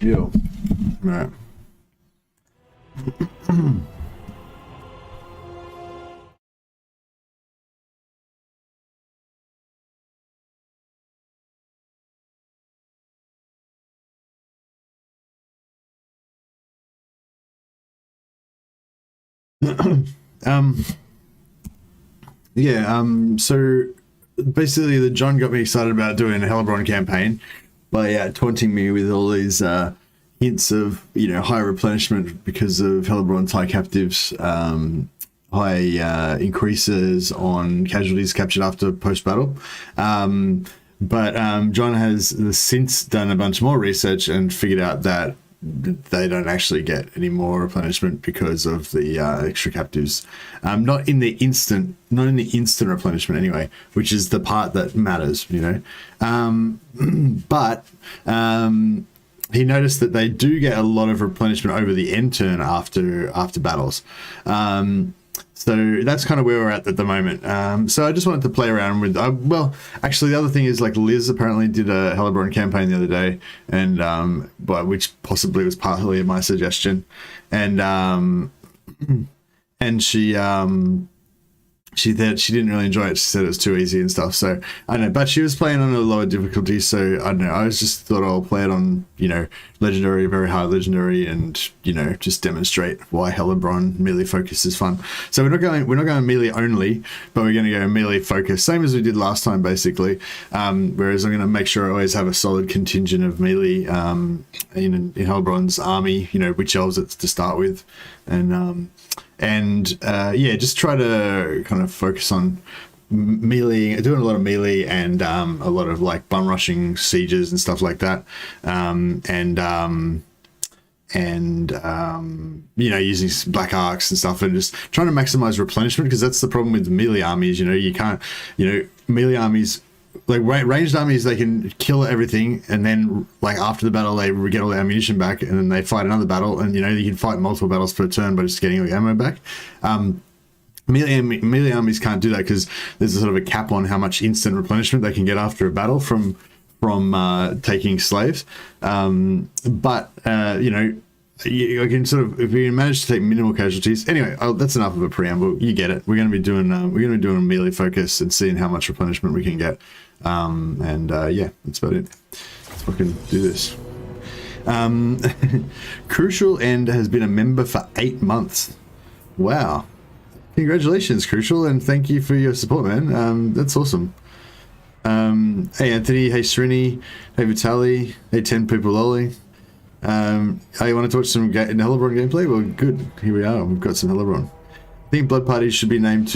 Yeah. Right. um, yeah, so basically the John got me excited about doing a Hellebron campaign by taunting me with all these hints of, you know, high replenishment because of Hellebron's high captives, high increases on casualties captured after post-battle. But John has since done a bunch more research and figured out that they don't actually get any more replenishment because of the extra captives. Not in the instant replenishment anyway, which is the part that matters, you know. But he noticed that they do get a lot of replenishment over the end turn after battles. So that's kind of where we're at the moment. So I just wanted to play around with, well, actually the other thing is, like, Liz apparently did a Hellebron campaign the other day, and which possibly was partly my suggestion, and she said she didn't really enjoy it. She said it was too easy and stuff. So I don't know, but she was playing on a lower difficulty. So I don't know. I was just thought I'll play it on, you know, legendary, very high legendary, and, you know, just demonstrate why Hellebron melee focus is fun. So we're not going melee only, but we're going to go melee focus, same as we did last time, basically. Whereas I'm going to make sure I always have a solid contingent of melee in Hellebron's army, you know, which elves it's to start with, and yeah, just try to kind of focus on melee, doing a lot of melee, and a lot of like bum rushing sieges and stuff like that, you know, using black arcs and stuff, and just trying to maximize replenishment, because that's the problem with melee armies. You know, you can't, you know, melee armies, like ranged armies, they can kill everything, and then, like, after the battle they get all the ammunition back, and then they fight another battle, and, you know, you can fight multiple battles per turn by just getting all the ammo back. Melee armies can't do that because there's a sort of a cap on how much instant replenishment they can get after a battle from taking slaves. But you know, you can sort of, if you manage to take minimal casualties. Anyway, that's enough of a preamble. You get it. We're going to be doing a melee focus and seeing how much replenishment we can get. Yeah, that's about it. Let's fucking do this. Crucial End has been a member for 8 months. Wow. Congratulations, Crucial, and thank you for your support, man. That's awesome. Hey Anthony, hey Srini, hey Vitali, hey 10 people Lolly. Hey, you want to watch some Hellebron gameplay? Well, good. Here we are. We've got some Hellebron. I think Blood Parties should be renamed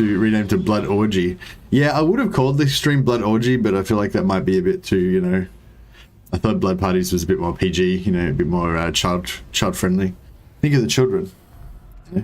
to Blood Orgy. Yeah, I would have called this stream Blood Orgy, but I feel like that might be a bit too, you know. I thought Blood Parties was a bit more PG, you know, a bit more child friendly. Think of the children. Yeah.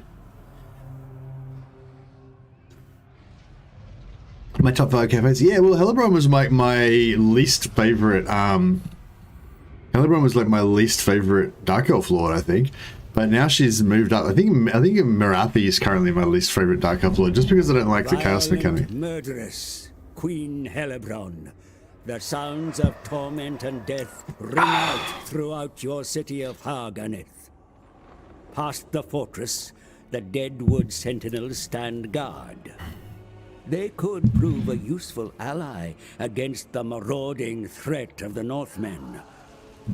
My top 5 campaigns. Yeah, well, Hellebron was my least favorite. Hellebron was like my least favorite Dark Elf Lord, I think. But now she's moved up. I think Marathi is currently my least favorite Dark Elf Lord, just because I don't like the chaos mechanic. Murderous Queen Hellebron. The sounds of torment and death ring out throughout your city of Harganeth. Past the fortress, the Deadwood Sentinels stand guard. They could prove a useful ally against the marauding threat of the Northmen,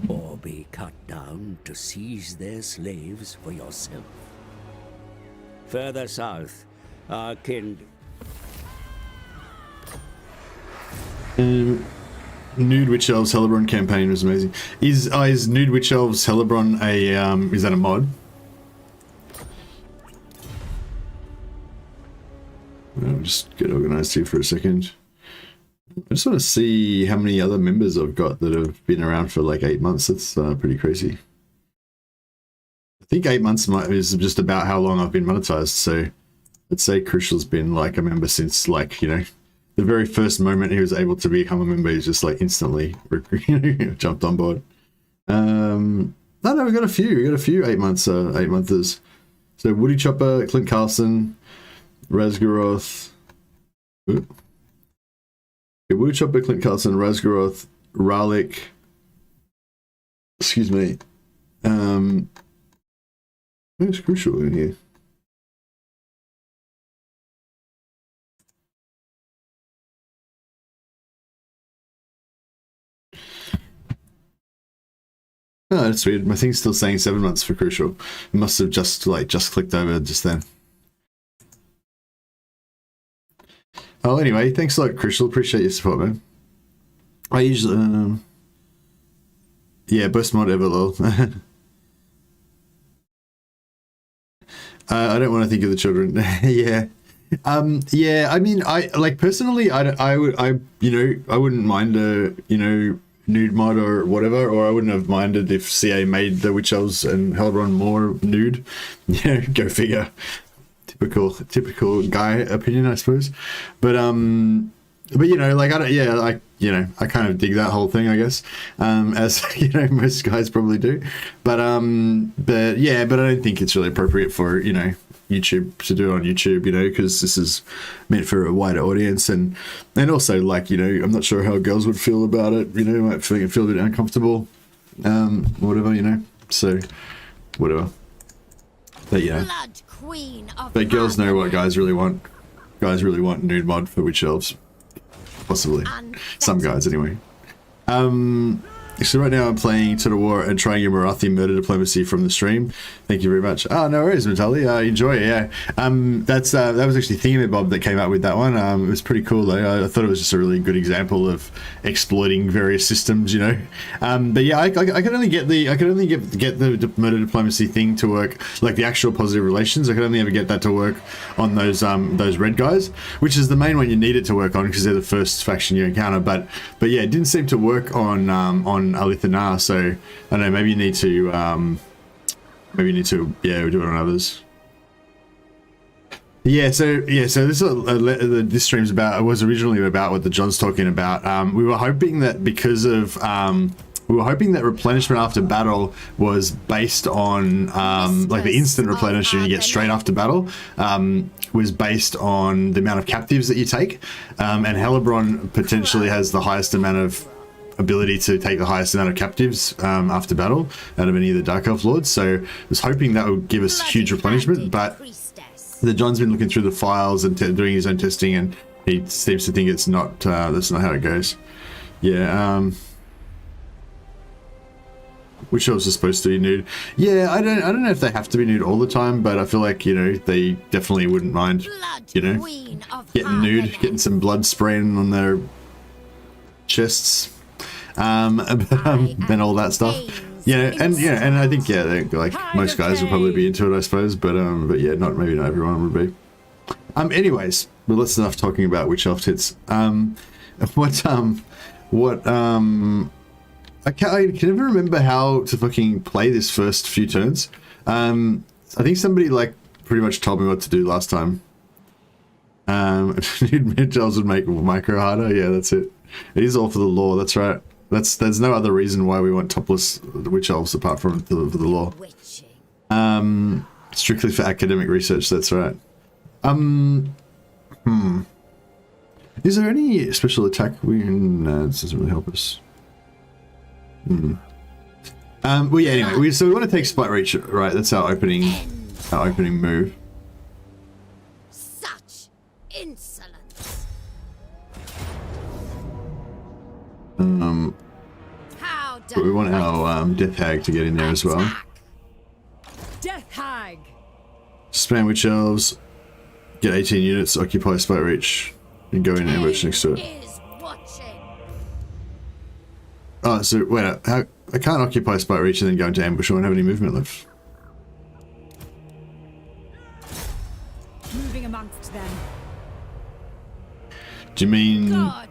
or be cut down to seize their slaves for yourself. Further south, our kind... Nude Witch Elves Hellebron campaign was amazing. Is Nude Witch Elves Hellebron a is that a mod? I'll just get organized here for a second. I just want to see how many other members I've got that have been around for like 8 months. That's pretty crazy. I think 8 months is just about how long I've been monetized. So I'd say Crucial's been like a member since, like, you know, the very first moment he was able to become a member. He's just like instantly jumped on board. No, we got a few 8 months, 8 monthers. So Woody Chopper, Clint Carlson, Razgaroth. Woody Chopper, Clint Carlson, Razgaroth, Ralik. Excuse me. It's crucial in here. Oh, that's weird. My thing's still saying 7 months for crucial. It must have just clicked over just then. Oh, anyway, thanks a lot, Crucial. Appreciate your support, man. I usually, yeah, best mod ever, lol. I don't want to think of the children. Yeah. Yeah, I mean, I like personally, I wouldn't mind a, nude mod or whatever, or I wouldn't have minded if CA made the Witch Elves and Hellebron more nude. Yeah, go figure. Typical guy opinion, I suppose. But like I kind of dig that whole thing, I guess, as most guys probably do. But I don't think it's really appropriate for YouTube to do it on YouTube, because this is meant for a wider audience, and also I'm not sure how girls would feel about it. Might feel a bit uncomfortable, whatever, so whatever. But but girls know what guys really want. Guys really want nude mod for Witch Elves, possibly. Some guys anyway. So right now I'm playing Total War and trying your Marathi murder diplomacy from the stream. Thank you very much. Oh, no worries, Matali. Enjoy it, yeah. That was actually Thingamabob that came up with that one. It was pretty cool though. I thought it was just a really good example of exploiting various systems, But yeah, I could only get the murder diplomacy thing to work, like the actual positive relations. I could only ever get that to work on those red guys, which is the main one you need it to work on because they're the first faction you encounter. But yeah, it didn't seem to work on Alithanar, so I don't know, maybe you need to do it on others. So this stream's was originally about what the John's talking about. We were hoping that because of replenishment after battle was based on like the instant replenishment you get straight after battle, was based on the amount of captives that you take, and Hellebron potentially has the highest amount of ability to take the highest amount of captives after battle out of any of the Dark Elf Lords. So I was hoping that would give us huge replenishment, but the John's been looking through the files and doing his own testing, and he seems to think it's not that's not how it goes. Yeah. Which elves are supposed to be nude? Yeah, I don't know if they have to be nude all the time, but I feel like they definitely wouldn't mind getting nude, getting some blood spraying on their chests. And all that stuff, and I think like most guys would probably be into it, I suppose, but yeah, maybe not everyone would be. Anyways, but that's enough talking about Witch Elf tits. I can never remember how to fucking play this first few turns. I think somebody pretty much told me what to do last time. Mid elves would make micro harder. Yeah, that's it. It is all for the lore. That's right. There's no other reason why we want topless Witch Elves apart from for the lore. Strictly for academic research. That's right. Is there any special attack? No, this doesn't really help us. Well, yeah. Anyway, so we want to take Spite Reach, right? That's our opening move. Such insolence. But we want our Death Hag to get in there as well. Death Hag. Spam Witch Elves, get 18 units, occupy Spite Reach, and go in and ambush next to it. Oh, so wait, I can't occupy Spite Reach and then go into ambush. I won't have any movement left. Moving amongst them. Do you mean? I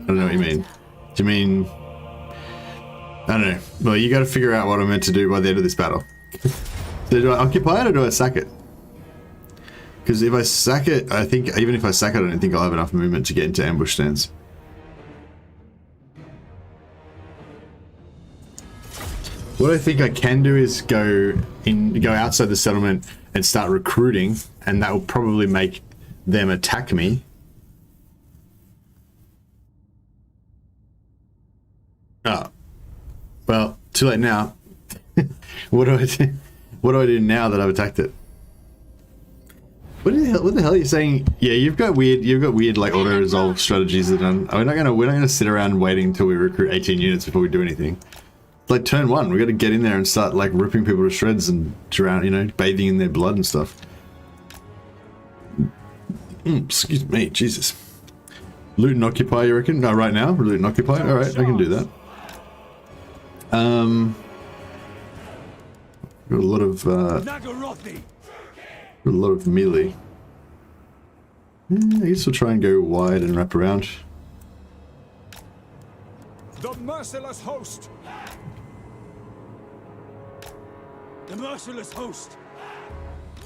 don't know what you mean. Do you mean? I don't know. Well, you got to figure out what I'm meant to do by the end of this battle. So do I occupy it or do I sack it? Because if I sack it, I think even if I sack it, I don't think I'll have enough movement to get into ambush stance. What I think I can do is go outside the settlement and start recruiting, and that will probably make them attack me. Oh. Well, too late now. What do I do? What do I do now that I've attacked it? What the hell are you saying? Yeah, you've got weird like auto resolve strategies that we're not gonna sit around waiting until we recruit 18 units before we do anything. Like turn 1, we got to get in there and start like ripping people to shreds and drown, you know, bathing in their blood and stuff. Excuse me, Jesus. Loot and occupy, you reckon? No, right now, loot and occupy. All right, I can do that. Got a lot of melee. I guess we'll try and go wide and wrap around. The merciless host. The merciless host.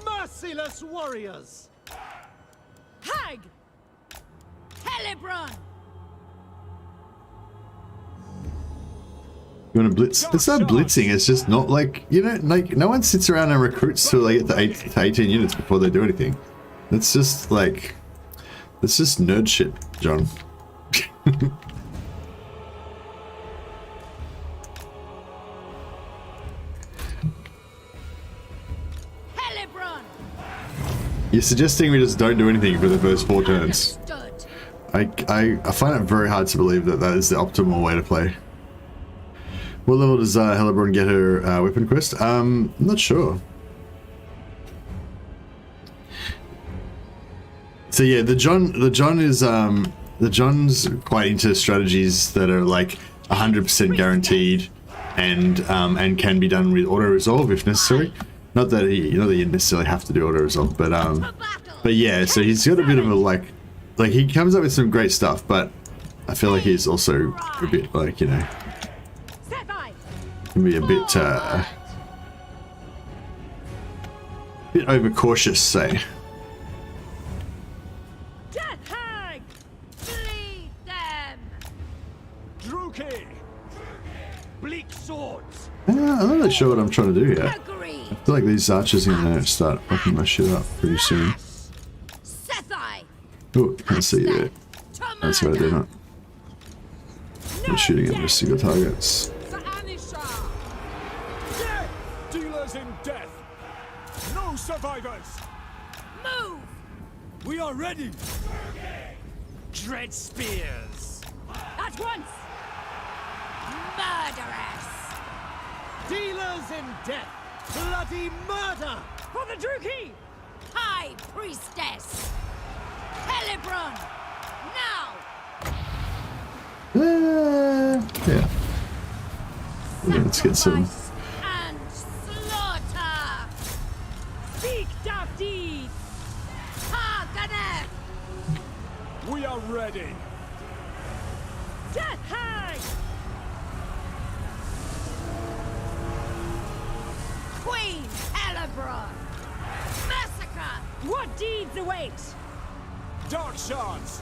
Merciless warriors. Hag! Hellebron! You want to blitz? It's not blitzing, it's just not like, you know, like no one sits around and recruits till they get to 18 units before they do anything. That's just like, that's just nerd shit, John. Hellebron! You're suggesting we just don't do anything for the first 4 turns. Understood. I find it very hard to believe that that is the optimal way to play. What level does Hellebron get her weapon quest? I'm not sure. So yeah, the John is John's quite into strategies that are like 100% guaranteed and can be done with auto resolve if necessary. Not that you necessarily have to do auto resolve, but yeah. So he's got a bit of a like he comes up with some great stuff, but I feel like he's also a bit like, you know, can be a bit overcautious, say. Death Hag! Bleed them! Druki. Bleak swords. I'm not really sure what I'm trying to do yet. Agree! I feel like these archers are gonna start fucking my shit up pretty soon. Sethai! Oh, can't see you. That's right, they're not. I'm shooting at just single targets. Dealers in death. No survivors. Move! We are ready. Dread spears. At once! Murderous! Dealers in death. Bloody murder. For the Druki! High Priestess! Hellebron! Now! Yeah. Let's get some. And slaughter! Speak dark deeds! Harganeth! We are ready. Death Hag! Queen Hellebron! Massacre! What deeds await? Dark shards.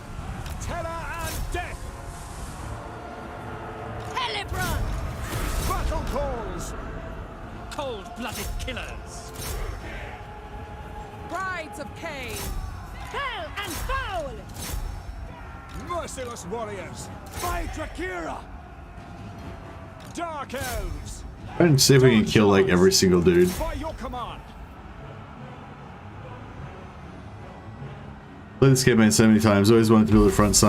Terror and death. Hellebron! Battle calls. Cold-blooded killers. Brides of Khaine. Hell and foul! Merciless warriors. By Drakira. Dark elves. And see if we can kill like every single dude. By your command. Played this campaign so many times. Always wanted to build a front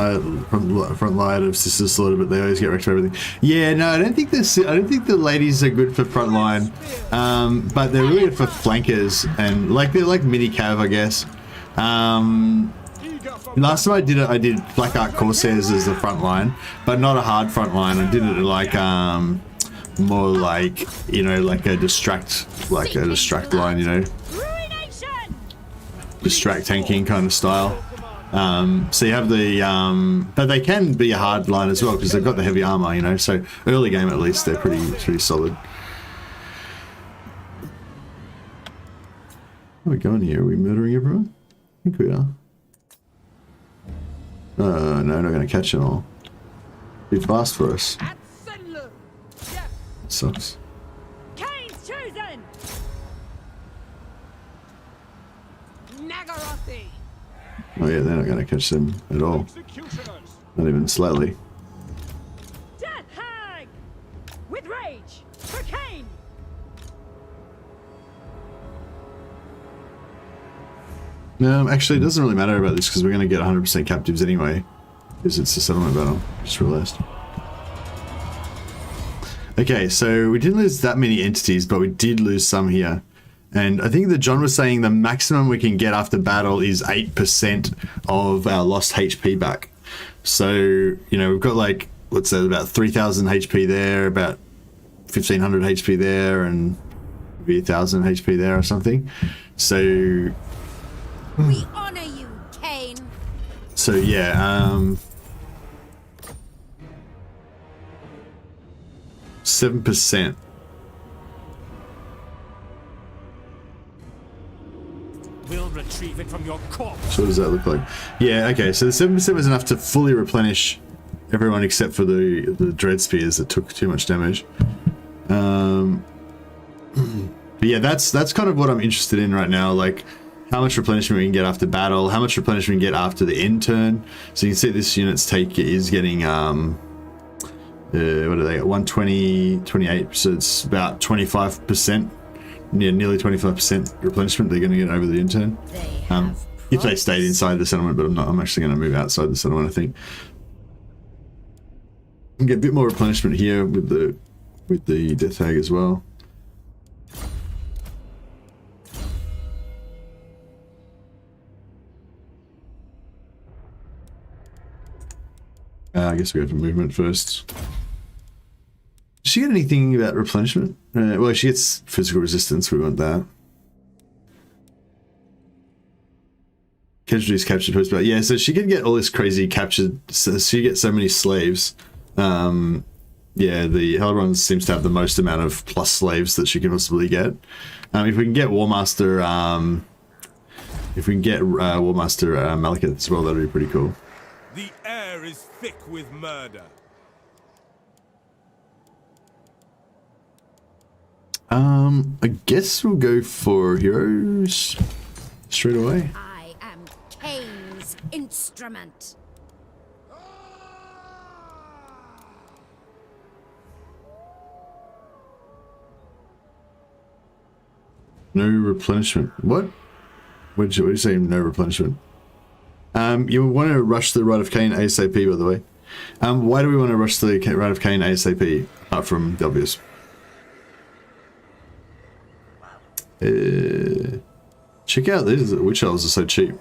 line of Sister Slaughter, but they always get wrecked for everything. Yeah, no, I don't think the ladies are good for front line, but they're really good for flankers and like they're like mini cav, I guess. Last time I did Black Ark Corsairs as the front line, but not a hard front line. I did it like more like, you know, like a distract line, you know. Distract tanking kind of style. So you have the but they can be a hard line as well because they've got the heavy armor, you know, so early game at least they're pretty solid. Where are we going here? Are we murdering everyone? I think we are. No, not gonna catch them all. Too fast for us. Sucks. Khaine's chosen! Nagarothi! Oh yeah, they're not gonna catch them at all. Executioners. Not even slightly. Death Hag! With rage! For Khaine! No, actually, it doesn't really matter about this because we're going to get 100% captives anyway, because it's a settlement battle. Just realized. Okay, so we didn't lose that many entities, but we did lose some here. And I think that John was saying the maximum we can get after battle is 8% of our lost HP back. So, you know, we've got like, what's that, about 3,000 HP there, about 1,500 HP there, and maybe 1,000 HP there or something. So... We honor you, Khaine. So, yeah, 7%. We'll retrieve it from your corpse. So what does that look like? Yeah, okay, so the 7% was enough to fully replenish everyone except for the dread spears that took too much damage. But yeah, that's kind of what I'm interested in right now, like how much replenishment we can get after battle, how much replenishment we can get after the end turn. So you can see this unit's take is getting what are they at 120, 28, so it's about 25%. Yeah, nearly 25% replenishment they're going to get over the intern. If they stayed inside the settlement, but I'm actually going to move outside the settlement, I think. And get a bit more replenishment here with the death hag as well. I guess we go to movement first. Does she get anything about replenishment? Well, she gets physical resistance. We want that. Casualties captured post battle. Yeah, so she can get all this crazy captured. So she gets so many slaves. Yeah, the Hellebron seems to have the most amount of plus slaves that she can possibly get. If we can get Warmaster, Warmaster Malekith as well, that'd be pretty cool. The air is thick with murder. I guess we'll go for heroes straight away. I am Khaine's instrument. No replenishment. What? What did you say? No replenishment. You want to rush the Rite of Khaine ASAP, by the way. Why do we want to rush the Rite of Khaine ASAP, apart from the obvious? Check out these. Witch Elves are so cheap.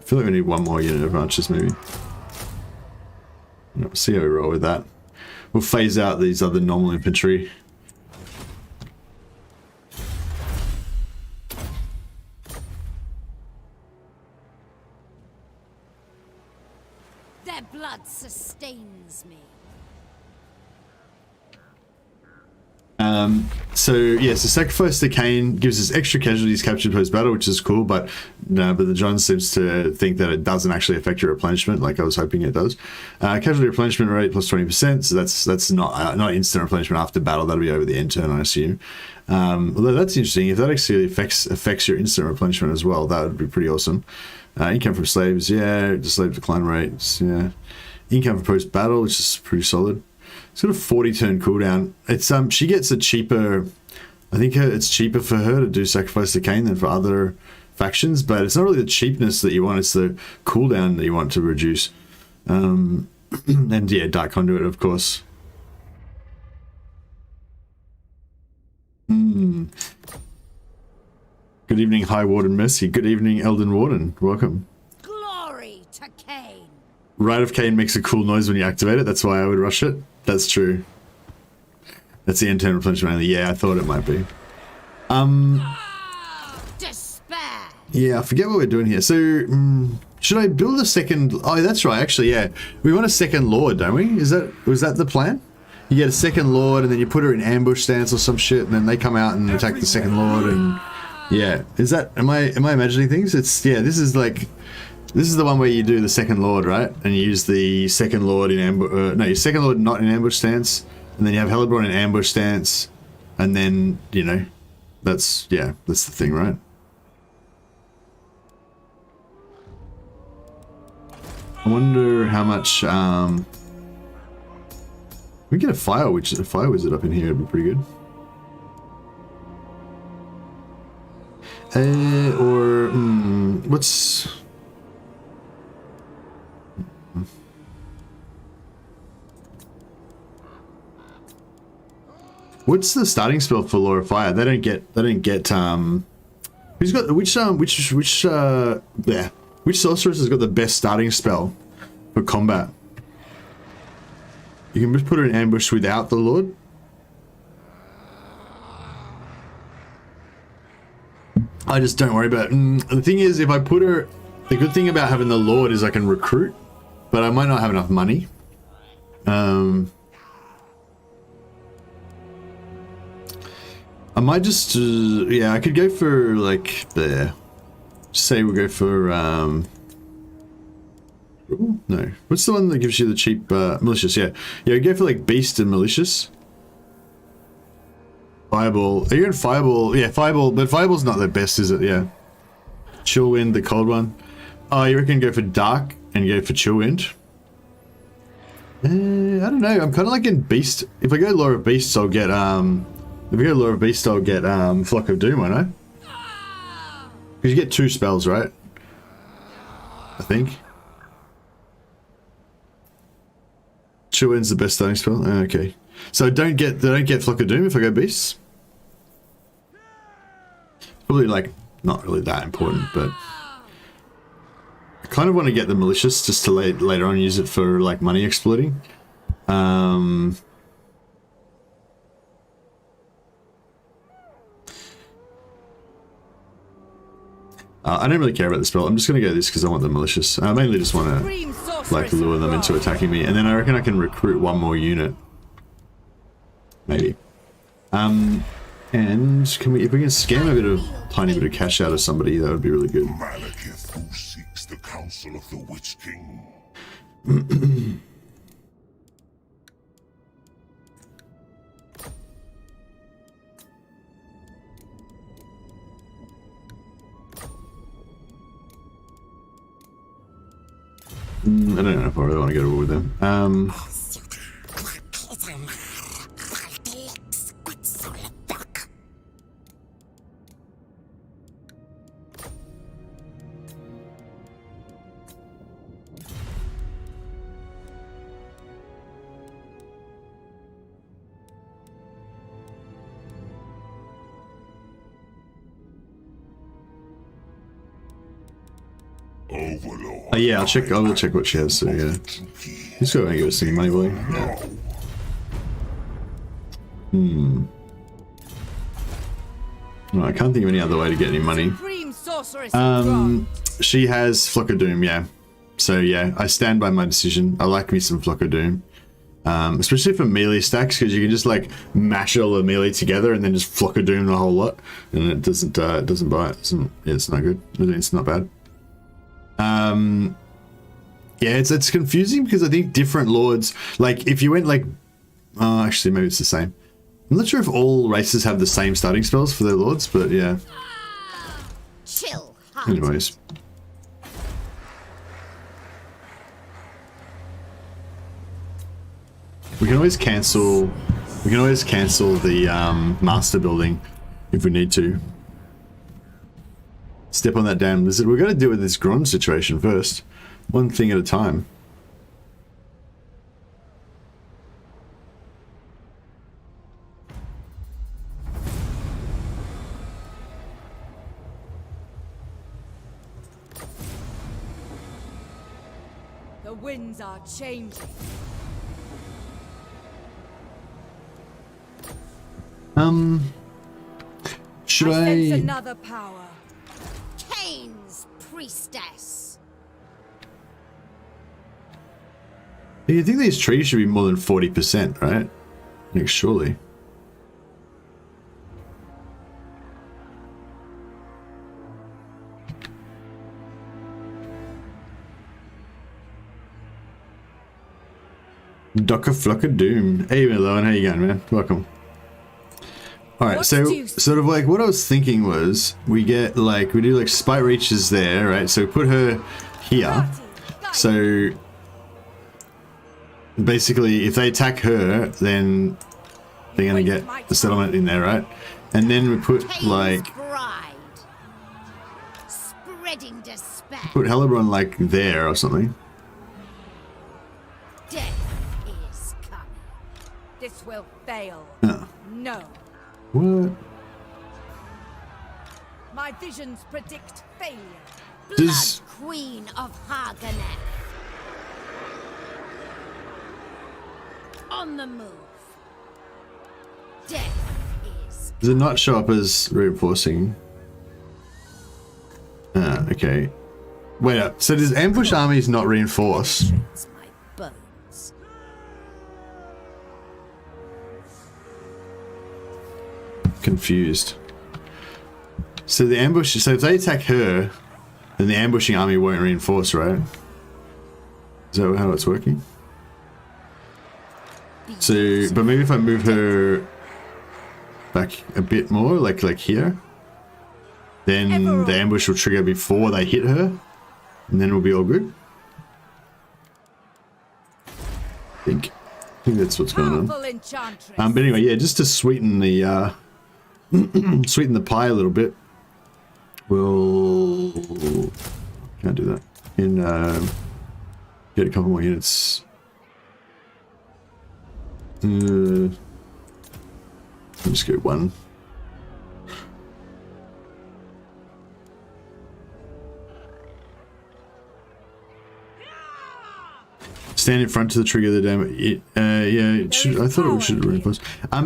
I feel like we need one more unit of archers, maybe. No, see how we roll with that. We'll phase out these other normal infantry. Their blood sustains me. So yeah, so sacrifice to Khaine gives us extra casualties captured post battle, which is cool, but no, but the John seems to think that it doesn't actually affect your replenishment, like I was hoping it does. Casualty replenishment rate plus 20%, so that's not instant replenishment after battle. That'll be over the end turn, I assume. Although that's interesting. If that actually affects your instant replenishment as well, that would be pretty awesome. Income from slaves, yeah. The slave decline rates, yeah. Income from post battle, which is pretty solid. It's got a 40 turn cooldown. It's she gets a cheaper. I think it's cheaper for her to do sacrifice to Khaine than for other factions, but it's not really the cheapness that you want. It's the cooldown that you want to reduce. And yeah, Dark Conduit, of course. Good evening, High Warden Mercy. Good evening, Elden Warden. Welcome. Glory to Khaine. Rite of Khaine makes a cool noise when you activate it. That's why I would rush it. That's true. That's the end turn replenishment only. Yeah, I thought it might be. Despair. Yeah, I forget what we're doing here. So, should I build a second? Oh, that's right. Actually, yeah, we want a second lord, don't we? Was that the plan? You get a second lord, and then you put her in ambush stance or some shit, and then they come out and attack the second lord. And yeah, is that? Am I imagining things? It's yeah. This is the one where you do the second lord, right? And you use the second lord in ambush. No, your second lord not in ambush stance, and then you have Hellebron in ambush stance, and then that's the thing, right? I wonder how much. We get a fire wizard up in here. It'd be pretty good. What's... What's the starting spell for Law of Fire? They don't get who's got which sorceress has got the best starting spell for combat? You can just put her in ambush without the Lord. I just don't worry about it. The thing is, if I put her, the good thing about having the Lord is I can recruit, but I might not have enough money. I might just, yeah, I could go for like the, say we'll go for, no, what's the one that gives you the cheap, malicious, yeah. Yeah, go for like Beast and Malicious. Fireball, are you in Fireball? Yeah, Fireball, but Fireball's not the best, is it? Yeah. Chill Wind, the cold one. Oh, you reckon go for Dark and go for Chill Wind? I don't know, I'm kind of like in Beast. If I go Law of Beasts, I'll get, if we go Law of Beast, I'll get Flock of Doom, won't I? Because you get 2 spells, right? I think. Chill Wind's the best starting spell. Oh, okay. So they don't get Flock of Doom if I go Beasts? Probably like not really that important, but I kind of want to get the Malicious just to later on use it for like money exploiting. I don't really care about the spell. I'm just going to go this because I want the Malicious. I mainly just want to like lure them into attacking me, and then I reckon I can recruit 1 more unit, maybe. And can we, if we can scam a bit of tiny bit of cash out of somebody, that would be really good. Malekith, who seeks the counsel of the Witch King. I don't know if I really want to go to war with them. Yeah, I'll check. I will check what she has. So yeah, he's still gonna give us any money, will he? Yeah. Well, I can't think of any other way to get any money. She has Flock of Doom, yeah. So yeah, I stand by my decision. I like me some Flock of Doom, especially for melee stacks, because you can just like mash all the melee together and then just Flock of Doom the whole lot, and it doesn't bite. It's not good. It's not bad. Yeah, it's confusing because I think different lords, like if you went like, actually maybe it's the same. I'm not sure if all races have the same starting spells for their lords, but yeah. Chill. Anyways. We can always cancel the master building if we need to. Step on that damn lizard. We've got to deal with this Gron situation first. One thing at a time. The winds are changing. Should I sense another power. Khaine's priestess. You think these trees should be more than 40%, right? Like, surely. Docker Flocker Doom. Hey, Malone, how you going, man? Welcome. Alright, so sort of like what I was thinking was we get like, we do like Spite Reaches there, right? So we put her here. So basically if they attack her, then they're gonna get the settlement in there, right? And then we put like, Spreading despair. Put Hellebron like there or something. Death is coming. This will fail. Oh. No. What? My visions predict failure. Does Blood Queen of Haganeth. On the move. Death is does it not show up as reinforcing? Okay. Wait up. So does ambush armies not reinforce? It's my bones. Confused. So the ambush. So if they attack her, then the ambushing army won't reinforce, right? Is that how it's working? So, but maybe if I move her back a bit more, like here, then the ambush will trigger before they hit her, and then we'll be all good. I think that's what's going on. Powerful enchantress. But anyway, yeah, just to sweeten the sweeten the pie a little bit, we'll can't do that. In get a couple more units. I'll just go one. Stand in front to the trigger the damage. Yeah, it should. I thought it should reinforce.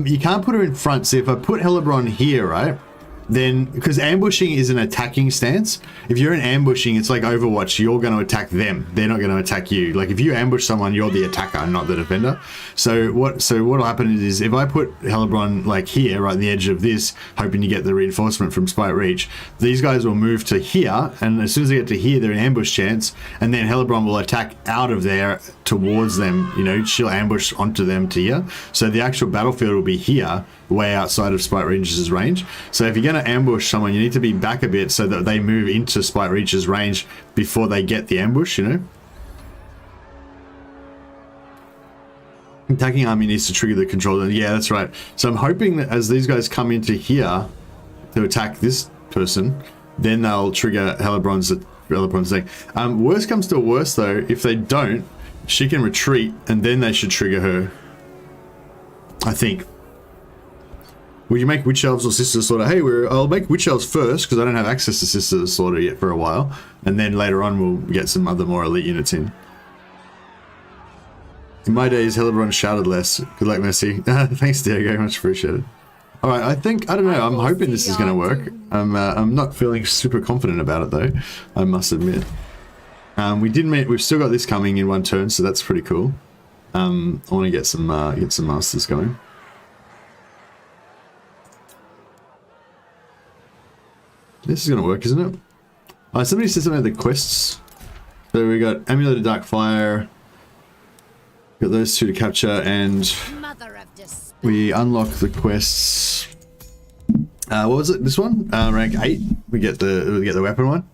You can't put her in front. See, if I put Hellebron here, right? Then, because ambushing is an attacking stance. If you're in ambushing, it's like Overwatch. You're going to attack them. They're not going to attack you. Like if you ambush someone, you're the attacker, not the defender. So what'll happen is if I put Hellebron like here, right on the edge of this, hoping to get the reinforcement from Spite Reach, these guys will move to here, and as soon as they get to here, they're in ambush chance, and then Hellebron will attack out of there towards them. You know, she'll ambush onto them to here. So the actual battlefield will be here, way outside of Spite Reach's range. So if you're going to ambush someone, you need to be back a bit so that they move into Spite Reach's range before they get the ambush, you know? Attacking army needs to trigger the controller. Yeah, that's right. So I'm hoping that as these guys come into here to attack this person, then they'll trigger Hellebron's thing. Worst comes to worst though, if they don't, she can retreat and then they should trigger her. I think. Will you make Witch Elves or Sisters of Slaughter? Hey, I'll make Witch Elves first because I don't have access to Sisters of Slaughter yet for a while. And then later on we'll get some other more elite units in. In my days, Hellebron shouted less. Good luck, Messi. Thanks, Diego. Much appreciated. Alright, I don't know. I'm hoping this is going to work. I'm not feeling super confident about it though, I must admit. We've still got this coming in one turn, so that's pretty cool. I want to get some masters going. This is going to work, isn't it? Somebody said something about the quests. So we got Amulet of Dark Fire. Got those two to capture, and we unlock the quests. What was it? This one? Rank 8. We get the weapon one.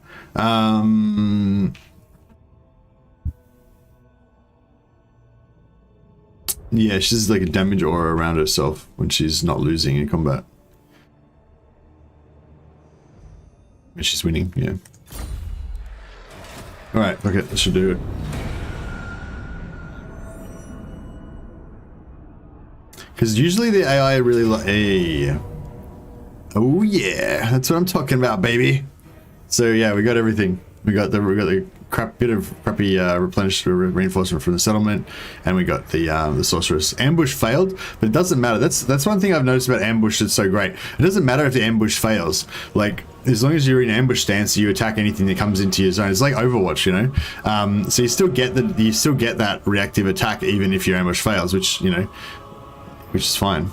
Yeah, she's like a damage aura around herself when she's not losing in combat. She's winning, yeah. Alright, okay, that should do it. Because usually the AI really like... Hey. Oh yeah, that's what I'm talking about, baby. So yeah, we got everything. We got the crappy replenishment reinforcement from the settlement, and we got the sorceress. Ambush failed, but it doesn't matter. That's one thing I've noticed about ambush that's so great. It doesn't matter if the ambush fails. Like as long as you're in ambush stance, you attack anything that comes into your zone. It's like Overwatch, you know. So you still get that reactive attack even if your ambush fails, which is fine.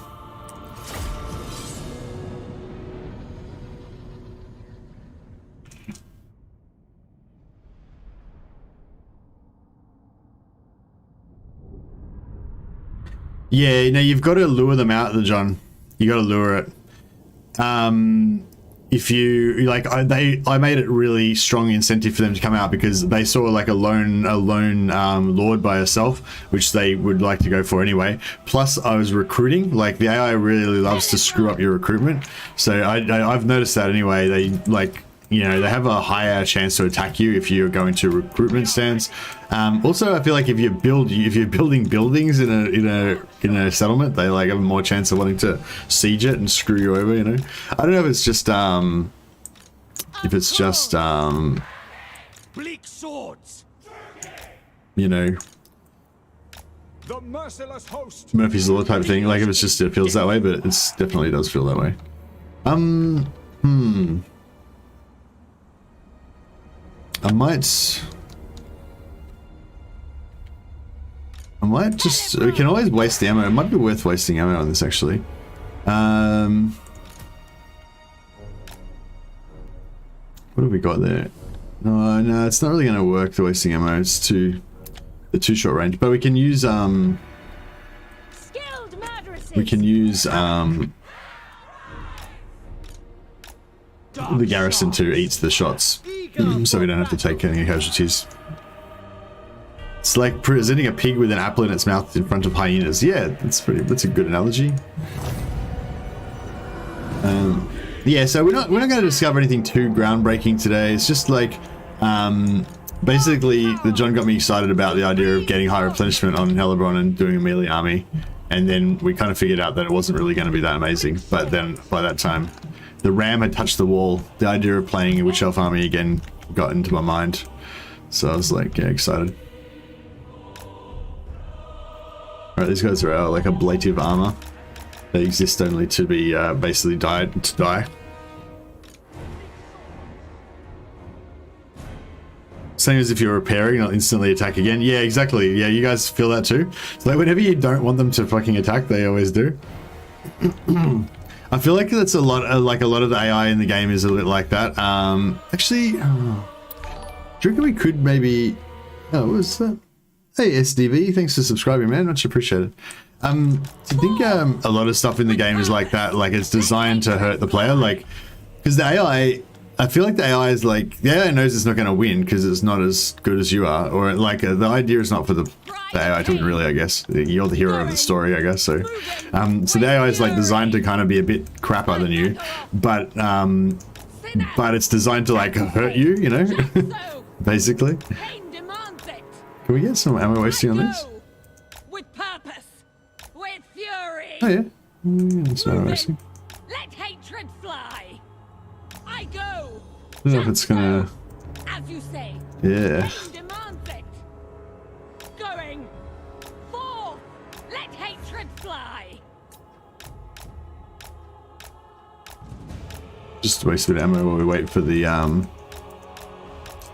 Yeah, you've got to lure them out, John. You got to lure it. If you like, I made it really strong incentive for them to come out because they saw like a lone lord by herself, which they would like to go for anyway. Plus, I was recruiting. Like the AI really loves to screw up your recruitment, so I've noticed that anyway. They like you know, they have a higher chance to attack you if you're going to recruitment stance. Also, I feel like if you're building buildings in a settlement, they like have more chance of wanting to siege it and screw you over. You know, I don't know if it's just Bleak swords. you know, The merciless host. Murphy's Law type thing. Like if it's just it feels that way, but it definitely does feel that way. I might just, we can always waste the ammo. It might be worth wasting ammo on this actually. What have we got there? No, it's not really going to work, the wasting ammo. It's too short range. But we can use Skilled murderesses. the garrison to eat the shots, so we don't have to take any casualties. It's like presenting a pig with an apple in its mouth in front of hyenas. Yeah, that's a good analogy. Yeah, so we're not going to discover anything too groundbreaking today. It's just like basically the John got me excited about the idea of getting high replenishment on Hellebron and doing a melee army, and then we kind of figured out that it wasn't really going to be that amazing. But then by that time the ram had touched the wall. The idea of playing a witch elf army again got into my mind, so I was like, yeah, excited. Alright, these guys are our like ablative armor. They exist only to be basically to die. Same as if you're repairing, not instantly attack again. Yeah, exactly. Yeah, you guys feel that too? So like whenever you don't want them to fucking attack, they always do. I feel like that's a lot of the AI in the game is a bit like that. Actually, do you reckon we could maybe... Oh, what was that? Hey, SDV, thanks for subscribing, man. Much appreciated. Do you think a lot of stuff in the game is like that? Like it's designed to hurt the player? Like, because the AI... I feel like the AI is like... The AI knows it's not going to win because it's not as good as you are. Or like the idea is not for the AI to win, really, I guess. You're the hero of the story, I guess. So so the AI is like designed to kind of be a bit crapper than you. But it's designed to like hurt you, you know? Basically. Can we get some ammo wasting on this? With purpose, with fury. Oh yeah. It's ammo wasting. Let hatred fly. I go. I don't know if it's gonna... As you say. Yeah. Pain demands it. Going forth. Let hatred fly. Just a waste of ammo while we wait for the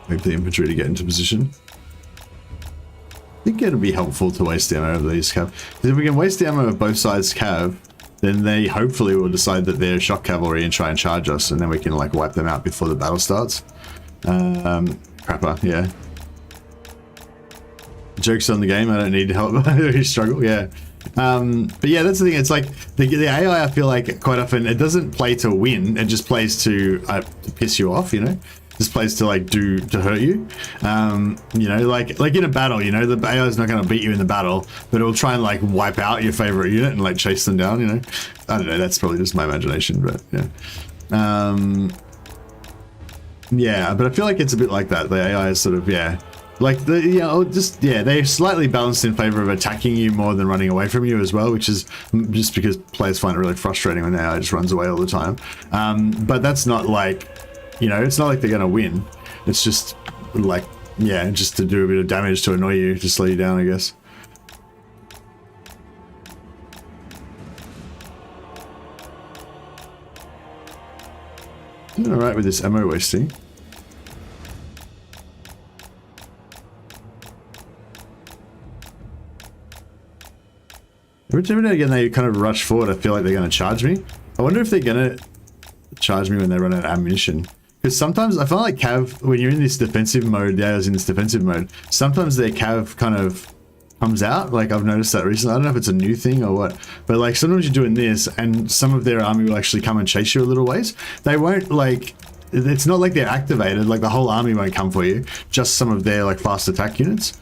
infantry to get into position. I think it'll be helpful to waste the ammo of these cav. Because if we can waste the ammo of both sides cav, then they hopefully will decide that they're shock cavalry and try and charge us, and then we can like wipe them out before the battle starts. Crapper, yeah. Jokes on the game, I don't need help. You struggle, yeah. But yeah, that's the thing. It's like the AI, I feel like quite often it doesn't play to win, it just plays to piss you off, you know? Just plays to like to hurt you. You know, like in a battle, you know, the AI is not going to beat you in the battle, but it'll try and like wipe out your favorite unit and like chase them down, you know? I don't know, that's probably just my imagination, but yeah. Yeah, but I feel like it's a bit like that. The AI is sort of, yeah, like they're slightly balanced in favor of attacking you more than running away from you as well, which is just because players find it really frustrating when the AI just runs away all the time. But that's not like, you know, it's not like they're gonna win. It's just like, yeah, just to do a bit of damage to annoy you, to slow you down, I guess. Doing all right with this ammo wasting. Every time and again they kind of rush forward, I feel like they're going to charge me. I wonder if they're going to charge me when they run out of ammunition. Because sometimes I find like cav, when you're in this defensive mode, the AI is in this defensive mode, sometimes their cav kind of comes out. Like I've noticed that recently. I don't know if it's a new thing or what, but like sometimes you're doing this and some of their army will actually come and chase you a little ways. They won't like, it's not like they're activated, like the whole army won't come for you, just some of their like fast attack units.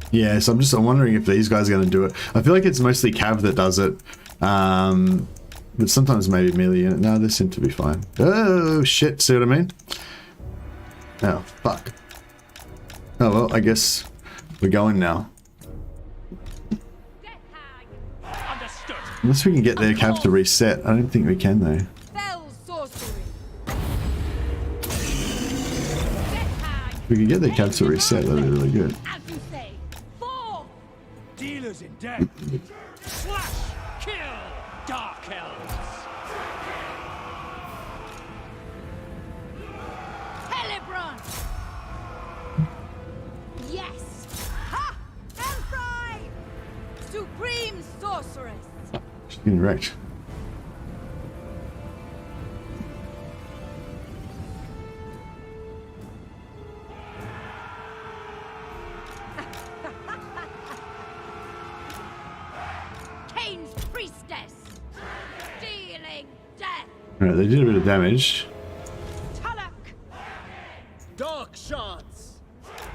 Yeah, so I'm wondering if these guys are going to do it. I feel like it's mostly cav that does it. But sometimes maybe melee unit. No, they seem to be fine. Oh shit, see what I mean? Oh, fuck. Oh well, I guess we're going now. Understood. Unless we can get their cav to reset. I don't think we can though. Fell sorcery. If we could get their cav to reset, that'd be really good. As you say. 4. Dealers in death. Slash! Kill! Dark Elves! Hellebron. Yes. Ha! Hellfry. Supreme sorceress. She's getting wrecked. Khaine's priestess. Dealing death. Alright, they did a bit of damage. Tulloch. Dark shards.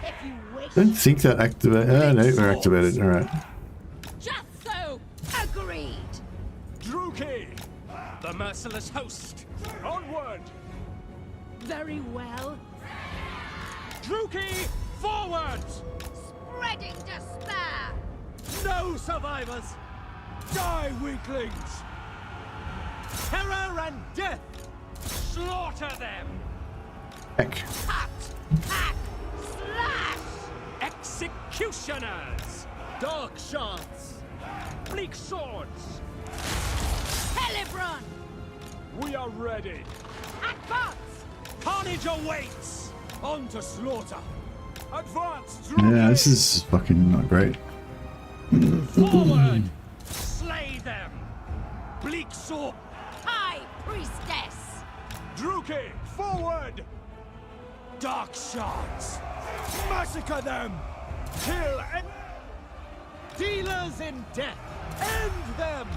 If you wish. I don't think that activated. Oh no, we're activated. Alright. Just so. Agreed. Druki. The merciless host! Onward. Very well. Druki, forward. Spreading despair. No survivors. Die, weaklings. Terror and death. Slaughter them! Heck. Cut. Hack. Slash. Executioners! Dark shards. Bleak swords! Hellebron. We are ready. Advance. Carnage awaits! On to slaughter. Advance, Druki. Yeah, this is fucking not great. Forward! Slay them! Bleak sword. High priestess. Druki, forward. Dark shards. Massacre them. Kill and dealers in death. End them.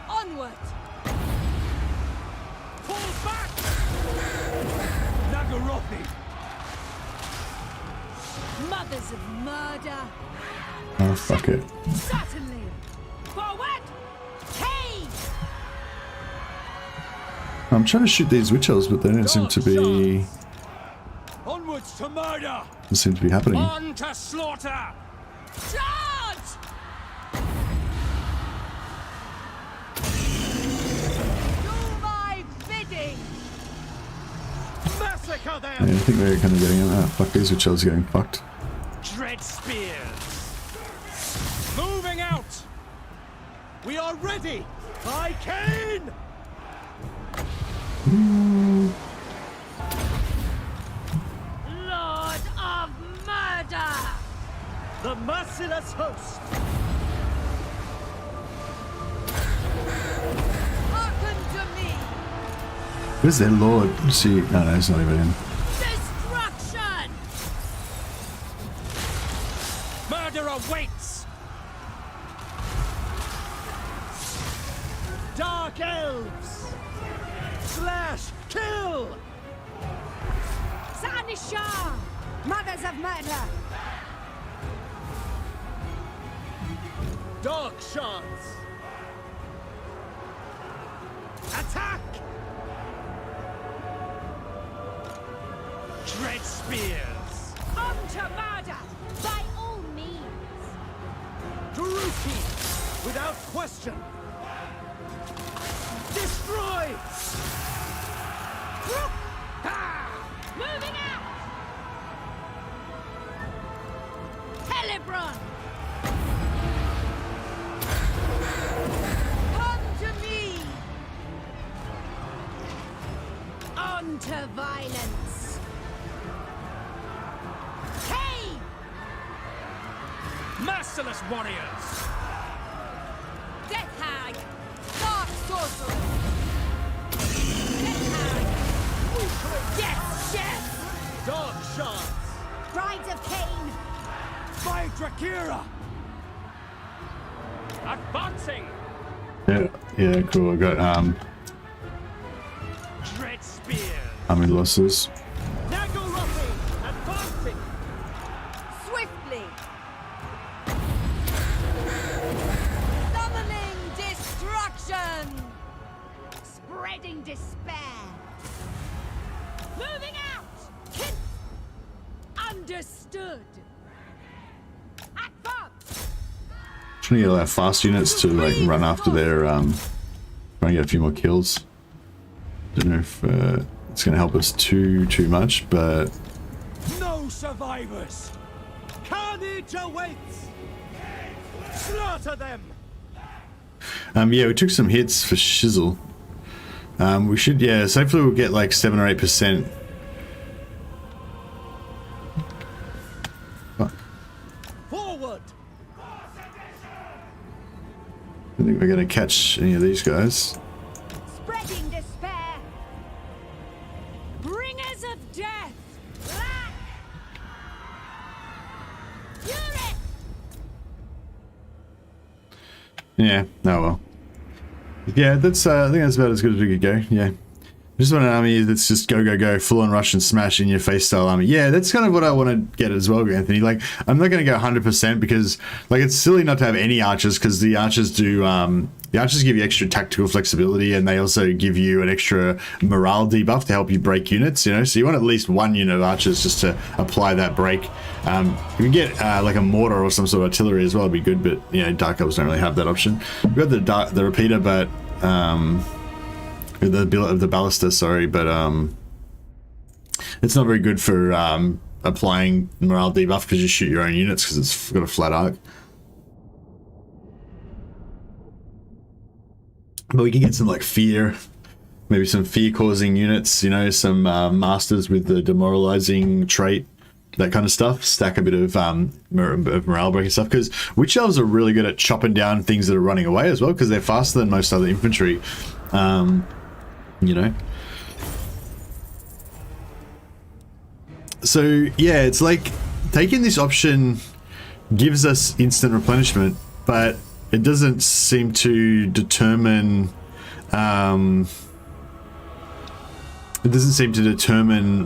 Onward. Pull back. Nagarothi. Mothers of murder. Oh, fuck it. Certainly. Forward. Khaine. I'm trying to shoot these witch elves, but they don't seem to be. Onwards to murder. Doesn't seem to be happening. On to slaughter! Charge. Do my bidding. Massacre Yeah, them. I think they're kind of getting it. Ah, fuck, these witch elves are getting fucked. Dread spears! Moving out! We are ready. By Khaine. Lord of murder. The merciless host. Hearken to me. Where's their lord? Let's see. Oh no, it's not even in. Destruction. Murder awaits! Dark elves. Slash. Kill. Sanishar. Mothers of murder. Dark shards. Attack. Dread spears! On to murder. By all means. Druki. Without question. Destroy. Moving out. Hellebron. Come to me. On to violence. Hey! Merciless warriors! Death Hag. Dark Sorcerer. Death Hag. Yes, yes. Dark shards. Brides of Khaine. By Drakira. Advancing! Yeah, yeah, cool. I got Dread spears! army losses. Nagarothi. Advancing. Swiftly. Summoning destruction. despair. Moving out. Understood. Advance. Trying to get our fast units to like run after their trying to get a few more kills. Don't know if it's going to help us too much, but No survivors! Carnage awaits! Slaughter them! yeah, we took some hits for shizzle. We should, yeah, so hopefully we'll get like 7 or 8%. Fuck. Forward! I don't think we're going to catch any of these guys. Spreading despair. Bringers of death. Black. Fury. Yeah, oh well. Yeah, that's I think that's about as good as we could go. Yeah, just want an army that's just go, full on rush and smash in your face style army. Yeah, that's kind of what I want to get as well, Anthony. Like, I'm not going to go 100% because like it's silly not to have any archers, because the archers do the archers give you extra tactical flexibility, and they also give you an extra morale debuff to help you break units, you know, so you want at least 1 unit of archers just to apply that break. You can get like a mortar or some sort of artillery as well, it'd be good, but you know, Dark Elves don't really have that option. We've got the repeater, but the ballista, sorry, but it's not very good for applying morale debuff because you shoot your own units because it's got a flat arc. But we can get some like fear, maybe some fear causing units, you know, some masters with the demoralizing trait, that kind of stuff. Stack a bit of morale breaking stuff, because witch elves are really good at chopping down things that are running away as well, because they're faster than most other infantry, you know. So yeah, it's like taking this option gives us instant replenishment, but it doesn't seem to determine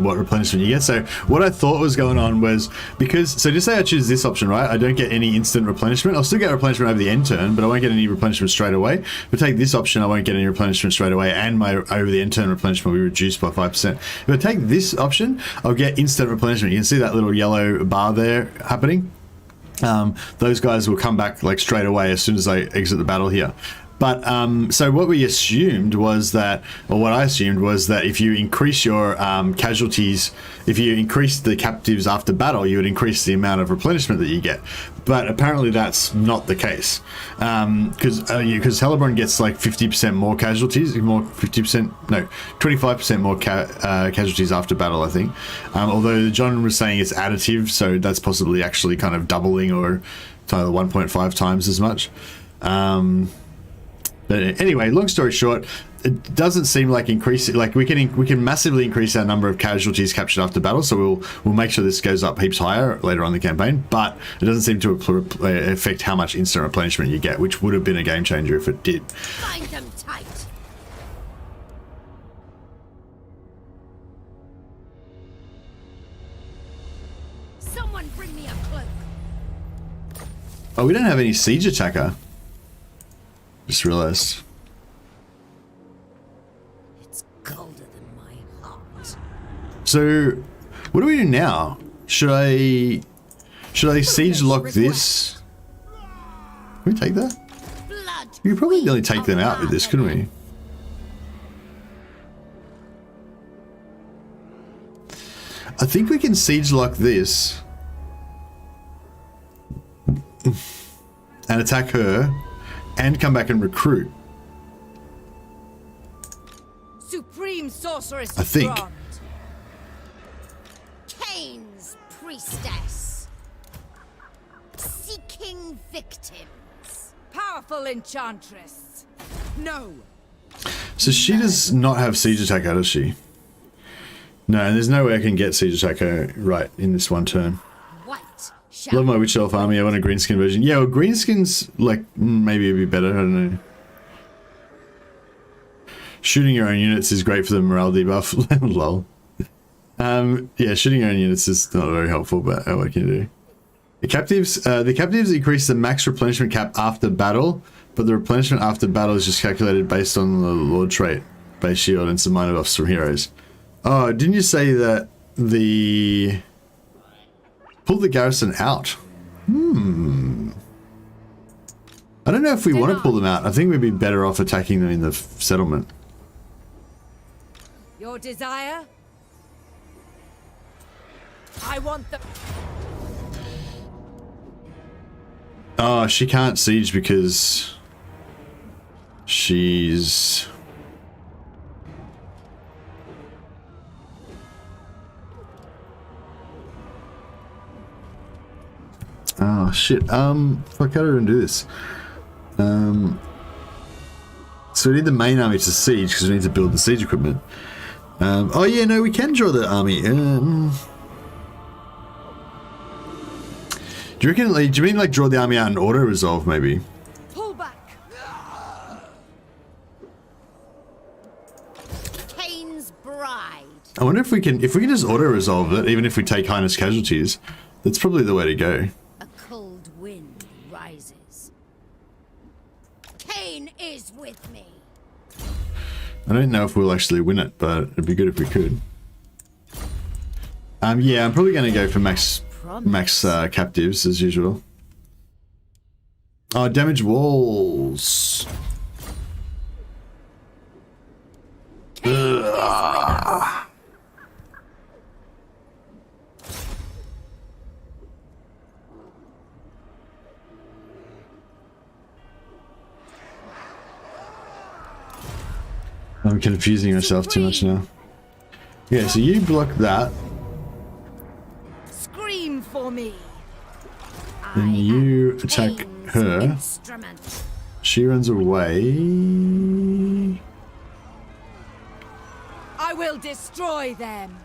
what replenishment you get. So what I thought was going on was, because, so just say I choose this option, right? I don't get any instant replenishment. I'll still get replenishment over the end turn, but I won't get any replenishment straight away. If I take this option, I won't get any replenishment straight away, and my over the end turn replenishment will be reduced by 5%. If I take this option, I'll get instant replenishment. You can see that little yellow bar there happening. Those guys will come back like straight away as soon as I exit the battle here. But so what we assumed was that, or what I assumed was that if you increase your casualties, if you increase the captives after battle, you would increase the amount of replenishment that you get. But apparently that's not the case, because Hellebron gets like 50% more casualties, 25% more casualties after battle, I think. Although John was saying it's additive, so that's possibly actually kind of doubling or 1.5 times as much. But anyway, long story short, it doesn't seem like increasing. Like we can massively increase our number of casualties captured after battle. So we'll make sure this goes up heaps higher later on in the campaign. But it doesn't seem to affect how much instant replenishment you get, which would have been a game changer if it did. Bind them tight. Someone bring me a cloak. Oh, we don't have any siege attacker. Just realized. It's colder than my heart. So, what do we do now? Should I siege lock this? Can we take that? Blood. We could probably nearly take them out with this, couldn't we? I think we can siege lock this and attack her and come back and recruit. Supreme sorceress. I think. Grant. Khaine's priestess. Seeking victims. Powerful enchantress. No. So she does not have siege attacker, does she? No, and there's no way I can get siege attacker right in this one turn. White. Love my witch elf army. I want a greenskin version. Yeah, well, greenskins, like, maybe it'd be better. I don't know. Shooting your own units is great for the morale debuff. Lol. Yeah, shooting your own units is not very helpful, but what can you do? The captives increase the max replenishment cap after battle, but the replenishment after battle is just calculated based on the Lord trait. base shield and some minor buffs from heroes. Oh, didn't you say that the... Pull the garrison out? I don't know if we want to pull them out. I think we'd be better off attacking them in the settlement. Your desire? I want the... Oh, she can't siege because she's... Oh shit, fuck, how do I even do this? So we need the main army to siege because we need to build the siege equipment. Oh yeah, no, we can draw the army. Do you reckon, like, do you mean like draw the army out in auto resolve maybe? Pull back. Khaine's bride. I wonder if we can just auto resolve it, even if we take highness casualties. That's probably the way to go. A cold wind rises. Khaine is with me. I don't know if we'll actually win it, but it'd be good if we could. Yeah, I'm probably going to go for max captives as usual. Oh, damage walls. Ugh. I'm confusing myself too much now. Yeah, so you block that. Scream for me. Then you attack Khaine's her. instrument. She runs away. I will destroy them.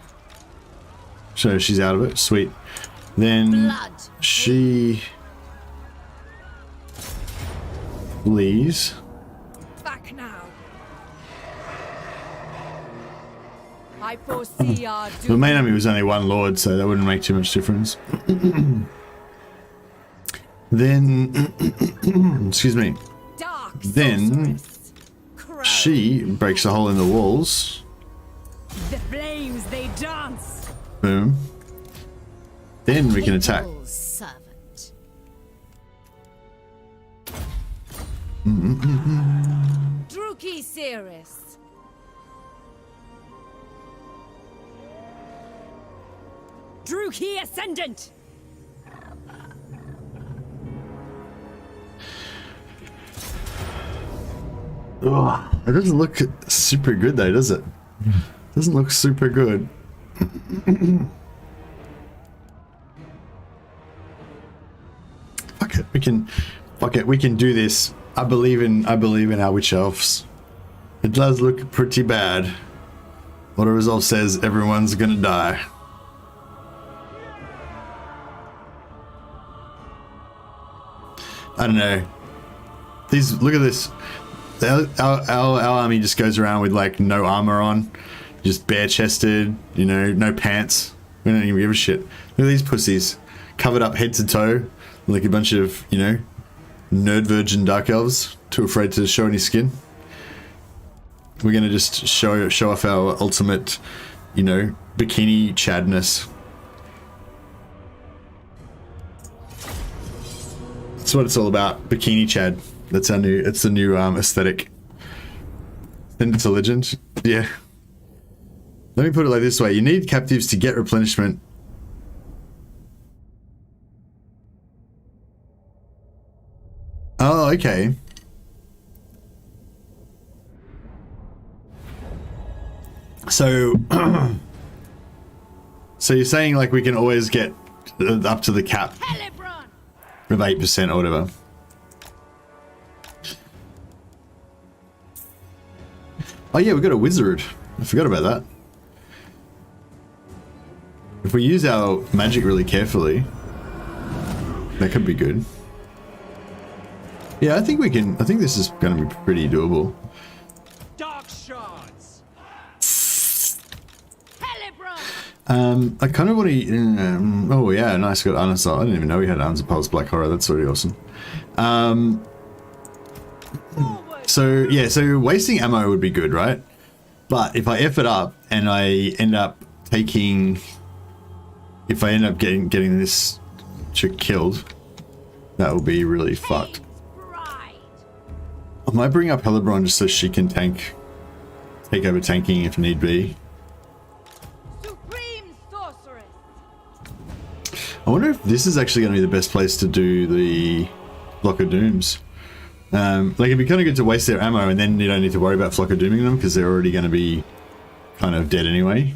So she's out of it. Sweet. Then Blood. she flees. Back now. I foresee our The doom. main army was only one lord, so that wouldn't make too much difference. Then, excuse me. Dark Then sorceress. Crow. she breaks a hole in the walls. The flames they dance. Boom. Then we can attack. People's servant. Druki Cirrus. Druki Ascendant. Ugh, it doesn't look super good though, does it? Doesn't look super good. Fuck it, we can do this. I believe in our witch elves. It does look pretty bad. What a resolve says everyone's gonna die. I don't know. These, look at this. Our army just goes around with like no armor on, just bare chested, you know, no pants. We don't even give a shit. Look at these pussies, covered up head to toe, like a bunch of, you know, nerd virgin dark elves, too afraid to show any skin. We're gonna just show off our ultimate, you know, bikini chadness. That's what it's all about, bikini chad. That's our new, it's the new aesthetic. Send it to legend. Yeah. Let me put it like this way. You need captives to get replenishment. Oh, okay. So, so you're saying like we can always get up to the cap Hellebron. of 8% or whatever. Oh yeah, we got a wizard. I forgot about that. If we use our magic really carefully, that could be good. Yeah, I think we can. I think this is going to be pretty doable. Dark shards. Hellebron. I kind of want to. Oh yeah, nice. Got Anasol. I didn't even know we had Arms of Pulse Black Horror. That's already awesome. Forward. So yeah, so wasting ammo would be good, right? But if I F it up and I end up taking, if I end up getting this chick killed, that will be really fucked. Pride. I might bring up Hellebron just so she can take over tanking if need be. Supreme sorceress. I wonder if this is actually going to be the best place to do the Flock of Dooms. Like it'd be kind of good to waste their ammo and then you don't need to worry about Flock of Dooming them because they're already going to be kind of dead anyway.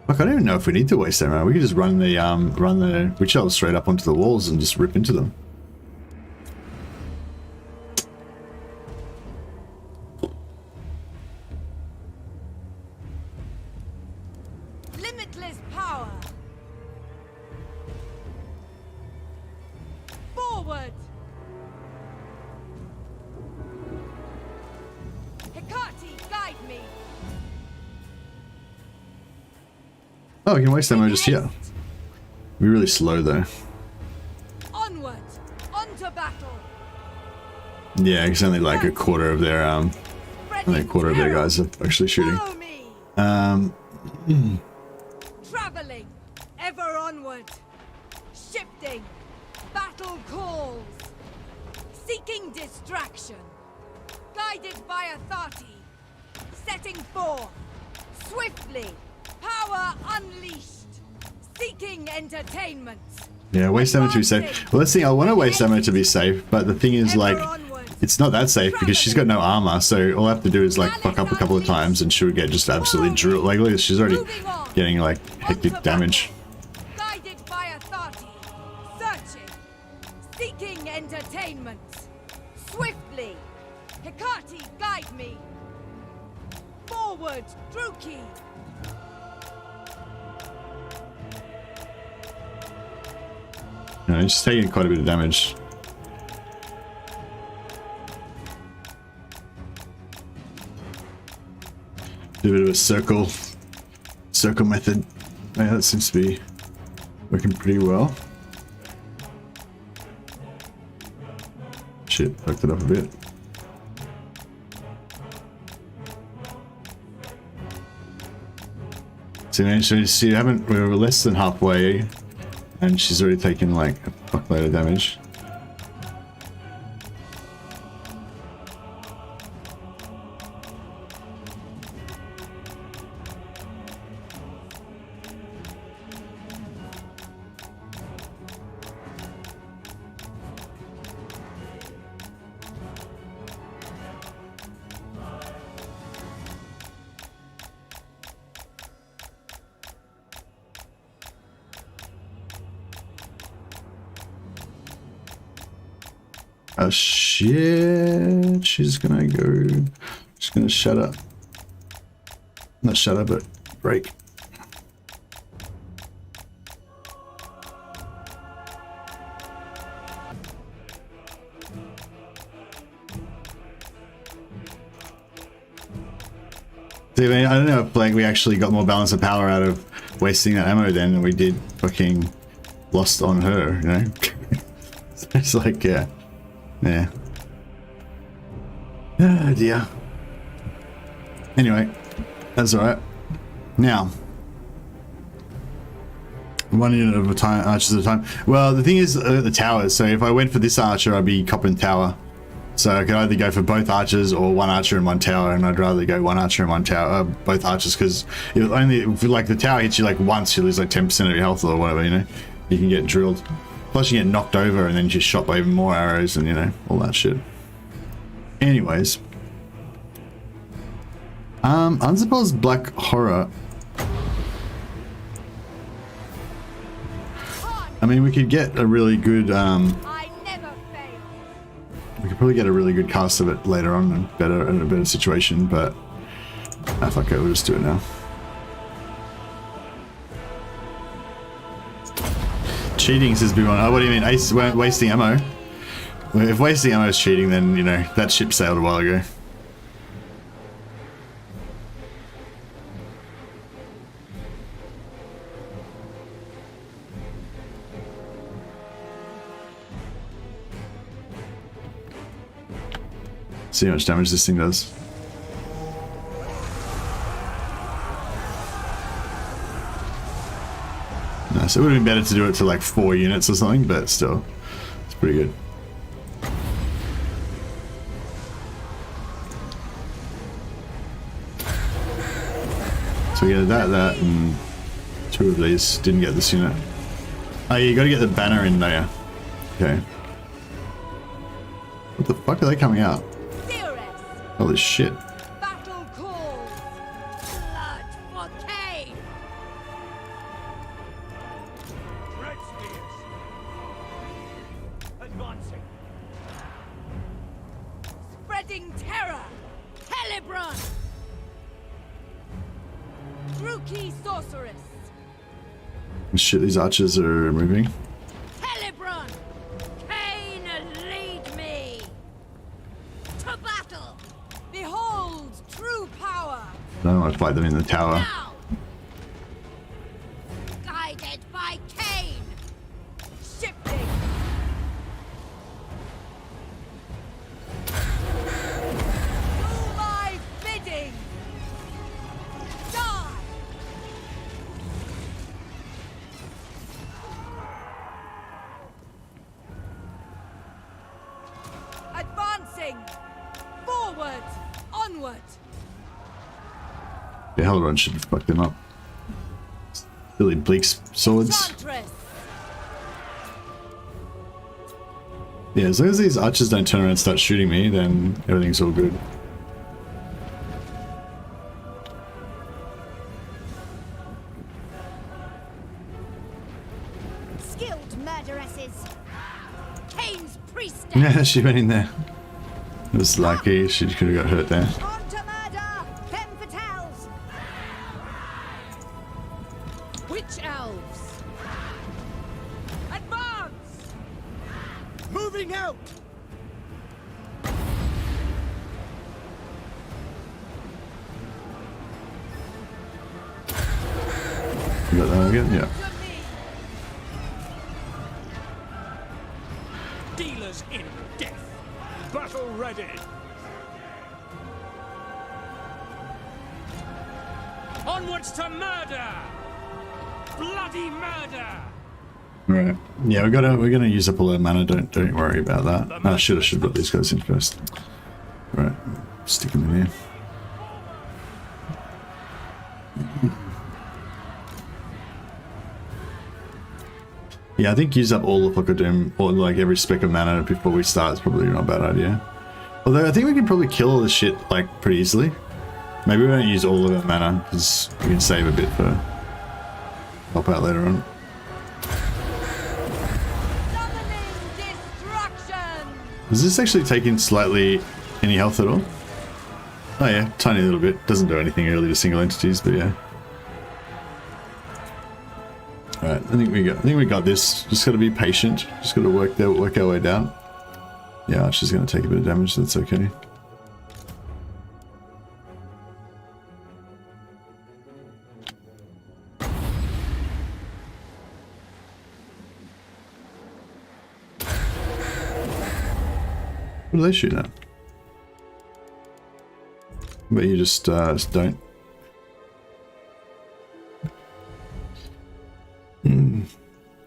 Like I don't even know if we need to waste their ammo. We could just run the witch elves straight up onto the walls and just rip into them. Limitless power. Forward. Hecate, guide me. Oh, we can waste ammo just here. Be really slow though. Onward. Onto battle. Yeah, because only like a quarter of their only a quarter of their guys are actually shooting. Follow me. Traveling. Ever onward. Shifting. Battle calls. Seeking distraction. Guided by authority. Setting forth. Swiftly. Power unleashed. Seeking entertainment. Yeah, waste ammo to be safe. Well, let's see. I want to waste ammo to be safe, but the thing is, like, it's not that safe because she's got no armor. So all I have to do is like fuck up a couple of times, and she'll get just absolutely drilled. Like, look, she's already getting like hectic damage. Guided by authority. Searching. Seeking entertainment. Swiftly. Hecate, guide me. Forward, Druki. You know, she's taking quite a bit of damage. Do a bit of a circle method. Yeah, that seems to be working pretty well. Shit, fucked it up a bit. So we're less than halfway, and she's already taken like a fuckload of damage. Oh shit, she's gonna shut up. Not shut up, but break. See, I don't know if like we actually got more balance of power out of wasting that ammo then than we did fucking lost on her, you know? It's like, yeah. Yeah. Oh dear. Anyway, that's alright. Now, one unit of a time, archers at a time. Well, the thing is, the towers. So if I went for this archer, I'd be copping tower. So I could either go for both archers or one archer and one tower, and I'd rather go one archer and one tower, both archers, because if like the tower hits you like once, you lose like 10% of your health or whatever, you know. You can get drilled. Plus you get knocked over and then just shot by even more arrows and, you know, all that shit. Anyways. Unzipol's Black Horror. I mean, we could get a really good, I never fail. we could probably get a really good cast of it later on and in a better situation, but fuck it, we'll just do it now. Cheating, says B1. Oh, what do you mean? Ace weren't wasting ammo? Well, if wasting ammo is cheating, then, you know, that ship sailed a while ago. See how much damage this thing does. nice. It would have been better to do it to like 4 units or something, but still, it's pretty good. So we get that, and 2 of these. Didn't get this unit. Oh, yeah, you gotta get the banner in there. Okay. What the fuck are they coming out? Holy shit. Battle calls. Blood for Khaine. Red spears. Advancing. Spreading terror. Hellebron. Rookie sorceress. Shit, these archers are moving. Hellebron. Khaine, lead me. To battle. Behold true power. I don't want to fight them in the tower. Now. Guided by Khaine. Shifting. Do my bidding. Die. Advancing. Forward. Onward. Yeah, Hellebron should have fucked them up. Billy Bleak's swords. Chantress. Yeah, as long as these archers don't turn around and start shooting me, then everything's all good. Skilled murderesses. Khaine's priestess. Yeah, she went in there. It was lucky, she could have got hurt there. On to murder. Femme fatales. Witch elves. Advance. Moving out! You got that again? Yeah. To me. Dealers in death. Battle ready. Onwards to murder! Bloody murder! Right. Yeah, we're gonna use up all our mana. Don't worry about that. I should have put these guys in first. Right. Stick them in here. Yeah, I think use up all the Flock of Doom, or like every speck of mana before we start is probably not a bad idea. Although I think we can probably kill all this shit like pretty easily. Maybe we won't use all of our mana because we can save a bit for help out later on. Summoning destruction. Does this actually take in slightly any health at all? Oh yeah, tiny little bit. Doesn't do anything really to single entities, but yeah. Alright, I think we got this. Just gotta be patient. Just gotta work our way down. Yeah, she's gonna take a bit of damage, so that's okay. What do they shoot at? But you just don't.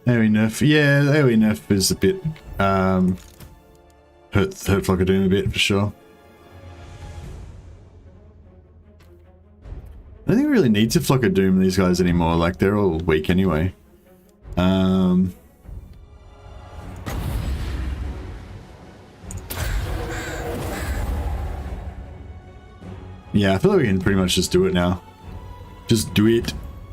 AoE nerf. Yeah, AoE nerf is a bit hurt Flock of Doom a bit for sure. I don't think we really need to Flock of Doom these guys anymore, like they're all weak anyway. Yeah, I feel like we can pretty much just do it now. Just do it.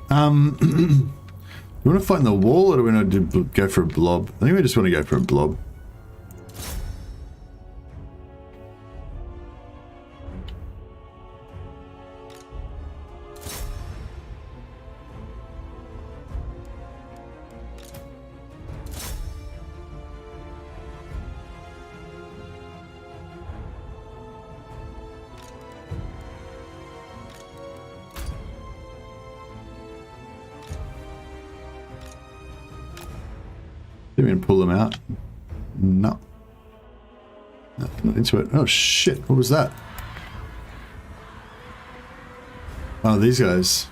Do we want to fight in the wall or do we want to go for a blob? I think we just want to go for a blob. Didn't even pull them out. No. No, not into it. Oh shit, what was that? Oh, these guys.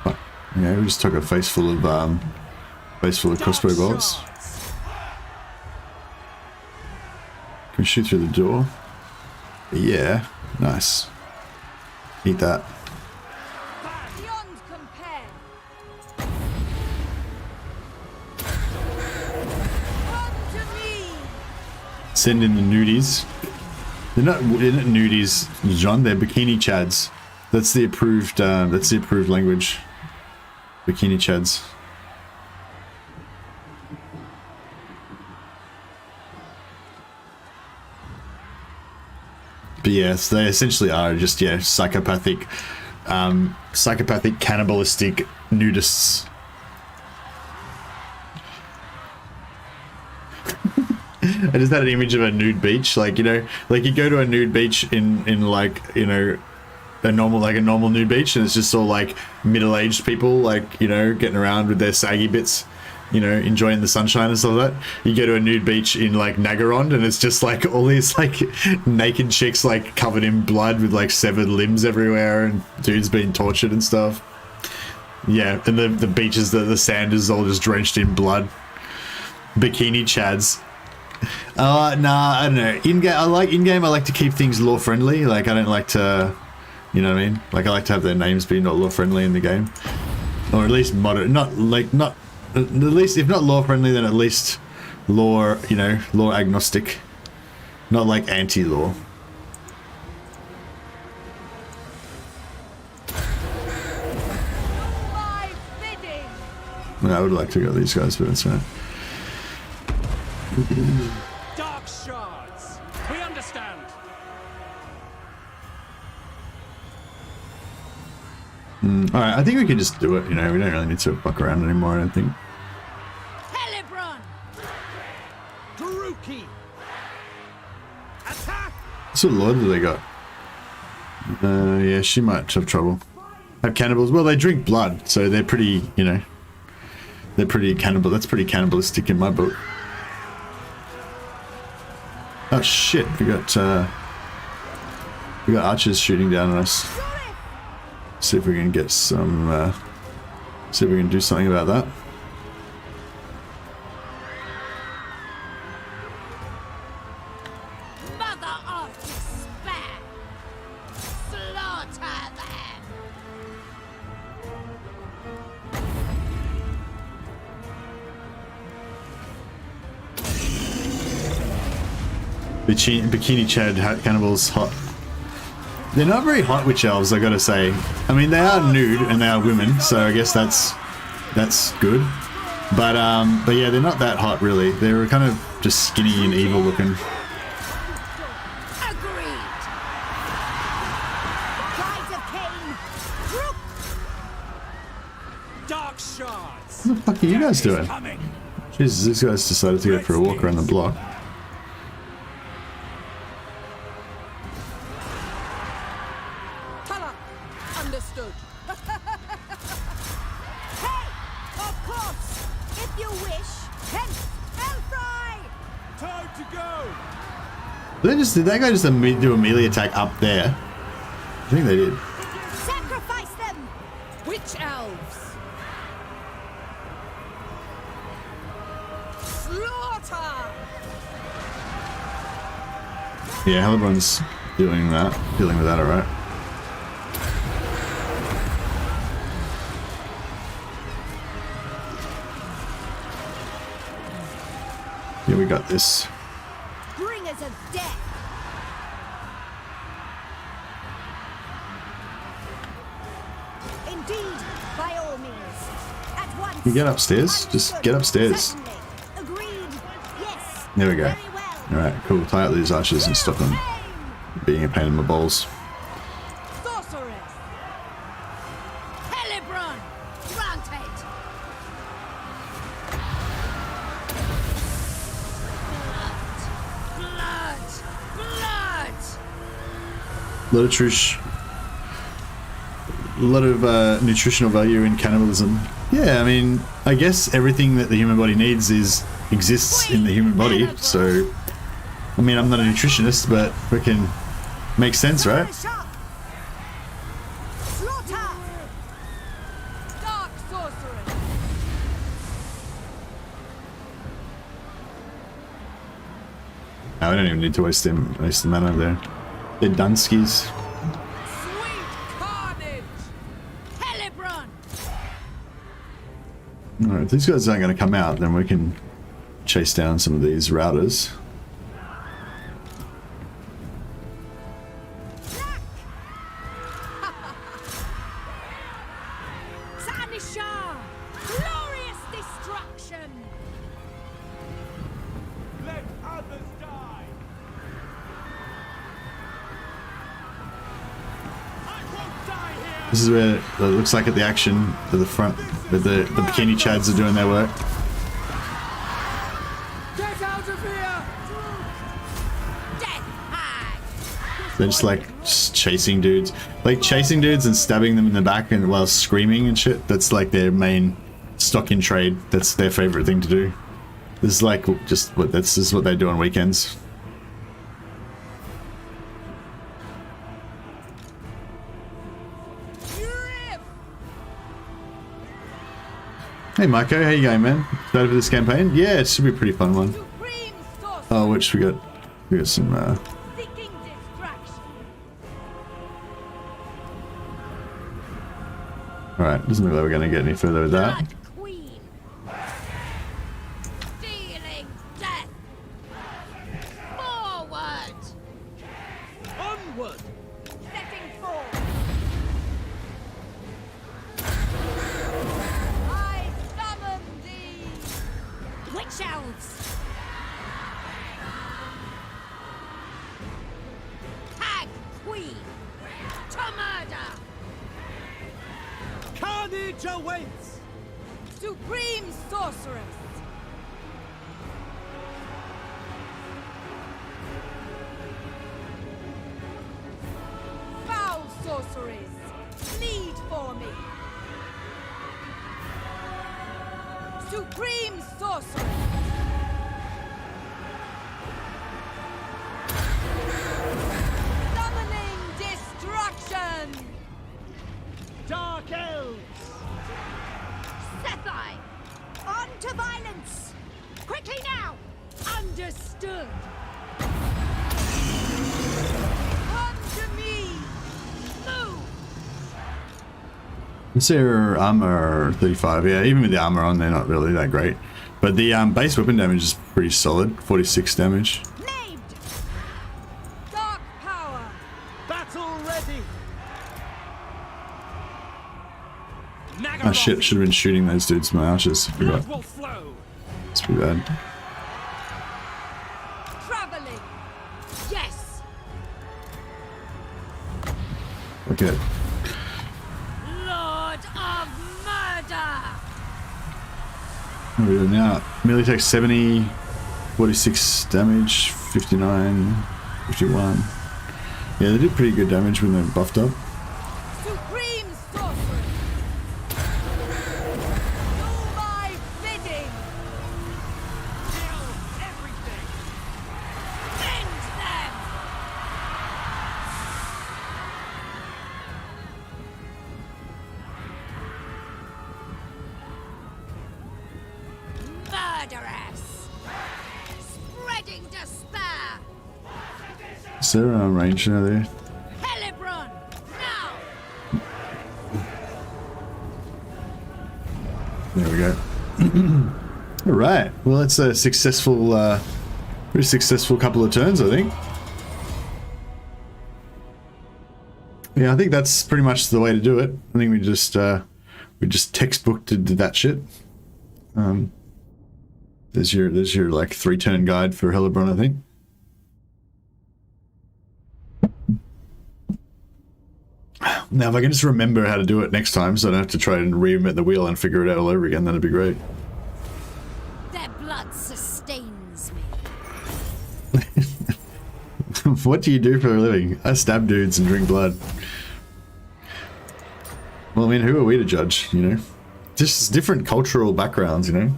Fuck. Yeah, we just took a face full of crossbow bolts. Can we shoot through the door? Yeah, nice. Eat that. Beyond compare. Come to me. Send in the nudies. They're not nudies, John. They're bikini chads. That's the approved. That's the approved language. Bikini chads. But yes, they essentially are just psychopathic, cannibalistic nudists. I just had an image of a nude beach, like, you know, like you go to a nude beach in like, you know, a normal nude beach, and it's just all like middle-aged people, like, you know, getting around with their saggy bits, you know, enjoying the sunshine and stuff like that. You go to a nude beach in like Nagarond, and it's just like all these like naked chicks like covered in blood with like severed limbs everywhere, and dudes being tortured and stuff. Yeah, and the beaches, the sand is all just drenched in blood. Bikini chads. Nah, I don't know. In-game, I like to keep things lore friendly. Like, I don't like to, you know what I mean? Like, I like to have their names be not lore friendly in the game, or at least moderate. At least if not lore friendly, then at least lore, you know, lore agnostic, not like anti-lore. I would like to go these guys, but it's right. Dark shards. We understand. Alright, I think we can just do it, you know, we don't really need to fuck around anymore, I don't think. Hellebron. Druki. Attack. What sort of lord do they got? Yeah, she might have trouble. Have cannibals? Well, they drink blood, so they're pretty, you know, they're pretty cannibal. That's pretty cannibalistic in my book. Oh shit, we got archers shooting down on us. See if we can get some, see if we can do something about that. Mother of despair. Slaughter them. Bikini Chad cannibals hot. They're not very hot witch elves, I gotta say. I mean, they are nude and they are women, so I guess that's good. But yeah, they're not that hot really. They're kind of just skinny and evil looking. Agreed. Guides of Khaine. Rook. Dark shards. What the fuck are you guys doing? Coming. Jesus, these guys decided to go for a walk around the block. Understood. Hey! Of course! If you wish. Hence, Elfry! Time to go! Did that guy just do a melee attack up there? I think they did. Sacrifice them! Witch elves. Slaughter. Yeah, Hellebron's dealing with that, alright. Yeah, we got this. Bringers of death! Indeed, by all means. At once. You get upstairs? Just get upstairs. Certainly. Agreed. Yes. There we go. Very well. Alright, cool. Tie out these archers and stop them being a pain in my balls. Sorceress. Hellebron. Granted. Blood. Blood. A lot of nutritional value in cannibalism. Yeah, I mean, I guess everything that the human body needs exists in the human body. So, I mean, I'm not a nutritionist, but freaking makes sense, right? Slaughter! Dark No, I don't even need to waste the mana there. They're Dunskies. Sweet carnage! Hellebron! Alright, if these guys aren't going to come out, then we can chase down some of these routers. Sanishar! Glorious destruction! Let others die. I won't die here. This is where it looks like at the action to the front, where the bikini chads are doing their work. Get out of here! Death hag! They're just chasing dudes. Like chasing dudes and stabbing them in the back and while screaming and shit. That's like their main stock in trade. That's their favorite thing to do. This is like just what this is what they do on weekends. Rip! Hey Marco, how you going, man? Excited for this campaign? Yeah, it should be a pretty fun one. Supreme source! Oh, which we got some Seeking distraction! alright, doesn't look like we're gonna get any further with that. Blood queen! Dealing death! Forward! Onward! Setting forth! I summon thee! Witch elves! Hag queen! To murder! Carnage awaits! Supreme sorceress! Foul sorceries! Lead for me! Supreme sorceress! Summoning destruction! Dark elves! Sethi! On to violence! Quickly now! Understood! Come to me! Move! Let's say our armor 35. Yeah, even with the armor on, they're not really that great. But the base weapon damage is pretty solid. 46 damage. Named! Dark power! Battle ready! Oh shit, should have been shooting those dudes with my archers. Forgot. Blood will flow! It's pretty bad. Traveling! Yes! Okay. Lord of murder! What are we doing now? Melee takes 70, 46 damage, 59, 51. Yeah, they did pretty good damage when they're buffed up. Supreme sorcery! Do my bidding! Kill everything! End them! Murderous! Spreading despair! Is there a range now there? Hellebron! Now! There we go. Alright, well that's a successful, pretty successful couple of turns, I think. Yeah, I think that's pretty much the way to do it. I think we just textbook did that shit. There's your like 3-turn guide for Hellebron, I think. Now, if I can just remember how to do it next time, so I don't have to try and reinvent the wheel and figure it out all over again, that'd be great. Their blood sustains me. What do you do for a living? I stab dudes and drink blood. Well, I mean, who are we to judge, you know? Just different cultural backgrounds, you know?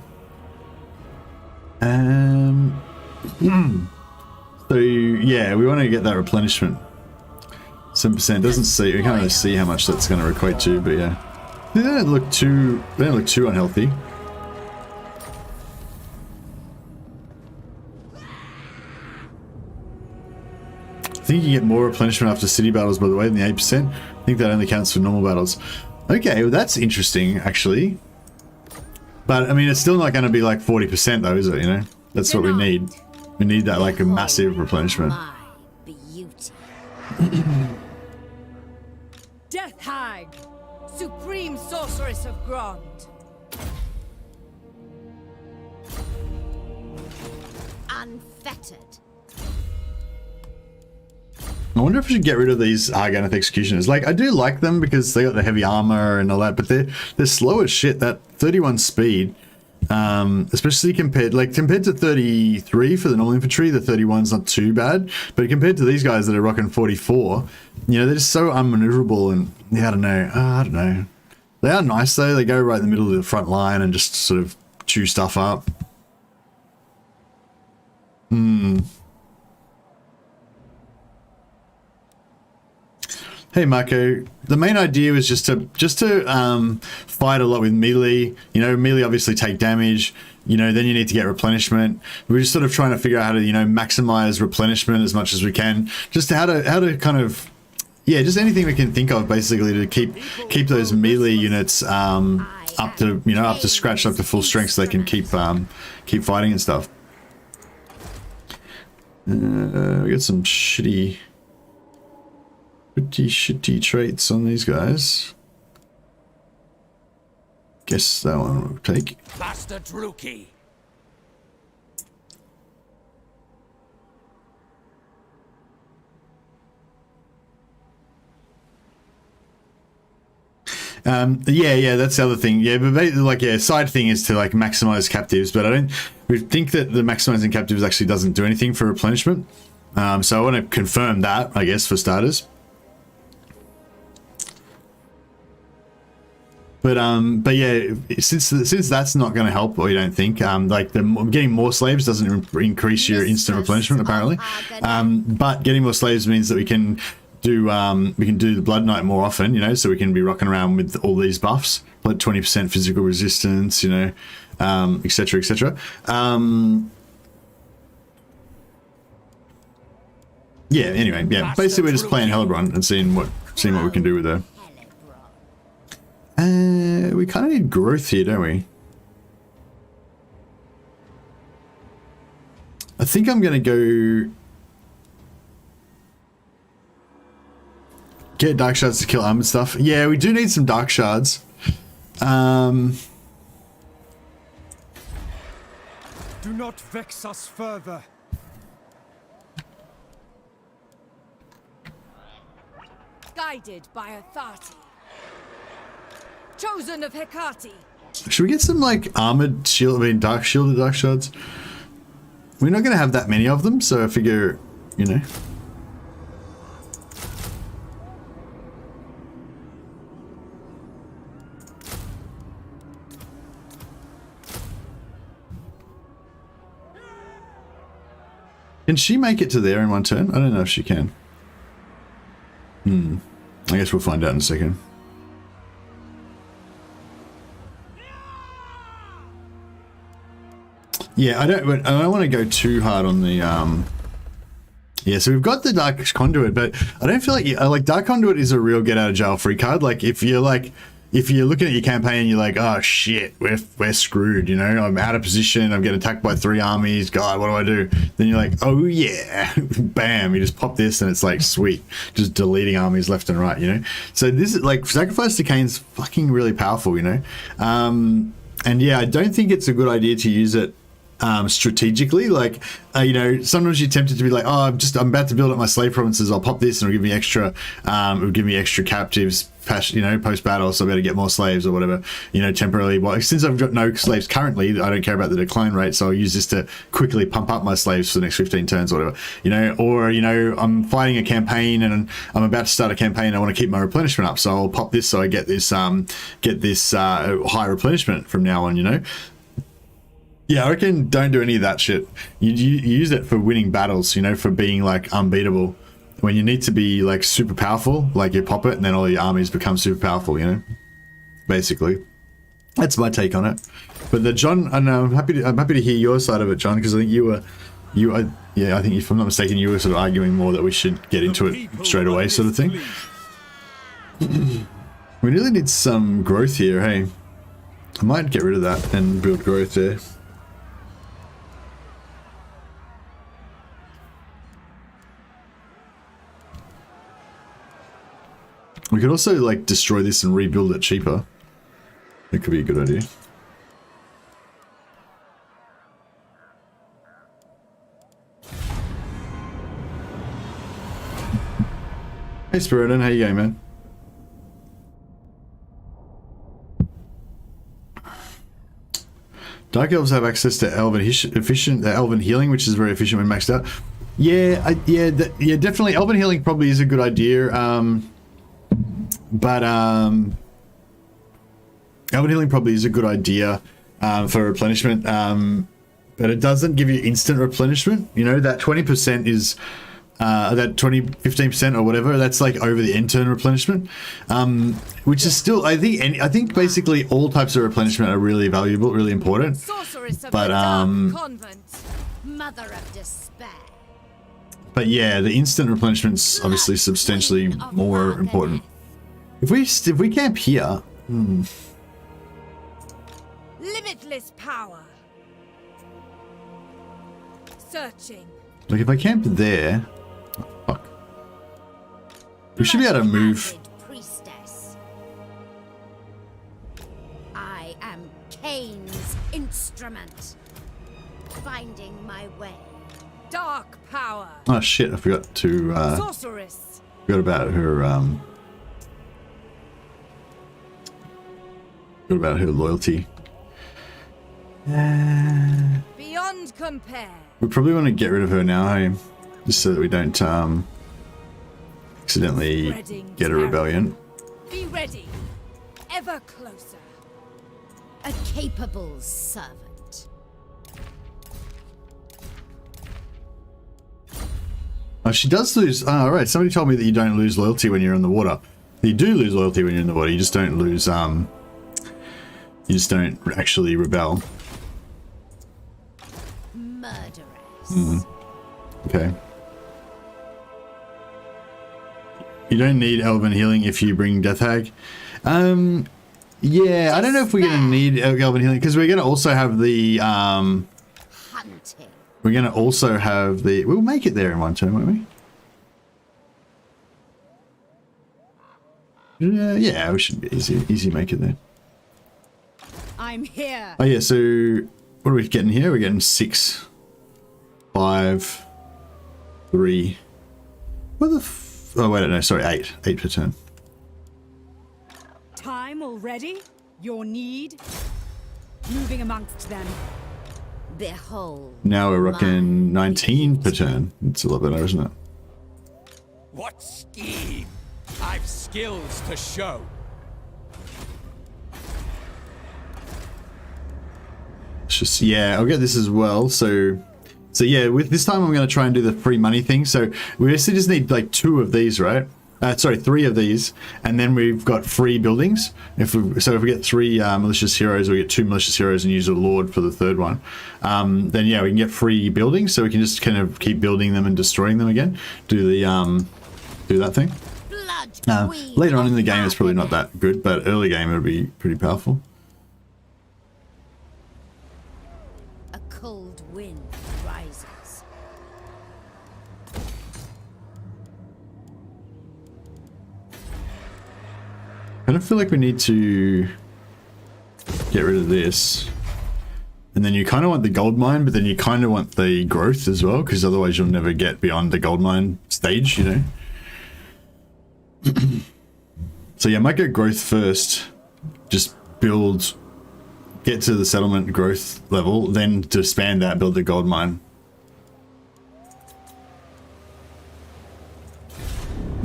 So, yeah, we want to get that replenishment. 7% doesn't see, we can't really see how much that's going to equate to, but yeah. They don't look too unhealthy. think you get more replenishment after city battles, by the way, than the 8%. I think that only counts for normal battles. Okay, well that's interesting, actually. But, I mean, it's still not going to be like 40% though, is it, you know? That's what we need. We need that, like, a massive replenishment. My beauty. Death Hag, supreme sorceress of Grond. Unfettered. I wonder if we should get rid of these Arganeth executioners. Like, I do like them because they got the heavy armor and all that, but they're slow as shit. That 31 speed, especially compared to 33 for the normal infantry, the 31's not too bad. But compared to these guys that are rocking 44, you know, they're just so unmaneuverable. And yeah, I don't know. They are nice though. They go right in the middle of the front line and just sort of chew stuff up. Hey Marco, the main idea was just to fight a lot with melee. You know, melee obviously take damage. You know, then you need to get replenishment. We're just sort of trying to figure out how to, you know, maximize replenishment as much as we can. Just how to kind of, yeah, just anything we can think of basically to keep those melee units up to scratch, up to full strength, so they can keep fighting and stuff. We got some pretty shitty traits on these guys. Guess that one will take. Bastard Druki. Yeah, that's the other thing. Yeah, but like, yeah, side thing is to like maximize captives, but we think that the maximizing captives actually doesn't do anything for replenishment. So I want to confirm that, I guess, for starters. But yeah, since that's not going to help, or you don't think, like getting more slaves doesn't increase your instant replenishment apparently. But getting more slaves means that we can do the Blood Knight more often, you know, so we can be rocking around with all these buffs, like 20% physical resistance, you know, etc, etc. Yeah, anyway, yeah, basically we're just playing Hellebron and seeing what we can do with her. We kind of need growth here, don't we? I think I'm going to go get dark shards to kill armored stuff. Yeah, we do need some dark shards. Do not vex us further. Guided by authority. Chosen of Hecate. Should we get some like armored shield, dark shielded dark shards? We're not going to have that many of them, so I figure, you know. Can she make it to there in one turn? I don't know if she can. I guess we'll find out in a second. Yeah, I don't want to go too hard on the yeah, so we've got the Dark Conduit, but I don't feel like Dark Conduit is a real get out of jail free card. Like if you're looking at your campaign and you're like, oh shit, we're screwed, you know, I'm out of position, I'm getting attacked by 3 armies, God, what do I do? Then you're like, oh yeah, bam, you just pop this and it's like, sweet, just deleting armies left and right, you know? So this is like, Sacrifice to Khaine's fucking really powerful, you know? And yeah, I don't think it's a good idea to use it strategically. Like you know, sometimes you're tempted to be like, oh, I'm about to build up my slave provinces, I'll pop this and it'll give me extra captives, you know, post battle, so I better get more slaves or whatever, you know, temporarily. Well, since I've got no slaves currently, I don't care about the decline rate, so I'll use this to quickly pump up my slaves for the next 15 turns or whatever, you know. Or, you know, I'm fighting a campaign and I'm about to start a campaign, I want to keep my replenishment up, so I'll pop this so I get this high replenishment from now on, you know. Yeah, I reckon don't do any of that shit. You use it for winning battles, you know, for being like unbeatable. When you need to be like super powerful, like you pop it and then all your armies become super powerful, you know. Basically, that's my take on it. But the John, I know I'm happy to hear your side of it, John, because I think you yeah, I think if I'm not mistaken, you were sort of arguing more that we should get into it straight away, sort of thing. We really need some growth here, hey? I might get rid of that and build growth there. We could also like destroy this and rebuild it cheaper. That could be a good idea. Hey Spiridon, how you going, man? Dark Elves have access to Elven Elven healing, which is very efficient when maxed out. Yeah, yeah, definitely. Elven healing probably is a good idea. But Elven healing probably is a good idea for replenishment. But it doesn't give you instant replenishment. You know, that 20% is that 15% or whatever, that's like over the end turn replenishment, which is still, I think basically all types of replenishment are really valuable, really important. But Mother of despair. But yeah, the instant replenishment's obviously substantially more important. If we camp here, Limitless power. Searching. like if I camp there, fuck, we should be able to move. Priestess. I am Khaine's instrument, finding my way. Dark power. Oh shit! I forgot to Sorceress. forgot about her loyalty. Beyond compare. We probably want to get rid of her now, hey? Just so that we don't accidentally get a rebellion. Be ready. Ever closer. A capable servant. Oh, she does lose. Oh, all right. Somebody told me that you don't lose loyalty when you're in the water. You do lose loyalty when you're in the water. You just don't lose. You just don't actually rebel. Murderess. Okay. You don't need Elven healing if you bring Death Hag. Yeah, I don't know if we're gonna need Elven healing because we're gonna also have the Hunting. we're gonna also have the. We'll make it there in one turn, won't we? Yeah, we should be easy make it there. I'm here. Oh yeah, so what are we getting here? We're getting 6, 5, 3. What the? Oh wait, no, sorry, 8 per turn. Time already? Your need? Moving amongst them. Behold. Now we're rocking 19 per turn. It's a lot better, isn't it? What scheme? I've skills to show. It's just, yeah, I'll get this as well. So yeah, with this time I'm going to try and do the free money thing. So we basically just need like 2 of these, right? Sorry, 3 of these, and then we've got free buildings. If we get 3 malicious heroes, or we get 2 malicious heroes and use a lord for the 3rd one, then yeah, we can get free buildings. So we can just kind of keep building them and destroying them again. Do the do that thing. Later on in the game, it's probably not that good, but early game it'll be pretty powerful. A cold wind rises. I don't feel like we need to get rid of this. And then you kind of want the gold mine, but then you kind of want the growth as well, because otherwise you'll never get beyond the gold mine stage, you know? So yeah, I might get growth first. Just build, get to the settlement growth level, then to expand that, build the gold mine.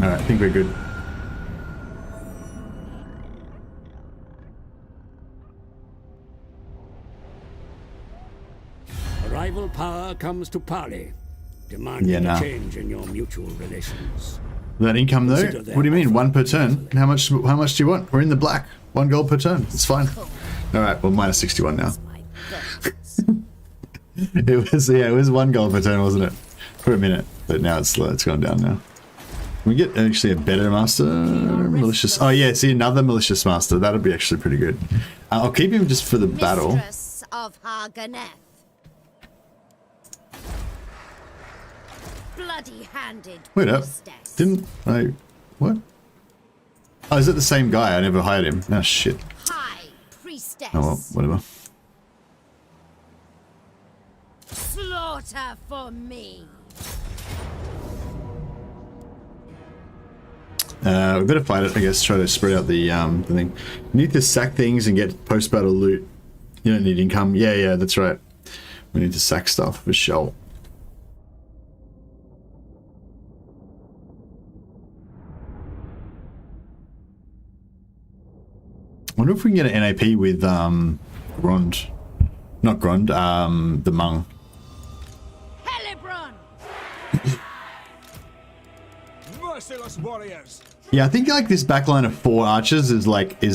Alright, I think we're good. Rival power comes to parley, demanding a change in your mutual relations. That income though? What do you mean? 1 per turn? How much do you want? We're in the black. 1 gold per turn. It's fine. Alright, well minus 61 now. It was 1 gold per turn, wasn't it? For a minute, but now it's gone down now. We get actually a better master, malicious. Oh yeah, see another malicious master. That'd be actually pretty good. I'll keep him just for the battle. Mistress of Harganeth. Bloody-handed Wait up, priestess. didn't I? What? Oh, is it the same guy? I never hired him. Oh shit. High priestess. Oh well, whatever. Slaughter for me. We better fight it, I guess. Try to spread out the thing. You need to sack things and get post-battle loot. You don't need income. Yeah, that's right. We need to sack stuff for sure. I wonder if we can get an NAP with Grond. Not Grond, the Hmong. Hellebron. Merciless warriors. Yeah, I think like this backline of 4 archers is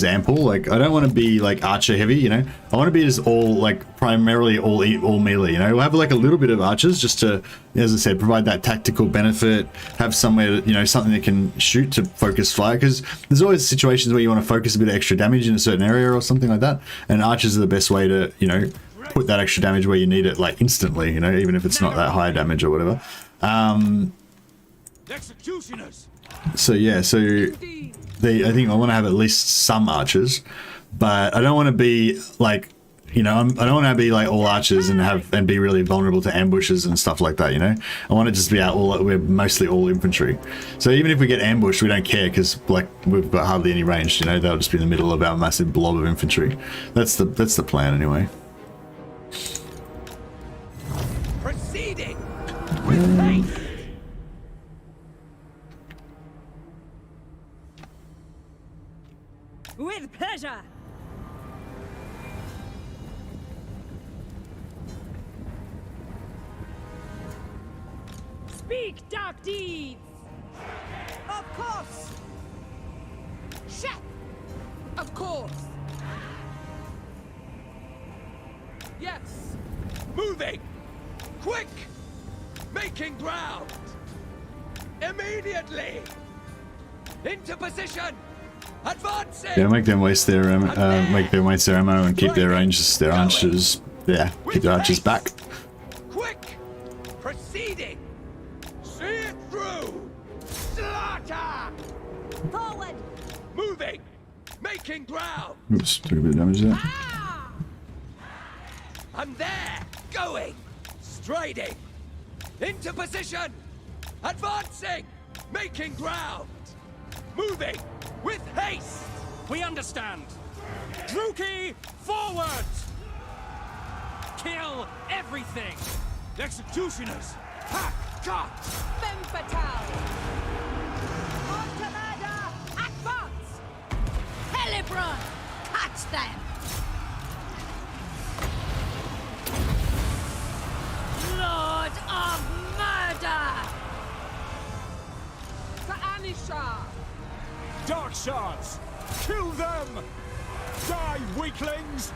ample. Like I don't want to be like archer heavy, you know. I want to be just all like primarily all melee, you know. We'll have like a little bit of archers just to, as I said, provide that tactical benefit, have somewhere, you know, something that can shoot to focus fire, because there's always situations where you want to focus a bit of extra damage in a certain area or something like that, and archers are the best way to, you know, put that extra damage where you need it, like instantly, you know, even if it's not that high damage or whatever. Executioners. So yeah, so I think I want to have at least some archers, but I don't want to be like, you know, I don't want to be like all archers and be really vulnerable to ambushes and stuff like that, you know. I want to just be we're mostly all infantry. So even if we get ambushed, we don't care, because like we've got hardly any range, you know. They'll just be in the middle of our massive blob of infantry. That's the plan anyway. Proceeding with haste. With pleasure. Speak dark deeds. Of course. Chef. Of course. Yes. Moving. Quick. Making ground. Immediately. Into position. Advancing. Yeah, make them waste their ammo, and keep their ranges, their archers. Yeah, keep their archers back. Quick. Proceeding. See it through. Slaughter. Forward. Moving. Making ground. Oops, took a bit of damage there. Ah! I'm there. Going. Striding. Into position. Advancing. Making ground. Moving. With haste. We understand. Druki, forward! Kill everything! Executioners! Hack! Cut! Femme fatale. Montalada. Advance. Hellebron. Touch them. Lord of Murder. Sa'anisha. Dark shards! Kill them! Die, weaklings!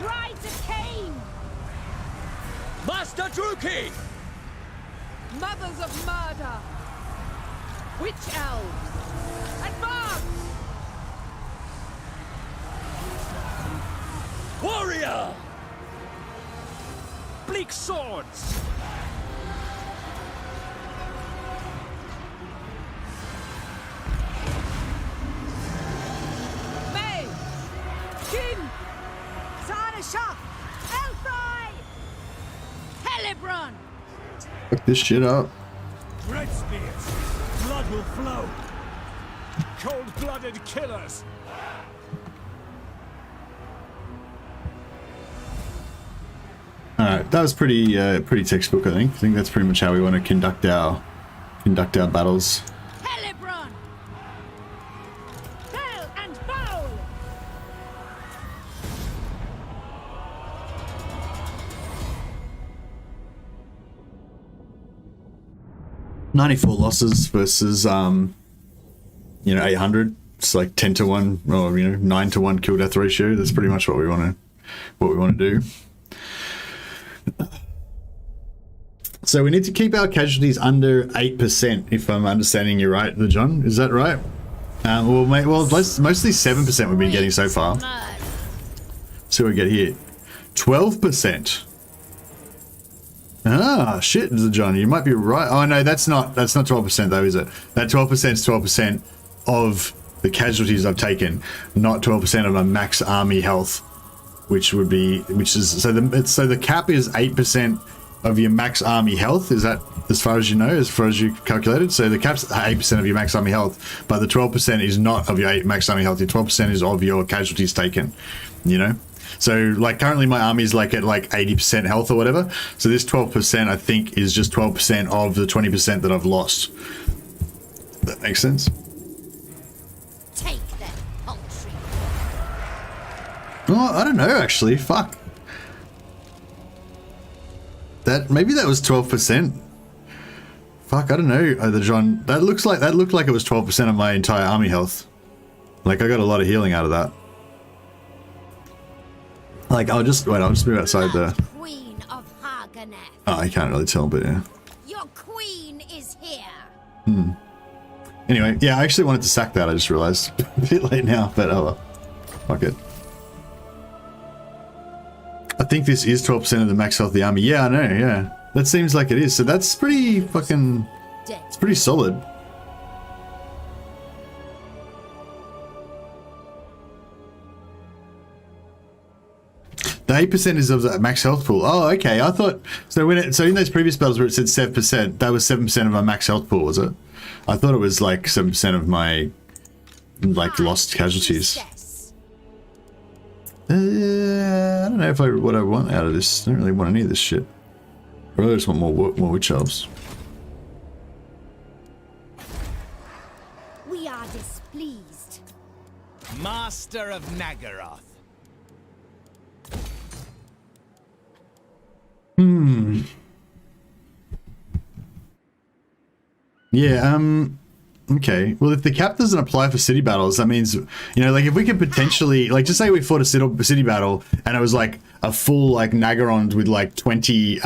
Brides of Khaine. Master Druki! Mothers of murder. Witch elves. Advance. Warrior! Bleak swords! May. Kin. Sa'anisha. Elfry. Hellebron. Fuck this shit up. Red spears! Blood will flow! Cold-blooded killers! Alright, that was pretty textbook, I think. I think that's pretty much how we want to conduct our battles. Hellebron. Bell and bowl. 94 losses versus 800. It's like 10 to 1 or 9 to 1 kill death ratio. That's pretty much what we want to do. So we need to keep our casualties under 8%, if I'm understanding you right, John. Is that right? Well, mostly 7% we've been getting so far. See what we get here. 12%. Ah, shit, John, you might be right. Oh no, that's not 12% though, is it? That 12% is 12% of the casualties I've taken, not 12% of my max army health, which is so the cap is 8% of your max army health. Is that as far as you know, as far as you calculated? So the cap's 8% of your max army health, but the 12% is not of your max army health. Your 12% is of your casualties taken, you know? So like currently my army is like at like 80% health or whatever. So this 12% I think is just 12% of the 20% that I've lost. That makes sense. Take them, poultry. Oh, I don't know actually. Fuck. Maybe that was 12%. Fuck, I don't know, either John. That looked like it was 12% of my entire army health. Like I got a lot of healing out of that. Like I'll just move outside the Queen of Haganeth. Oh, I can't really tell, but yeah. Your queen is here. Anyway, yeah, I actually wanted to sack that, I just realized. A bit late now, but oh well. Fuck it. I think this is 12% of the max health of the army. Yeah, I know, yeah. That seems like it is. So that's pretty fucking... It's pretty solid. The 8% is of the max health pool. Oh, okay. I thought... So in those previous battles where it said 7%, that was 7% of my max health pool, was it? I thought it was like 7% of my... like, lost casualties. I don't know if what I want out of this. I don't really want any of this shit. I really just want more witch elves. We are displeased. Master of Nagaroth. Yeah, okay. Well, if the cap doesn't apply for city battles, that means, you know, like if we could potentially, like just say we fought a city battle and it was like a full like Nagaron with like 20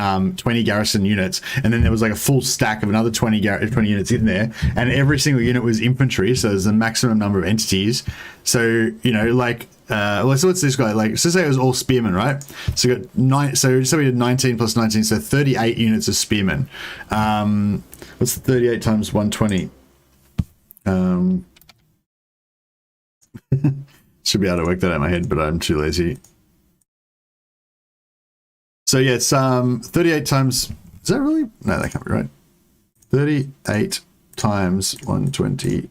garrison units, and then there was like a full stack of another 20 units in there, and every single unit was infantry, so there's a maximum number of entities. So, you know, like well, so what's this guy like? So say it was all spearmen, right? So we got 9. So we did 19 plus 19, so 38 units of spearmen. What's 38 times 120? Should be able to work that out in my head, but I'm too lazy. So yeah, it's 38 times. Is that really? No, that can't be right. 38 times 120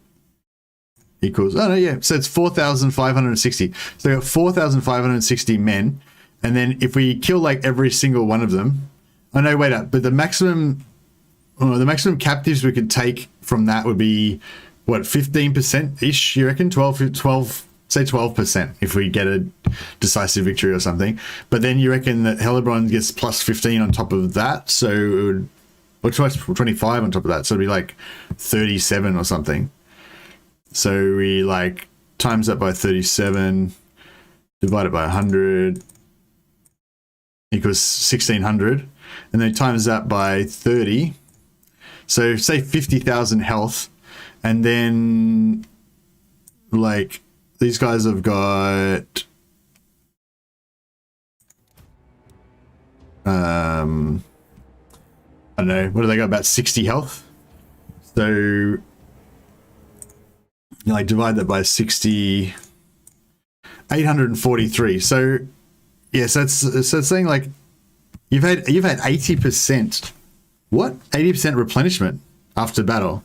equals. Oh no, yeah. So it's 4,560. So we got 4,560 men, and then if we kill like every single one of them. Oh no, wait up. But the maximum captives we could take from that would be what, 15% ish? You reckon? 12. Say 12% if we get a decisive victory or something. But then you reckon that Hellebron gets plus 15 on top of that, so it would, or 25 on top of that, so it'd be like 37 or something. So we like times that by 37, divide it by 100, equals 1,600, and then times that by 30. So say 50,000 health, and then like these guys have got I don't know, what do they got, about 60 health? So you like divide that by 60, 843. So yeah, so it's saying like you've had 80%. What? 80% replenishment after battle.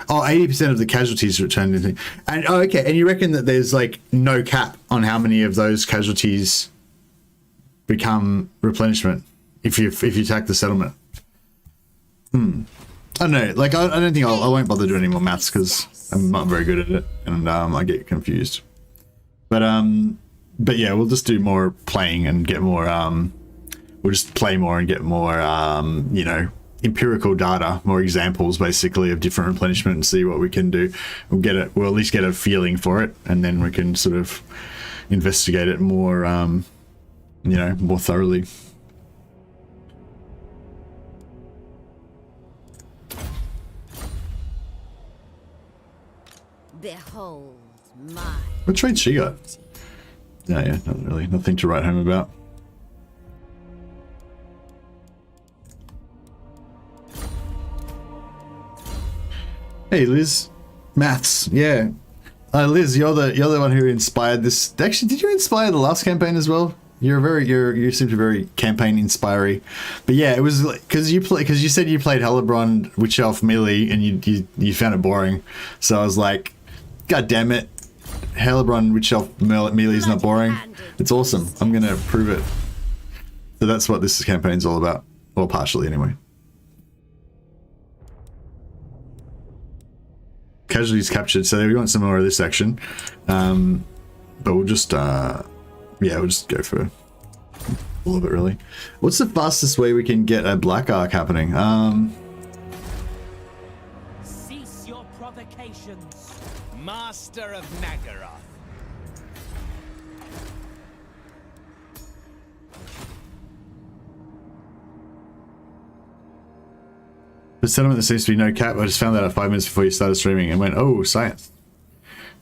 Oh, 80% of the casualties returned. And oh, okay. And you reckon that there's like no cap on how many of those casualties become replenishment if you attack the settlement? I don't know. Like I don't think I won't bother doing any more maths because I'm not very good at it, and I get confused. But yeah, we'll just do more playing and get more. We'll just play more and get more. You know, empirical data, more examples basically of different replenishment, and see what we can do. We'll at least get a feeling for it, and then we can sort of investigate it more, you know, more thoroughly. Behold my What traits she got? Yeah, not really. Nothing to write home about. Hey, Liz. Maths, yeah. Liz, you're the one who inspired this. Actually, did you inspire the last campaign as well? You seem to be very campaign inspiring. But yeah, it was because you said you played Hellebron Witch Elf melee and you found it boring. So I was like, God damn it, Hellebron Witch Elf melee is not boring. It's awesome. I'm gonna prove it. So that's what this campaign's all about, well, partially anyway. Casualties captured. So we want some more of this action, but we'll just we'll just go for all of it, really. What's the fastest way we can get a black arc happening? Cease your provocations, Master of Nagaroth. The settlement, there seems to be no cap. I just found that out 5 minutes before you started streaming and went, oh, science.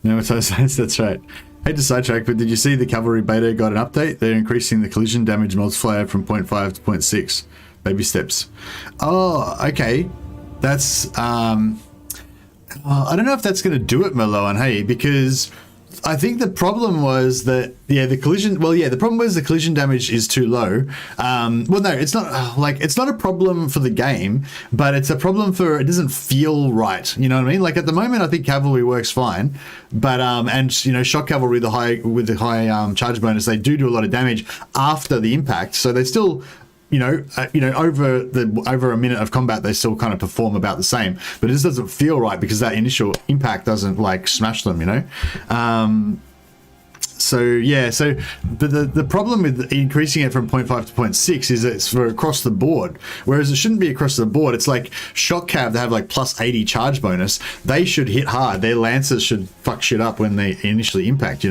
No, it's science, that's right. Hate to sidetrack, but did you see the Cavalry beta got an update? They're increasing the collision damage multiplier from 0.5 to 0.6. Baby steps. Oh, okay. That's, I don't know if that's going to do it, Merlot, hey, because I think the problem was that, the problem was the collision damage is too low. Well, no, it's not, it's not a problem for the game, but it's a problem for, it doesn't feel right. You know what I mean? Like at the moment, I think Cavalry works fine, but, and, Shock Cavalry, with the high charge bonus, they do a lot of damage after the impact. So they still, over a minute of combat, they still kind of perform about the same, but it just doesn't feel right because that initial impact doesn't smash them, but the problem with increasing it from 0.5 to 0.6 is that it's for across the board, whereas it shouldn't be across the board. It's like Shock Cav, they have plus 80 charge bonus. They should hit hard. Their Lancers should fuck shit up when they initially impact,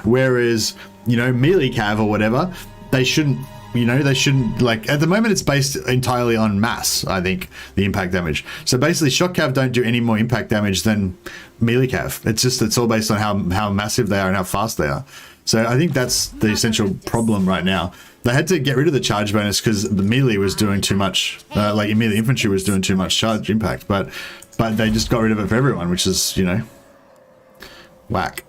whereas, melee Cav or whatever, they shouldn't. They shouldn't, at the moment it's based entirely on mass, I think, the impact damage. So basically Shock Cav don't do any more impact damage than melee Cav. It's all based on how massive they are and how fast they are. So I think that's the essential problem right now. They had to get rid of the charge bonus because the melee was doing too much, melee infantry was doing too much charge impact, but they just got rid of it for everyone, which is, whack.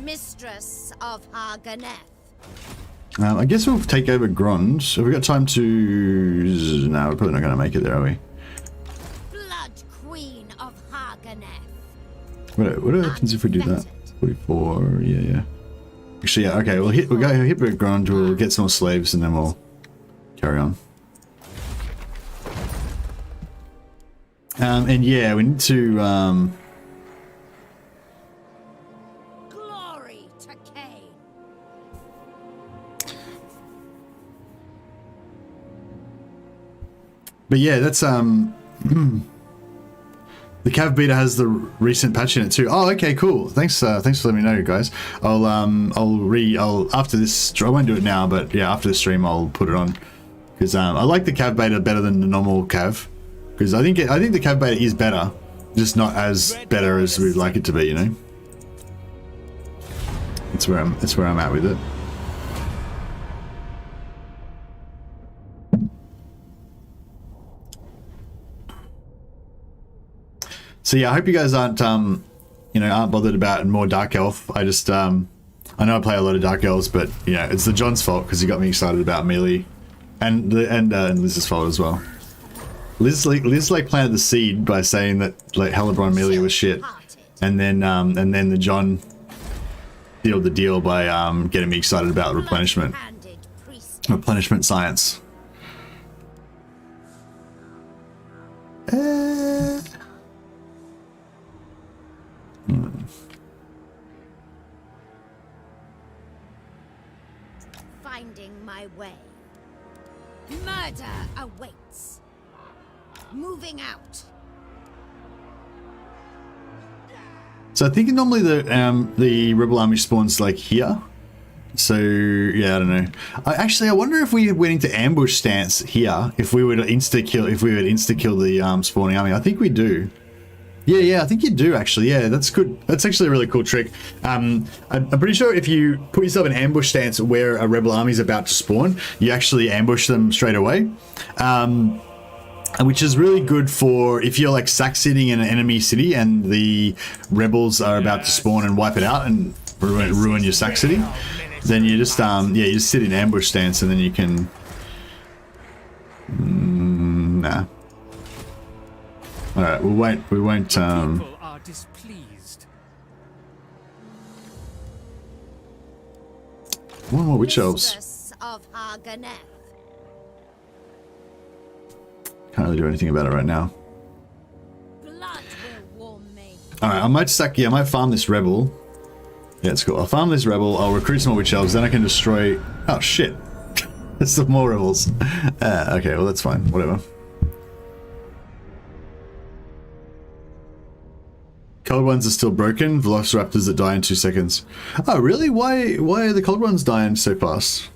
mistress of Haganeth. I guess we'll take over Grond. Have we got time to... No, we're probably not going to make it there, are we? Blood Queen of Haganeth. What happens if we do that? 44, yeah. Actually, yeah, okay, we'll go hit Grond, we'll get some more slaves, and then we'll carry on. And yeah, we need to... Glory to Khaine. But yeah, that's the Cav beta has the recent patch in it too. Oh, okay, cool. Thanks for letting me know, guys. I'll after this. I won't do it now, but yeah, after the stream, I'll put it on because I like the Cav beta better than the normal Cav because I think the Cav beta is better, just not as better as we'd like it to be. You know, that's where I'm at with it. So yeah, I hope you guys aren't bothered about more Dark Elf. I just I know I play a lot of Dark Elves, but it's the John's fault because he got me excited about melee, and Liz's fault as well. Liz planted the seed by saying that Hellebron melee was shit, and then the John sealed the deal by getting me excited about replenishment science. Finding my way. Murder awaits. Moving out. So I think normally the rebel army spawns like here. So yeah, I don't know. I wonder if we went into ambush stance here, if we would insta kill the spawning army. I think we do. Yeah, I think you do actually. Yeah, that's good. That's actually a really cool trick. I'm pretty sure if you put yourself in ambush stance where a rebel army is about to spawn, you actually ambush them straight away. Which is really good for if you're like sack sitting in an enemy city and the rebels are about to spawn and wipe it out and ruin your sack city. Then you just you just sit in ambush stance and then you can nah. Alright, we won't People are displeased. one more witch elves. Mistress of Haganeth. Can't really do anything about it right now. Blood will warm me. Alright, I might farm this rebel. Yeah, it's cool. I'll farm this rebel, I'll recruit some more witch elves, then I can destroy... Oh, shit. There's some more rebels. Okay, well, that's fine. Whatever. Cold ones are still broken. Velociraptors that die in 2 seconds. Oh, really? Why are the cold ones dying so fast?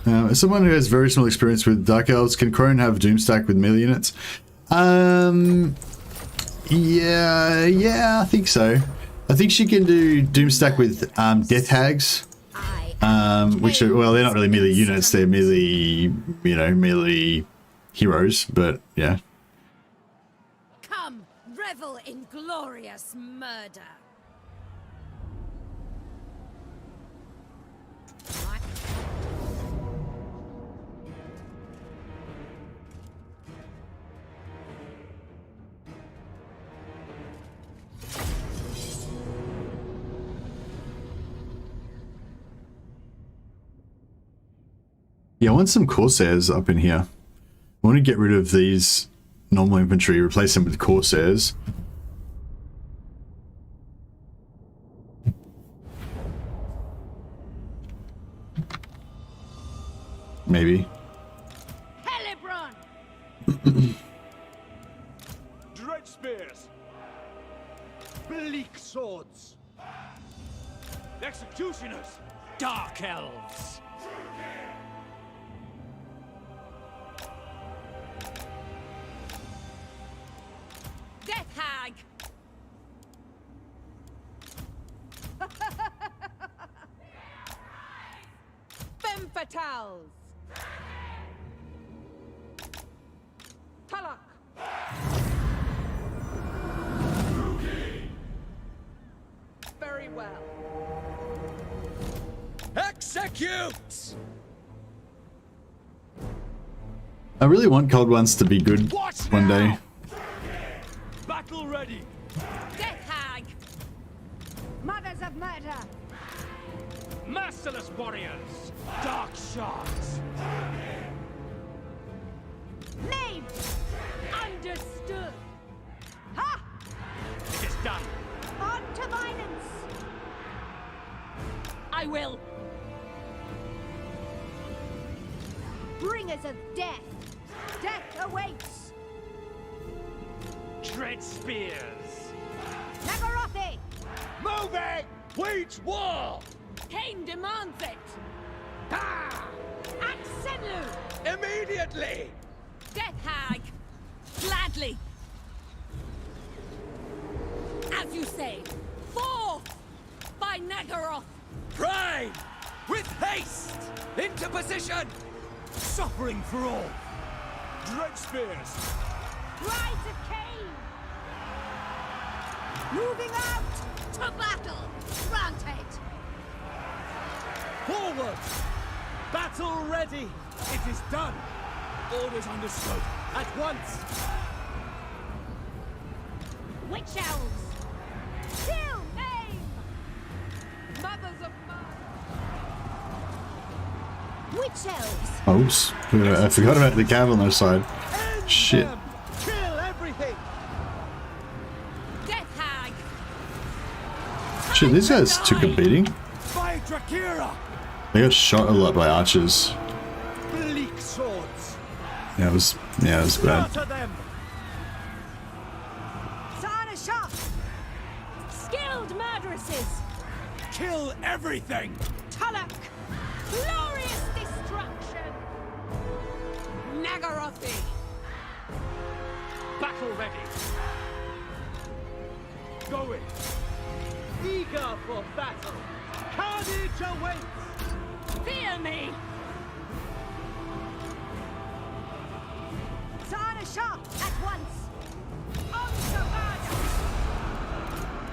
As someone who has very small experience with Dark Elves, can Crone have Doomstack with melee units? Yeah, I think so. I think she can do Doomstack with Death Hags, which are, well, they're not really melee units, they're melee, melee heroes, but yeah. Come, revel in glorious murder. Yeah, I want some Corsairs up in here. I want to get rid of these normal infantry, replace them with Corsairs. Maybe. Hellebron! Dread spears. Bleak swords. Executioners. Dark Elves. Death Hag! Femme fatales. Talak. Very well. Execute! I really want cold ones to be good one day. Battle ready. Death Hag! Mothers of murder. Merciless warriors. Dark sharks. Name. Understood. Ha! It is done. On to violence. I will. Bringers of death. Death awaits. Dread spears. Nagarothi. Moving. Wage war. Khaine demands it. Ah! Axenlu. Immediately. Death Hag! Gladly! As you say, forth! By Nagaroth! Pride! With haste! Into position! Suffering for all! Dread spears. Rise of Khaine. Moving out. To battle! Granted! Forward. Battle ready. It is done! Orders understood. At once! Witch elves. Kill aim. Mothers of murder. Witch elves. Oops. I forgot about the cav on their side. End Shit. them. Kill everything. Death Hag! Shit, these guys took a beating. By Drakira. They got shot a lot by archers. Bleak swords. Yeah, it was bad. Slaughter them. forces! Kill everything! Tulloch! Glorious destruction! Nagarothi! Battle ready. Going. Eager for battle. Carnage awaits. Fear me! Zana Shah at once! On Savannah!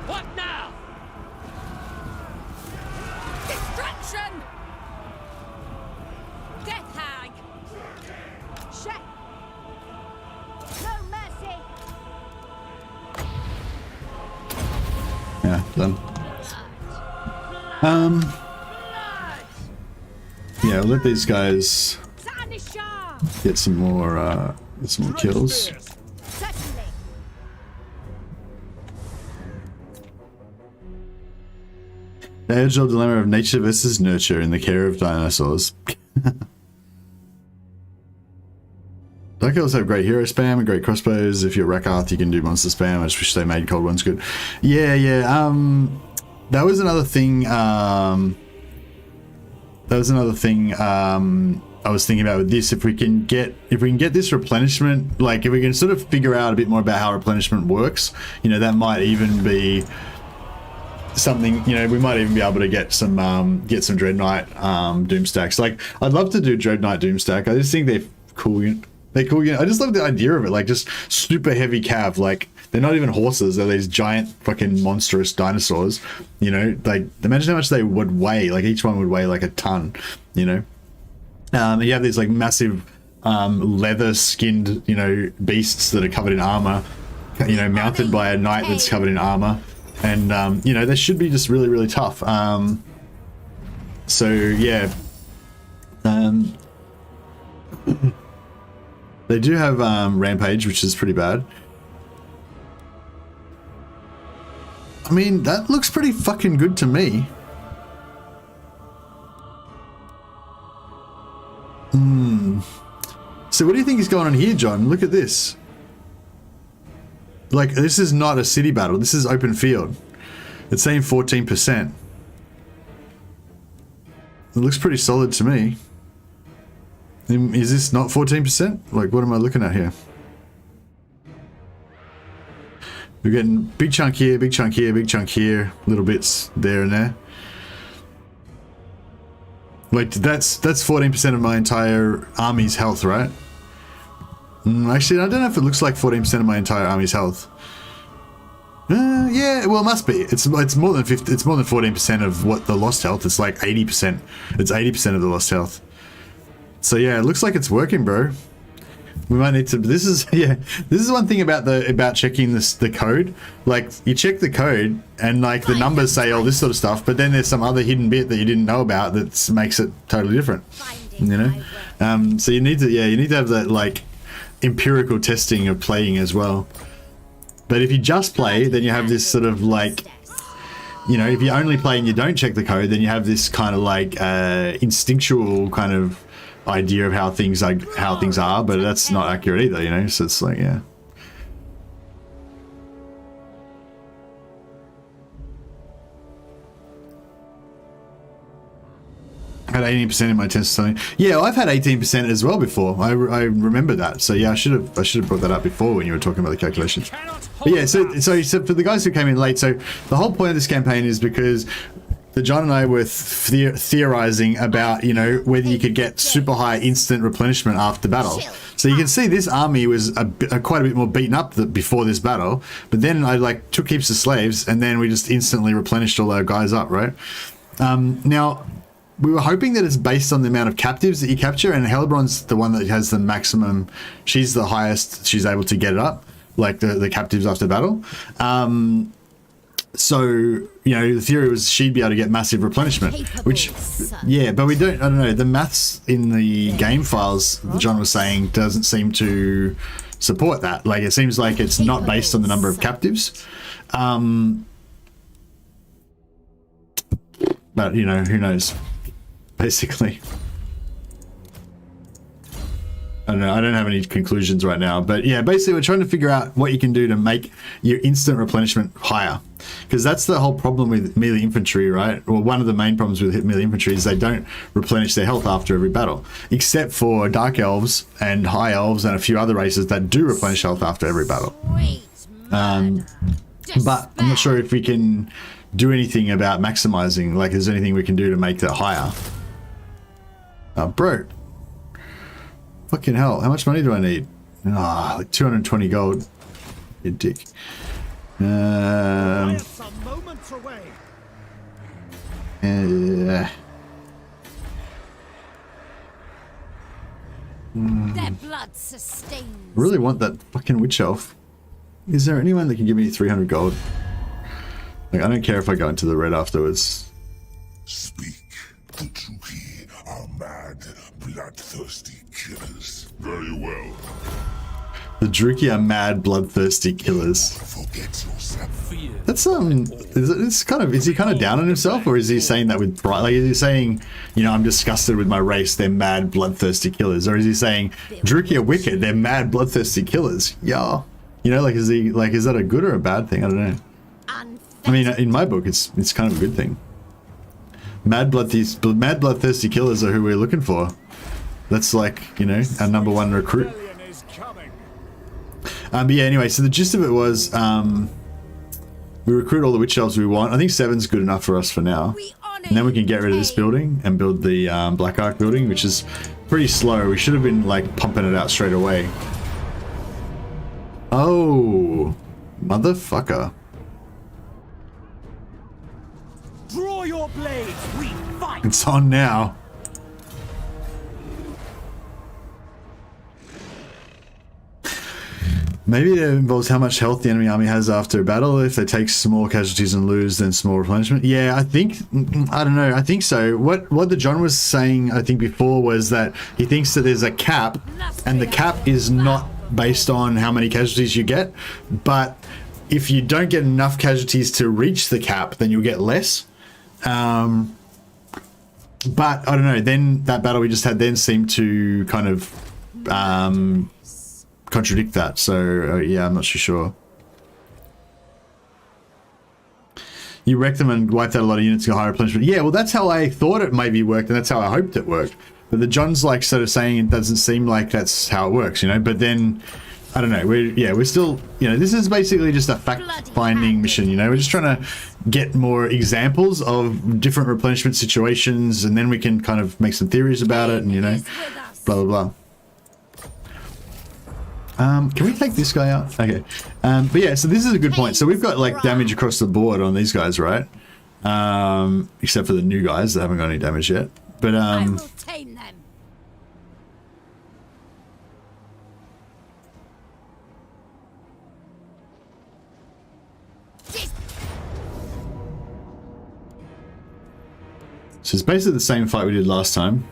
What now? Destruction! Death hag! Shep! No mercy! Yeah, done. Yeah, we'll let these guys Zana Shah! get some more kills. Certainly! The age-old dilemma of nature versus nurture in the care of dinosaurs. Dark Elves have great hero spam and great crossbows. If you're Rakath, you can do monster spam. I just wish they made cold ones good. Yeah. That was another thing. I was thinking about with this. If we can get this replenishment, like if we can sort of figure out a bit more about how replenishment works, you know, that might even be something. You know, we might even be able to get some Dread Knight Doom stacks. Like, I'd love to do Dread Knight Doom stack. I just think they're cool. They're cool. You know, I just love the idea of it. Like, just super heavy cav. Like, they're not even horses. They're these giant fucking monstrous dinosaurs. You know, like, imagine how much they would weigh. Like, each one would weigh like a ton. You know, you have these like massive leather skinned, you know, beasts that are covered in armor. You know, mounted by a knight that's covered in armor. And you know, they should be just really, really tough. So yeah, they do have Rampage, which is pretty bad. I mean, that looks pretty fucking good to me. So what do you think is going on here, John? Look at this. Like, this is not a city battle. This is open field. It's saying 14%. It looks pretty solid to me. Is this not 14%? Like, what am I looking at here? We're getting big chunk here, big chunk here, big chunk here, little bits there and there. Like, that's 14% of my entire army's health, right? Actually, I don't know if it looks like 14% of my entire army's health. Yeah, well, it must be. It's more than 50. It's more than 14% of what the lost health. It's like 80%. It's 80% of the lost health. So yeah, it looks like it's working, bro. We might need to. This is one thing about checking the code. Like, you check the code and like the numbers say all this sort of stuff, but then there's some other hidden bit that you didn't know about that makes it totally different. You know. So you need to have that like empirical testing of playing as well. But if you just play, then you have this sort of like, you know, if you only play and you don't check the code, then you have this kind of like instinctual kind of idea of how things are, but that's not accurate either, you know. So it's like, yeah. I had 18% in my test something. Yeah, I've had 18% as well before. I remember that. So yeah, I should have brought that up before when you were talking about the calculations. But yeah, so for the guys who came in late, so the whole point of this campaign is because John and I were theorizing about, you know, whether you could get super high instant replenishment after battle. So you can see this army was quite a bit more beaten up before this battle, but then I like took heaps of slaves and then we just instantly replenished all our guys up, right? Now, we were hoping that it's based on the amount of captives that you capture, and Hellebron's the one that has the maximum. She's the highest she's able to get it up, like the captives after battle. So, you know, the theory was she'd be able to get massive replenishment, which, yeah, but I don't know, the maths in the game files that John was saying doesn't seem to support that. Like, it seems like it's not based on the number of captives. But, you know, who knows? Basically. I don't know. I don't have any conclusions right now. But yeah, basically we're trying to figure out what you can do to make your instant replenishment higher. Because that's the whole problem with melee infantry, right? Well, one of the main problems with melee infantry is they don't replenish their health after every battle. Except for Dark Elves and High Elves and a few other races that do replenish health after every battle. But I'm not sure if we can do anything about maximizing. Like, is there anything we can do to make that higher? Bro. Fucking hell. How much money do I need? Like 220 gold. You dick. Some moments away. Their blood sustains. Really want that fucking witch elf. Is there anyone that can give me 300 gold? Like, I don't care if I go into the red afterwards. Speak. The Druki are mad, bloodthirsty killers. Very well. The Druki are mad, bloodthirsty killers. Forget yourself. That's it's kind of, is he kind of down on himself, or is he saying that with pride? Like, is he saying, you know, I'm disgusted with my race, they're mad, bloodthirsty killers, or is he saying Druki are wicked, they're mad, bloodthirsty killers? Yeah, you know, like, is he like, is that a good or a bad thing? I don't know. I mean, in my book, it's kind of a good thing. Mad bloodthirsty killers are who we're looking for. That's like, you know, our #1 recruit. But yeah, anyway, so the gist of it was we recruit all the witch elves we want. I think 7's good enough for us for now. And then we can get rid of this building and build the Black Ark building, which is pretty slow. We should have been like pumping it out straight away. Oh, motherfucker. Draw your blades, we fight! It's on now. Maybe it involves how much health the enemy army has after a battle. If they take small casualties and lose, then small replenishment. Yeah, I think, I don't know, I think so. What the John was saying, I think before, was that he thinks that there's a cap, and the cap is not based on how many casualties you get, but if you don't get enough casualties to reach the cap, then you'll get less. But I don't know, then that battle we just had then seemed to kind of contradict that, so yeah, I'm not too sure. You wrecked them and wiped out a lot of units to higher replenishment. Yeah, well, that's how I thought it maybe worked, and that's how I hoped it worked. But the John's like sort of saying it doesn't seem like that's how it works, you know. But then I don't know. We're still, you know, this is basically just a fact-finding mission, you know. We're just trying to get more examples of different replenishment situations, and then we can kind of make some theories about it, and, you know, blah, blah, blah. Can we take this guy out? Okay. But yeah, so this is a good point. So we've got like damage across the board on these guys, right? Except for the new guys that haven't got any damage yet. But I will tame them. so it's basically the same fight we did last time.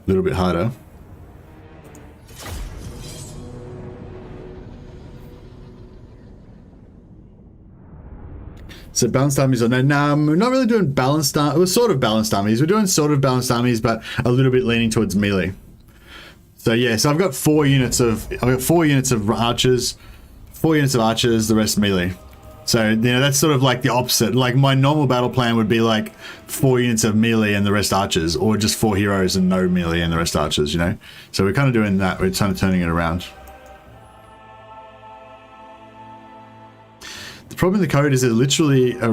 A little bit harder. So balanced armies or no? Nah, we're not really doing balanced armies. We're sort of balanced armies. We're doing sort of balanced armies, but a little bit leaning towards melee. So yeah, so I've got 4 units of archers, 4 units of archers, the rest melee. So, you know, that's sort of like the opposite. Like my normal battle plan would be like 4 units of melee and the rest archers, or just 4 heroes and no melee and the rest archers, you know? So we're kind of doing that. We're kind of turning it around. The problem with the code is there's literally a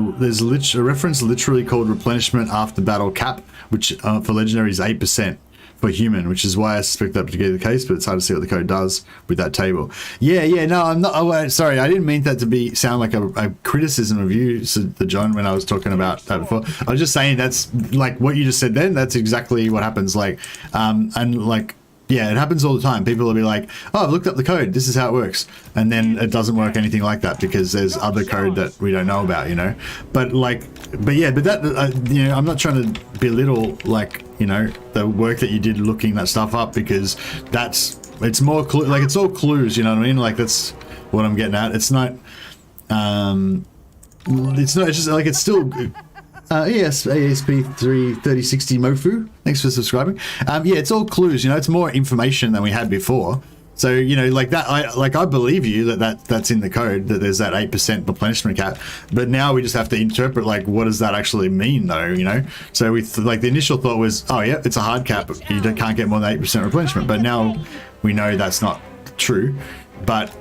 reference literally called replenishment after battle cap, which for legendary is 8% for human, which is why I suspect that to be the case, but it's hard to see what the code does with that table. Yeah, no, I'm not, oh, sorry, I didn't mean that to sound like a criticism of you, John, when I was talking about that before. I was just saying that's like what you just said then, that's exactly what happens, like, and like, yeah, it happens all the time. People will be like, oh, I've looked up the code, this is how it works. And then it doesn't work anything like that because there's other code that we don't know about, you know? But that, you know, I'm not trying to belittle, like, you know, the work that you did looking that stuff up, because it's more, like, it's all clues, you know what I mean? Like, that's what I'm getting at. It's not, it's just, like, it's still, ASP3060 Mofu, thanks for subscribing. Yeah, it's all clues, you know, it's more information than we had before. So, you know, like that, I believe you that's in the code, that there's that 8% replenishment cap, but now we just have to interpret, like, what does that actually mean, though, you know? So we, like, the initial thought was, oh, yeah, it's a hard cap, you can't get more than 8% replenishment, but now we know that's not true, but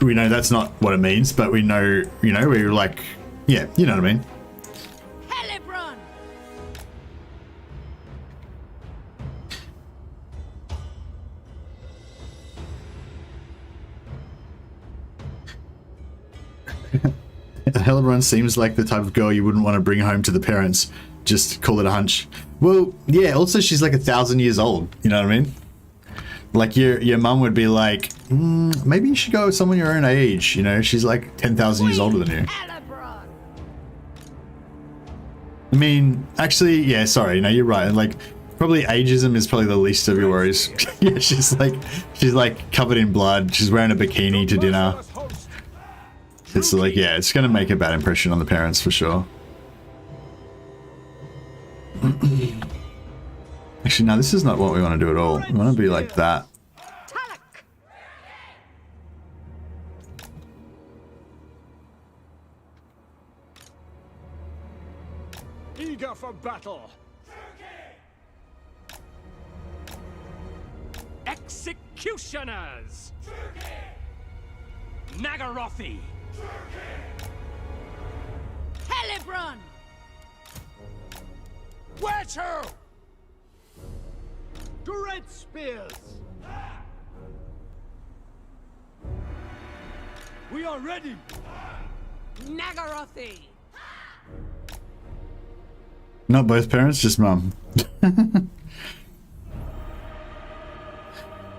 we know that's not what it means, but we know, you know, we're like, yeah, you know what I mean? Hellebron! Hellebron seems like the type of girl you wouldn't want to bring home to the parents. Just call it a hunch. Well, yeah, also she's like 1,000 years old, you know what I mean? Like your mum would be like, maybe you should go with someone your own age, you know? She's like 10,000 years older than you. Hellebron! I mean, actually, yeah, sorry, no, you're right. Like, probably ageism is probably the least of your worries. Yeah, she's like covered in blood. She's wearing a bikini to dinner. It's like, yeah, it's going to make a bad impression on the parents for sure. Actually, no, this is not what we want to do at all. We want to be like that. Eager for battle. Executioners! Nagarothi! Hellebron! Where to? Dread spears. We are ready. Nagarothi! Not both parents, just mum.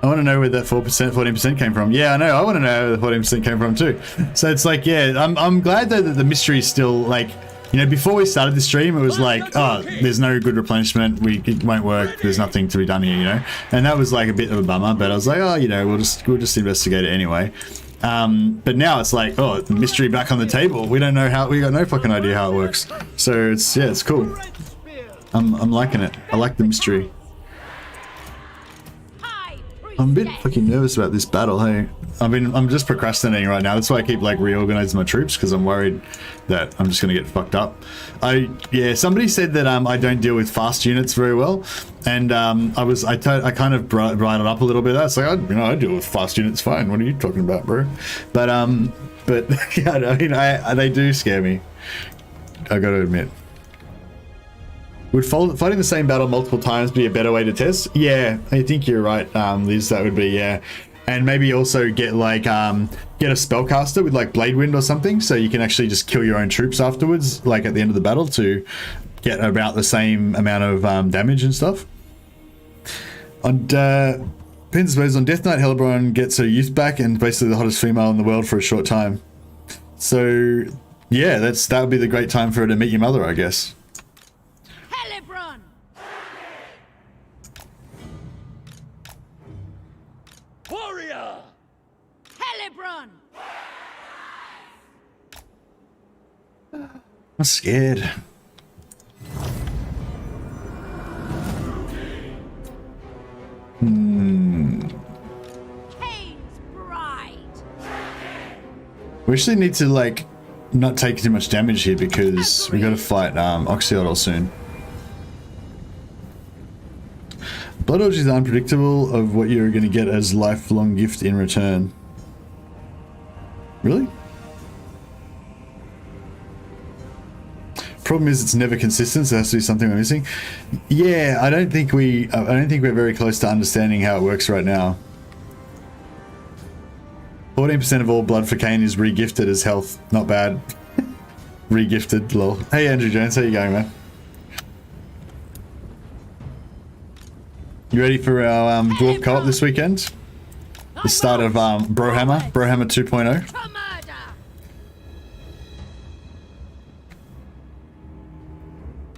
I want to know where that 4%, 14% came from. Yeah, I know. I want to know where the 14% came from too. So it's like, yeah, I'm glad though that the mystery is still like, you know, before we started the stream, it was like, oh, there's no good replenishment. It won't work. There's nothing to be done here, you know. And that was like a bit of a bummer. But I was like, oh, you know, we'll just investigate it anyway. But now it's like, oh, the mystery back on the table. We don't know how. We got no fucking idea how it works. So it's, yeah, it's cool. I'm liking it. I like the mystery. I'm a bit fucking nervous about this battle, hey. I'm just procrastinating right now. That's why I keep like reorganizing my troops, because I'm worried that I'm just gonna get fucked up. Yeah, somebody said that I don't deal with fast units very well, and I kind of brought it up a little bit. That's like, I deal with fast units fine. What are you talking about, bro? But yeah, I mean, they do scare me. I gotta admit. Would fighting the same battle multiple times be a better way to test? Yeah, I think you're right, Liz, that would be, yeah. And maybe also get like, get a spellcaster with like Blade Wind or something, so you can actually just kill your own troops afterwards, like at the end of the battle, to get about the same amount of damage and stuff. And depends, I suppose, on Death Knight, Hellebron gets her youth back and basically the hottest female in the world for a short time. So, yeah, that would be the great time for her to meet your mother, I guess. Hellebron! Warrior! Hellebron! I'm scared. Khaine's bride! We actually need to like not take too much damage here because we got to fight Oxyodol soon. Blood Orgy is unpredictable of what you're going to get as lifelong gift in return. Really? Problem is it's never consistent, so it has to be something we're missing. Yeah, I don't think we're very close to understanding how it works right now. 14% of all blood for Khaine is regifted as health. Not bad. Regifted, lol. Hey Andrew Jones, how you going, man? You ready for our dwarf co-op this weekend? The start of Warhammer 2.0.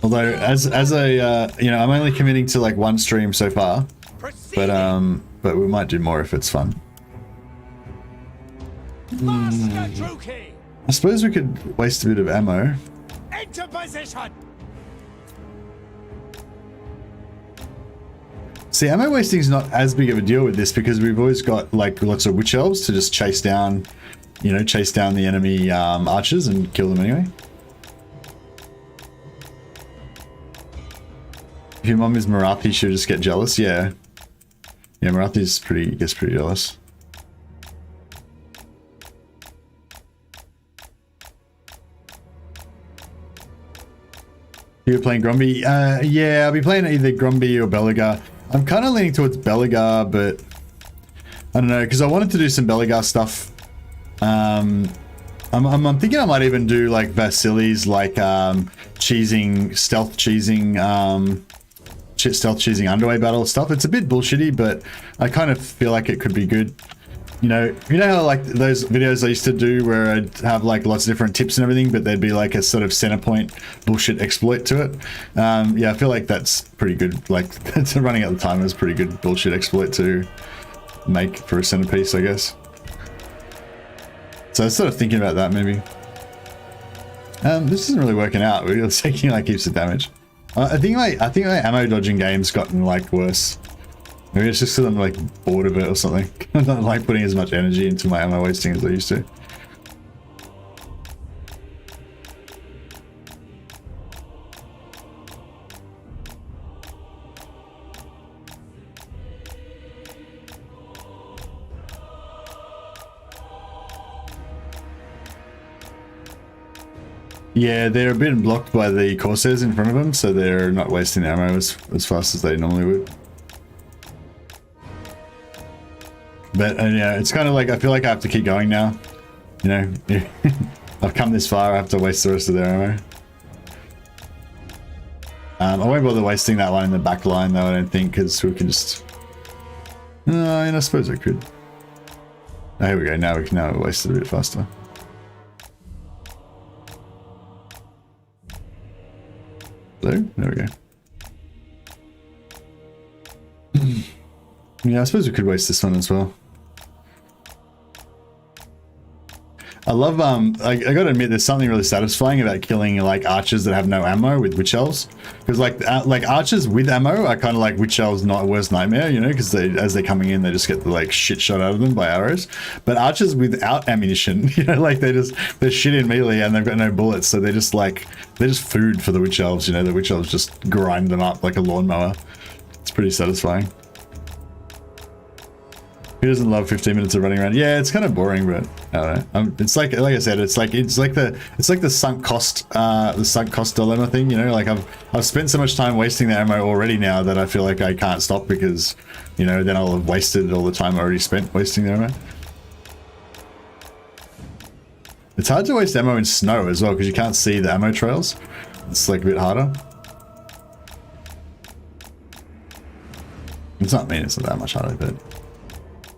Although, as a you know, I'm only committing to like one stream so far, but we might do more if it's fun. Master Druki! I suppose we could waste a bit of ammo. Into position! See, ammo wasting is not as big of a deal with this because we've always got like lots of witch elves to just chase down, you know, chase down the enemy archers and kill them anyway. If your mom is Marathi, she'll just get jealous. Yeah. Yeah, Marathi's gets pretty jealous. You're playing Gromby? Yeah, I'll be playing either Gromby or Belagar. I'm kind of leaning towards Belagar, but I don't know, because I wanted to do some Belagar stuff. I'm thinking I might even do like Vasili's, like stealth cheesing underway battle stuff. It's a bit bullshitty, but I kind of feel like it could be good. You know how like those videos I used to do where I'd have like lots of different tips and everything, but there'd be like a sort of center point bullshit exploit to it. Yeah, I feel like that's pretty good. Like that's running at the time is pretty good bullshit exploit to make for a centerpiece, I guess. So I was sort of thinking about that maybe. This isn't really working out. We're taking like heaps of damage. I think my ammo dodging game's gotten like worse. Maybe it's just because I'm like bored of it or something. I'm not like putting as much energy into my ammo wasting as I used to. Yeah, they're a bit blocked by the Corsairs in front of them, so they're not wasting ammo as fast as they normally would. But yeah, it's kind of like I feel like I have to keep going now. You know, I've come this far. I have to waste the rest of their ammo. I won't bother wasting that one in the back line though. I don't think, because we can just. And I suppose I could. Oh, here we go. Now we can waste it a bit faster. So there we go. Yeah, I suppose we could waste this one as well. I love I gotta admit, there's something really satisfying about killing like archers that have no ammo with witch elves, because like archers with ammo are kind of like witch elves' worst nightmare, you know, because as they're coming in, they just get the like shit shot out of them by arrows. But archers without ammunition, you know, like they're shit in melee and they've got no bullets, so they're just food for the witch elves. You know, the witch elves just grind them up like a lawnmower. It's pretty satisfying. Who doesn't love 15 minutes of running around? Yeah, it's kind of boring, but I don't know. It's like I said, it's like the sunk cost dilemma thing. You know, like I've spent so much time wasting the ammo already now that I feel like I can't stop, because, you know, then I'll have wasted all the time I already spent wasting the ammo. It's hard to waste ammo in snow as well, because you can't see the ammo trails. It's like a bit harder. It's not that much harder, but.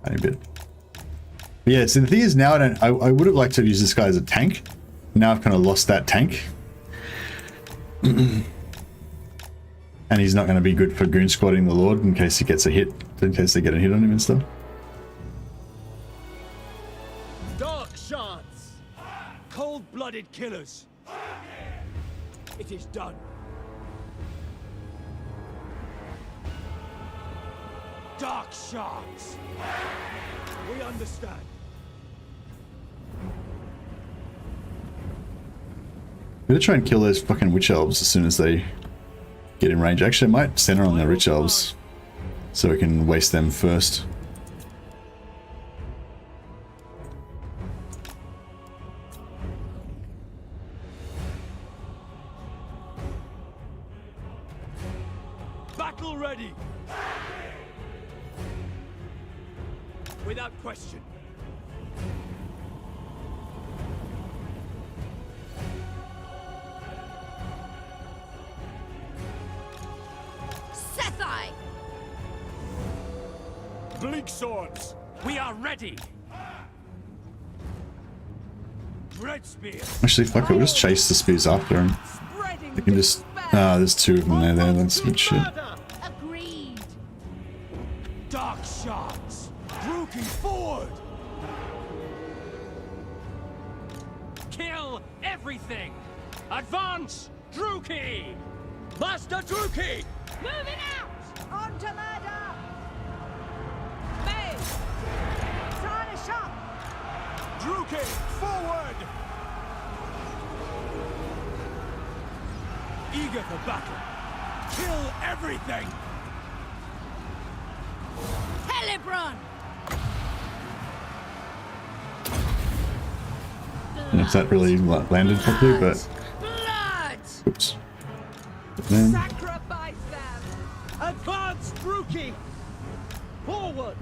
A bit. But yeah, so the thing is now I would have liked to use this guy as a tank. Now I've kind of lost that tank. And he's not going to be good for goon squatting the Lord in case he gets a hit, in case they get a hit on him and stuff. Dark shards! Cold-blooded killers! It is done. Dark shards! We understand. I'm gonna try and kill those fucking witch elves as soon as they get in range. Actually, I might center on the witch elves so we can waste them first. Battle ready! Without question. Sethai! Bleak swords! We are ready! Dread spear! Actually, fuck it, we'll just chase the spears after him. We can just... Ah, there's two of them there, that's good shit. Agreed. Dark shards! Rookie forward! Kill everything! Advance, Druki! Master Druki! Moving out! On to murder! Druki, forward! Eager for battle. Kill everything! Hellebron! I don't know if that really landed properly, but Blood! oops. But then Sacrifice them! Advance, Druki! Forward!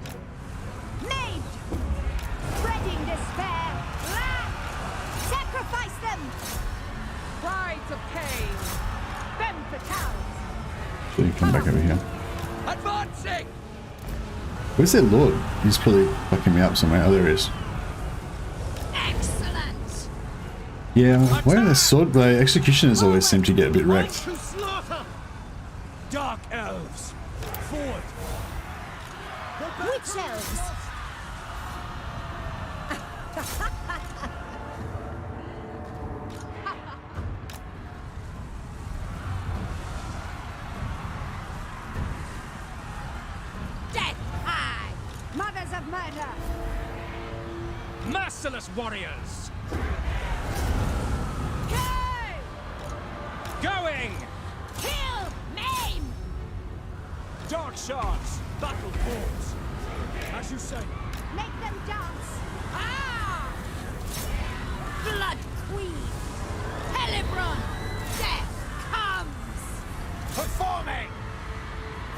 Maimed! Spreading despair! Black! Sacrifice them! Brides of Khaine! Femme fatales! so you come back over here. Advancing! Where's their lord? He's probably fucking me up somewhere. Oh, there he is. Excellent! Yeah, why are the sword by executioners always seem to get a bit wrecked? To slaughter! Dark elves! Forward! Which elves? Death high! Mothers of murder! Merciless warriors! Kill! Going! Kill! Maim! Dark shards, battle forms. As you say. Make them dance! Ah! Blood Queen! Hellebron! Death comes! Performing!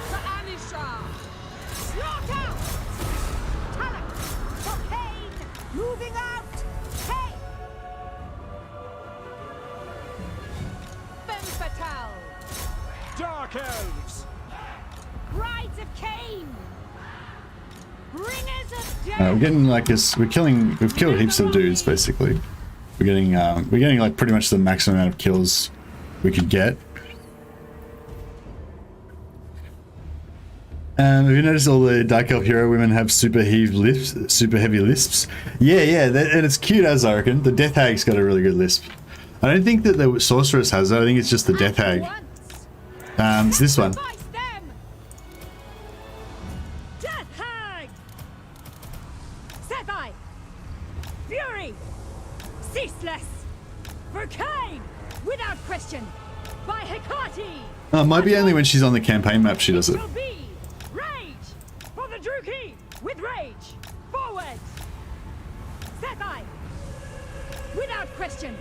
To Anisha! Slaughter! Talak! For Khaine! Moving out! Hey! Femme fatale! Dark elves. Brides of Khaine! Bringers of death! We're getting like this. We've killed heaps of dudes basically. We're getting like pretty much the maximum amount of kills we could get. Have you noticed all the Dark Elf hero women have super heavy lisps? Yeah, and it's cute as I reckon. The Death Hag's got a really good lisp. I don't think that the Sorceress has it. I think it's just the Death Hag. It's this one. Sacrifice them! Death Hag! Sevi! Fury! Ceaseless! For Khaine! Without question! By Hecate! Might be only when she's on the campaign map she does it. Shall be rage! For the Druki! With rage! Forward! Sevi! Without question!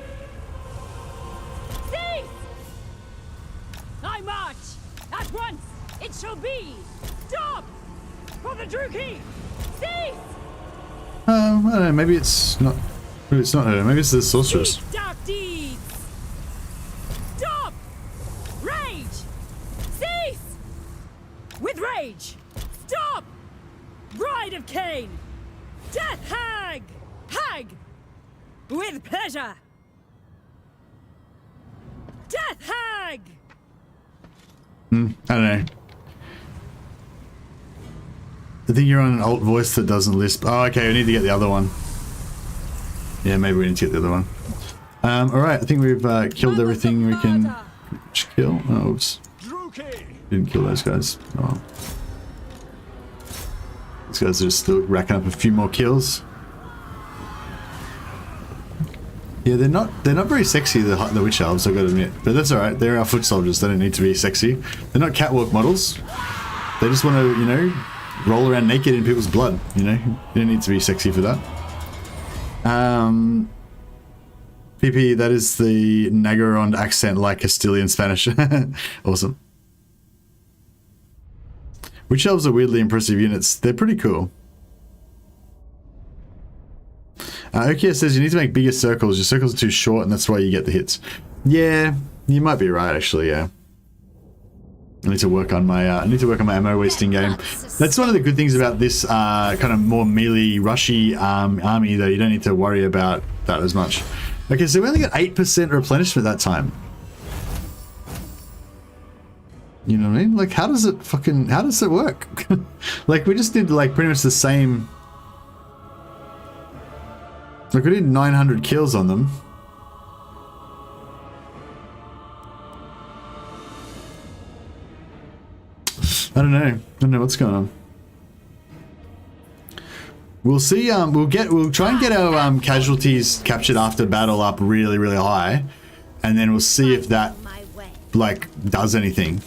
Cease! I march! At once! It shall be! Stop! For the Druki! Cease! I don't know, maybe it's not her, maybe it's the Sorceress. Cease dark deeds! Stop! Rage! Cease! With rage! Stop! Bride of Khaine! Death Hag! Hag! With pleasure! Death Hag! I don't know. I think you're on an alt voice that doesn't lisp. Oh, okay, we need to get the other one. Yeah, maybe we need to get the other one. Alright, I think we've killed everything we can kill. Oh, oops. Druki. Didn't kill those guys. Oh. These guys are just still racking up a few more kills. Yeah, they're not very sexy, the witch elves, I've got to admit. But that's alright, they're our foot soldiers, they don't need to be sexy. They're not catwalk models. They just want to, you know, roll around naked in people's blood, you know? You don't need to be sexy for that. PP, that is the Nagaron accent like Castilian Spanish. Awesome. Witch elves are weirdly impressive units. They're pretty cool. Okia says you need to make bigger circles. Your circles are too short and that's why you get the hits. Yeah, you might be right actually, yeah. I need to work on my ammo wasting game. That's one of the good things about this kind of more melee rushy army though. You don't need to worry about that as much. Okay, so we only got 8% replenishment that time. You know what I mean? Like how does it work? Like we just did like pretty much the same. Like we did 900 kills on them. I don't know what's going on. We'll see. We'll try and get our casualties captured after battle up really, really high, and then we'll see if that like does anything.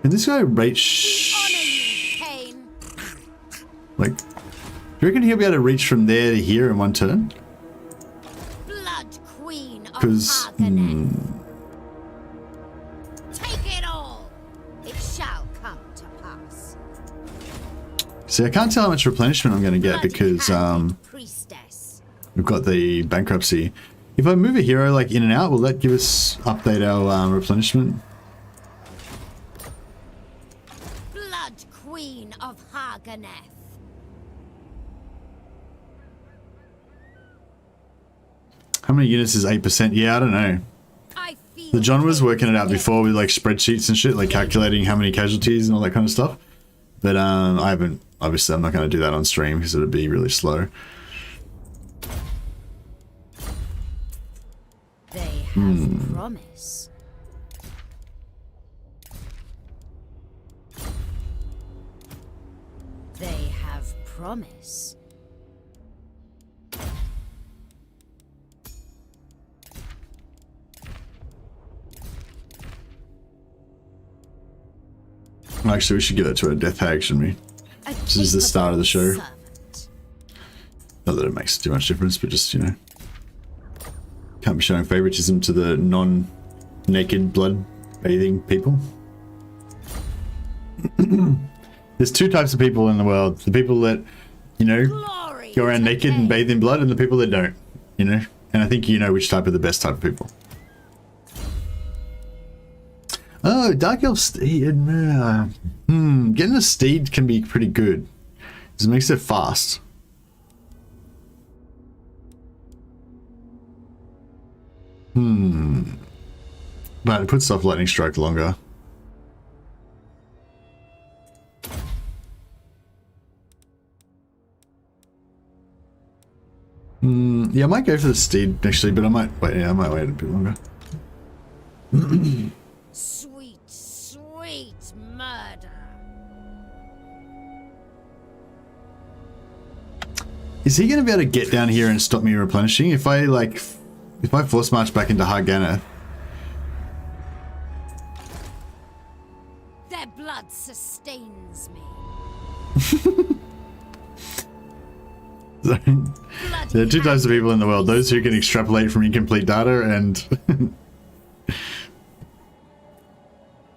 Can this guy reach? Like, do you reckon he'll be able to reach from there to here in one turn? Blood Queen of Because take it all. It shall come to pass. see, I can't tell how much replenishment I'm going to get because Priestess. we've got the bankruptcy. If I move a hero like in and out, will that give us update our replenishment? Blood Queen of Haganeth. How many units is 8%? Yeah, I don't know. I feel The John was working it out before with like spreadsheets and shit, like calculating how many casualties and all that kind of stuff. But I haven't, obviously I'm not going to do that on stream because it'd be really slow. They have promise. They have promise. Actually, we should give that to a death hag, shouldn't we? This is the start of the show. Servant. Not that it makes too much difference, but just, you know. Can't be showing favoritism to the non-naked blood-bathing people. There's two types of people in the world. The people that, you know, Glory go around to naked and Khaine. bathe in blood, and the people that don't, you know? And I think you know which type are the best type of people. Oh, Dark Elf Steed. Getting a steed can be pretty good. Because it makes it fast. But it puts off lightning strike longer. Yeah, I might go for the steed actually, but I might wait. Yeah, I might wait a bit longer. Sweet, sweet murder. Is he going to be able to get down here and stop me replenishing? If I force march back into Harganeth? Their blood sustains me. There are two types of people in the world. Those who can extrapolate from incomplete data and...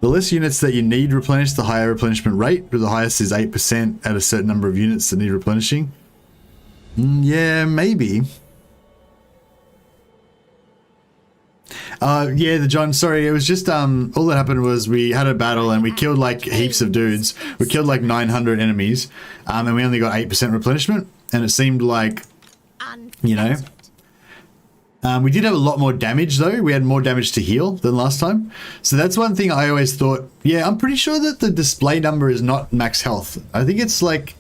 The less units that you need replenished, the higher replenishment rate. But the highest is 8% at a certain number of units that need replenishing. Yeah, maybe. Yeah, the John, sorry, it was just, all that happened was we had a battle and we killed like heaps of dudes. We killed like 900 enemies, and we only got 8% replenishment. And it seemed like, you know, we did have a lot more damage though. We had more damage to heal than last time. So that's one thing I always thought, yeah, I'm pretty sure that the display number is not max health. I think it's like,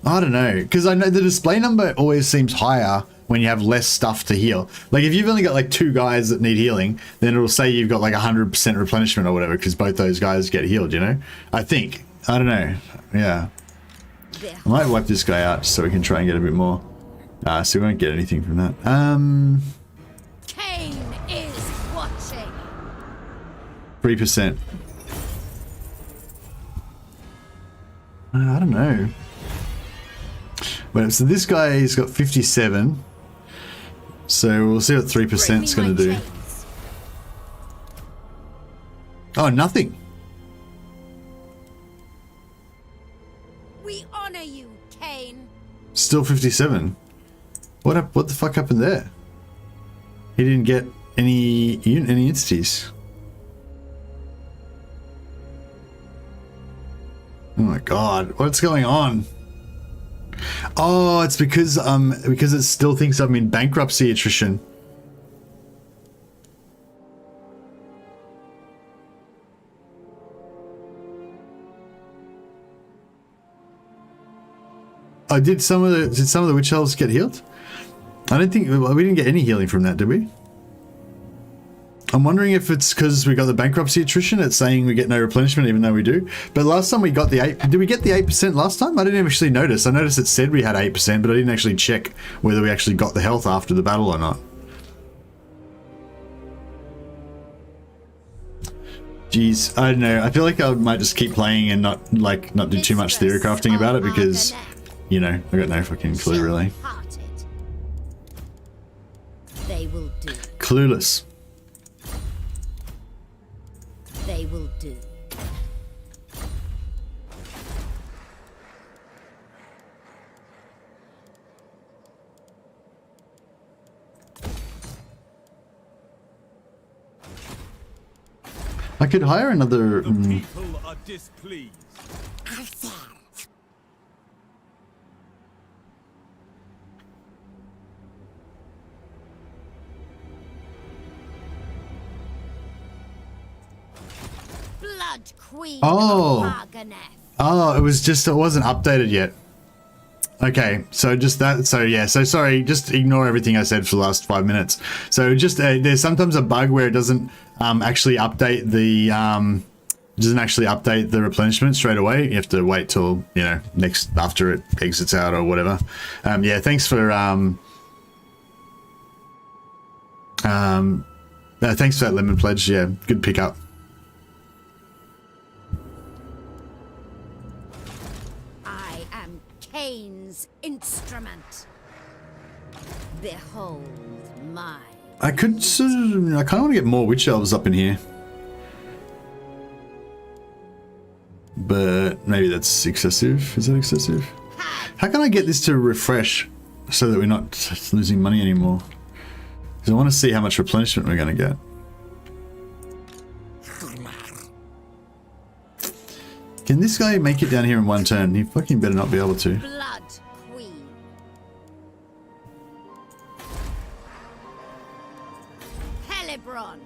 I don't know, because I know the display number always seems higher when you have less stuff to heal. Like if you've only got like 2 guys that need healing, then it'll say you've got like 100% replenishment or whatever because both those guys get healed, you know? I think. I don't know. Yeah. I might wipe this guy out so we can try and get a bit more. So we won't get anything from that. Khaine is watching. 3%. I don't know. Wait, so this guy's got 57. So we'll see what 3% is going to do. Oh, nothing. We honor you, Khaine. Still 57. What the fuck happened there? He didn't get any entities. Oh my god, what's going on? Oh, it's because it still thinks I'm in bankruptcy attrition. Oh, did some of the witch elves get healed? I don't think we didn't get any healing from that, did we? I'm wondering if it's because we got the bankruptcy attrition. It's saying we get no replenishment, even though we do. But last time we got the 8. Did we get the 8% last time? I didn't actually notice. I noticed it said we had 8%, but I didn't actually check whether we actually got the health after the battle or not. Jeez, I don't know. I feel like I might just keep playing and not do too much theory crafting about it because, you know, I got no fucking clue really. They will do. Clueless. They will do. I could hire another. People are displeased. Blood Queen. Oh. Oh, it wasn't updated yet. Okay, so just that. So yeah, so sorry. Just ignore everything I said for the last 5 minutes. So just there's sometimes a bug where it doesn't actually update the replenishment straight away. You have to wait till, you know, next after it exits out or whatever. Yeah, thanks for thanks for that lemon pledge. Yeah, good pickup. I am Khaine's instrument. Behold my. I kind of want to get more witch elves up in here. But maybe that's excessive. Is that excessive? How can I get this to refresh so that we're not losing money anymore? Because I want to see how much replenishment we're going to get. Can this guy make it down here in one turn? He fucking better not be able to. Blood Queen. Hellebron.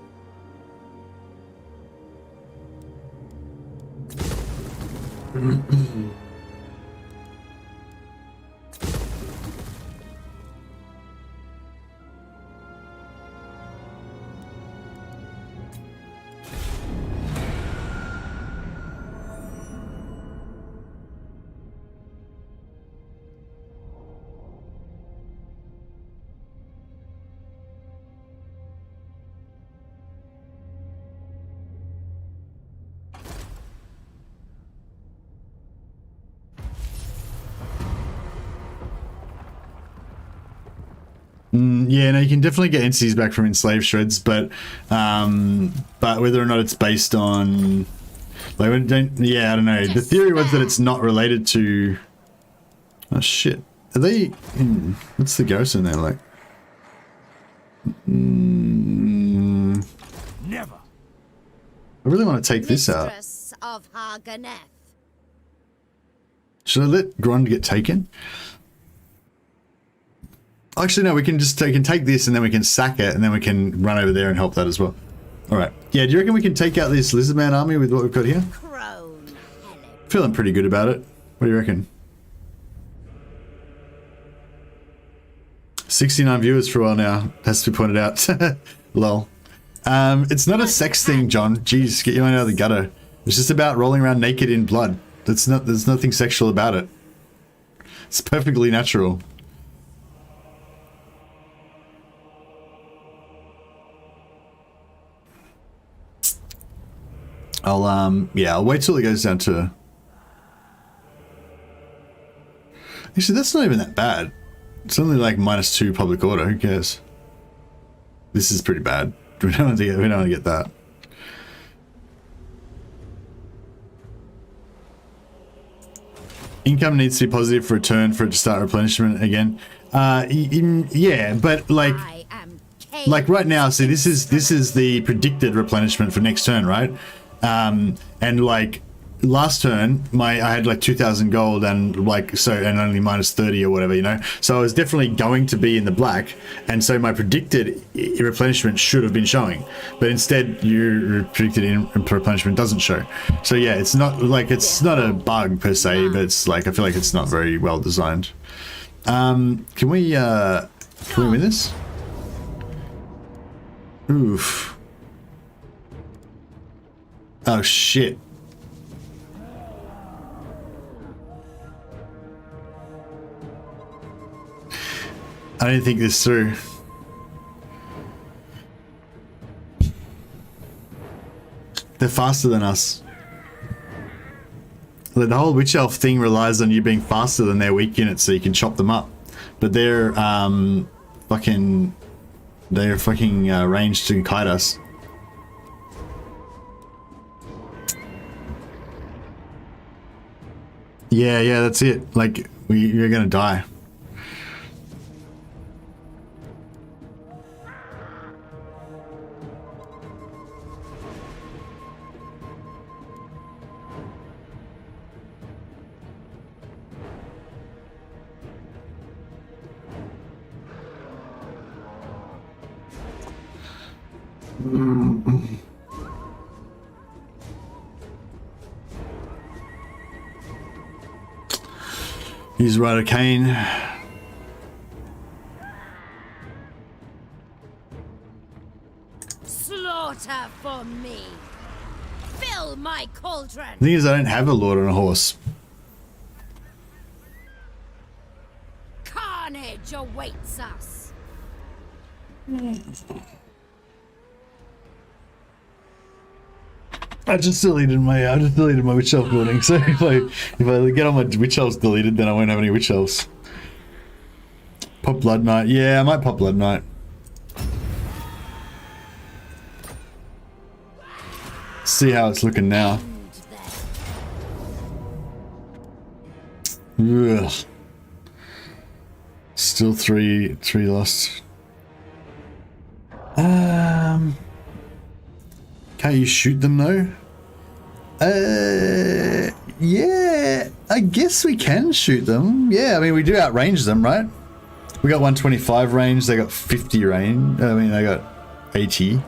Yeah, no, you can definitely get entities back from enslaved shreds, but whether or not it's based on, like, yeah, I don't know. The theory was that it's not related to. Oh shit! Are they? What's the garrison there like? Never. I really want to take this out. Mistress of Harganeth. Should I let Grond get taken? Actually, no, we can just take this and then we can sack it and then we can run over there and help that as well. All right. Yeah, do you reckon we can take out this Lizardman army with what we've got here? Crone. Feeling pretty good about it. What do you reckon? 69 viewers for a while now, has to be pointed out. Lol. It's not a sex thing, John. Jeez, get your mind out of the gutter. It's just about rolling around naked in blood. There's nothing sexual about it. It's perfectly natural. I'll wait till it goes down to... Actually, that's not even that bad. It's only like -2 public order, who cares? This is pretty bad. We don't want to get that. Income needs to be positive for a turn for it to start replenishment again. Yeah, but like right now, see, this is the predicted replenishment for next turn, right? And like last turn, I had like 2,000 gold and and only -30 or whatever, you know. So I was definitely going to be in the black, and so my predicted replenishment should have been showing, but instead your predicted replenishment doesn't show. So yeah, it's not a bug per se, but it's like I feel like it's not very well designed. Can we win this? Oof. Oh shit. I didn't think this through. They're faster than us. The whole witch elf thing relies on you being faster than their weak units so you can chop them up. But they're fucking ranged to kite us. Yeah, that's it. Like, you're gonna die. He's right, Khaine. Slaughter for me. Fill my cauldron. The thing is, I don't have a lord on a horse. Carnage awaits us. I just deleted my witch elf building. So if I get all my witch elves deleted, then I won't have any witch elves. Pop Blood Knight. Yeah, I might pop Blood Knight. See how it's looking now. Ugh. Still three lost. Can't you shoot them though? Yeah, I guess we can shoot them. Yeah, I mean we do outrange them, right? We got 125 range, they got 50 range. I mean they got 80.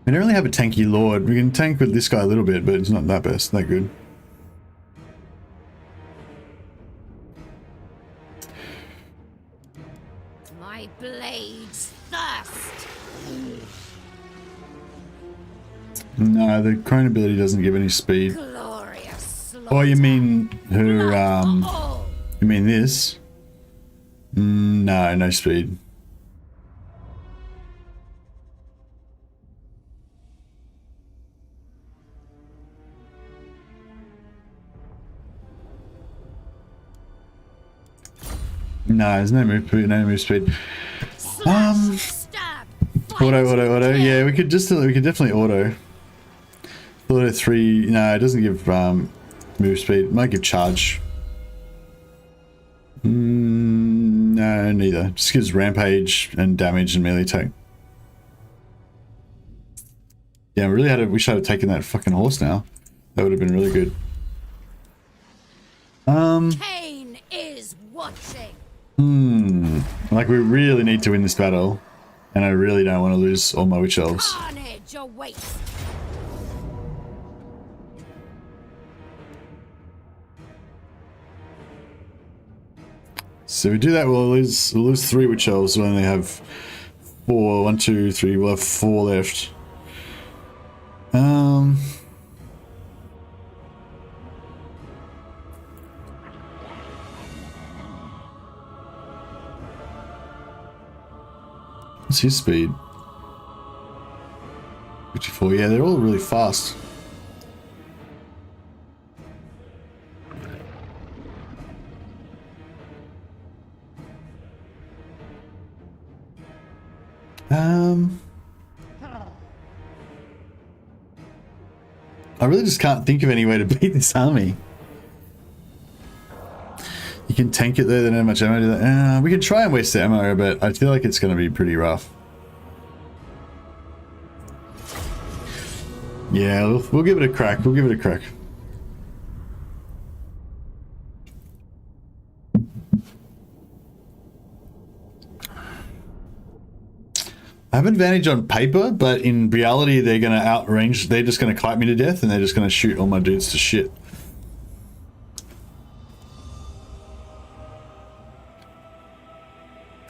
We don't really have a tanky lord. We can tank with this guy a little bit, but it's not that best, that good. My blades thirst. No, the Khaine ability doesn't give any speed. Glorious slaughter. Oh, you mean her, Oh, you mean this? No, no speed. No, there's no move speed. stab. Auto. Yeah, we could definitely auto. Auto 3. No, it doesn't give move speed. It might give charge. No, neither. Just gives rampage and damage and melee attack. Yeah, we should have taken that fucking horse now. That would have been really good. Khaine is watching. Like we really need to win this battle, and I really don't want to lose all my witch elves. Carnage awaits. So if we do that, we'll lose 3 witch elves. We'll only have 4. 1, 2, 3. We'll have 4 left. What's his speed? 54. Yeah, they're all really fast. I really just can't think of any way to beat this army. You can tank it there, they don't have much ammo to that. We can try and waste the ammo, but I feel like it's going to be pretty rough. Yeah, we'll give it a crack. We'll give it a crack. I have advantage on paper, but in reality, they're going to outrange. They're just going to kite me to death, and they're just going to shoot all my dudes to shit.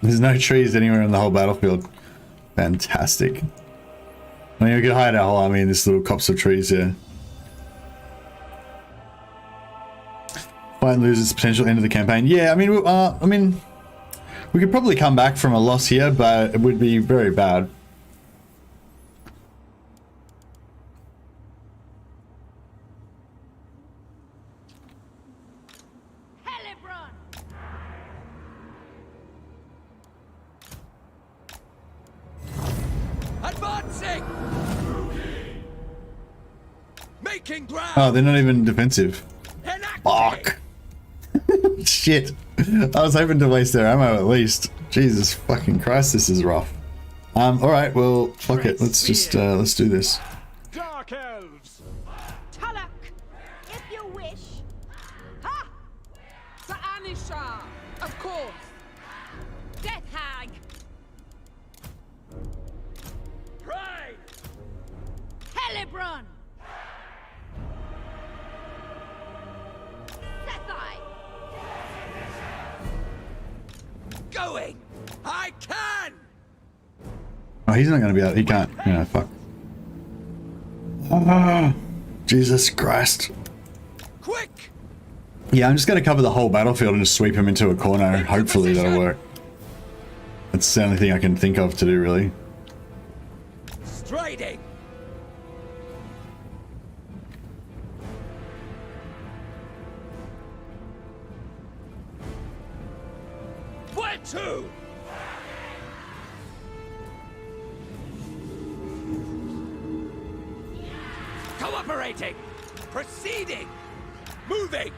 There's no trees anywhere in the whole battlefield. Fantastic. I mean, we could hide our whole army in this little copse of trees here. Fight and lose its potential end of the campaign. Yeah, I mean, we could probably come back from a loss here, but it would be very bad. Hellebron! Advancing! Making ground! Oh, they're not even defensive. Enacting! Fuck. Shit. I was hoping to waste their ammo at least. Jesus fucking Christ, this is rough. Alright, well, fuck it. Let's just, let's do this. Dark Elves! Talak, if you wish. Ha! Anisha, of course. Death Hag! Pride! Hellebron! Sethai! Going! I can! Oh, he's not gonna be able. He can't. Yeah, fuck. Oh, Jesus Christ. Quick! Yeah, I'm just gonna cover the whole battlefield and just sweep him into a corner. Hopefully that'll work. That's the only thing I can think of to do, really. Striding! Where to? Cooperating! Proceeding! Moving!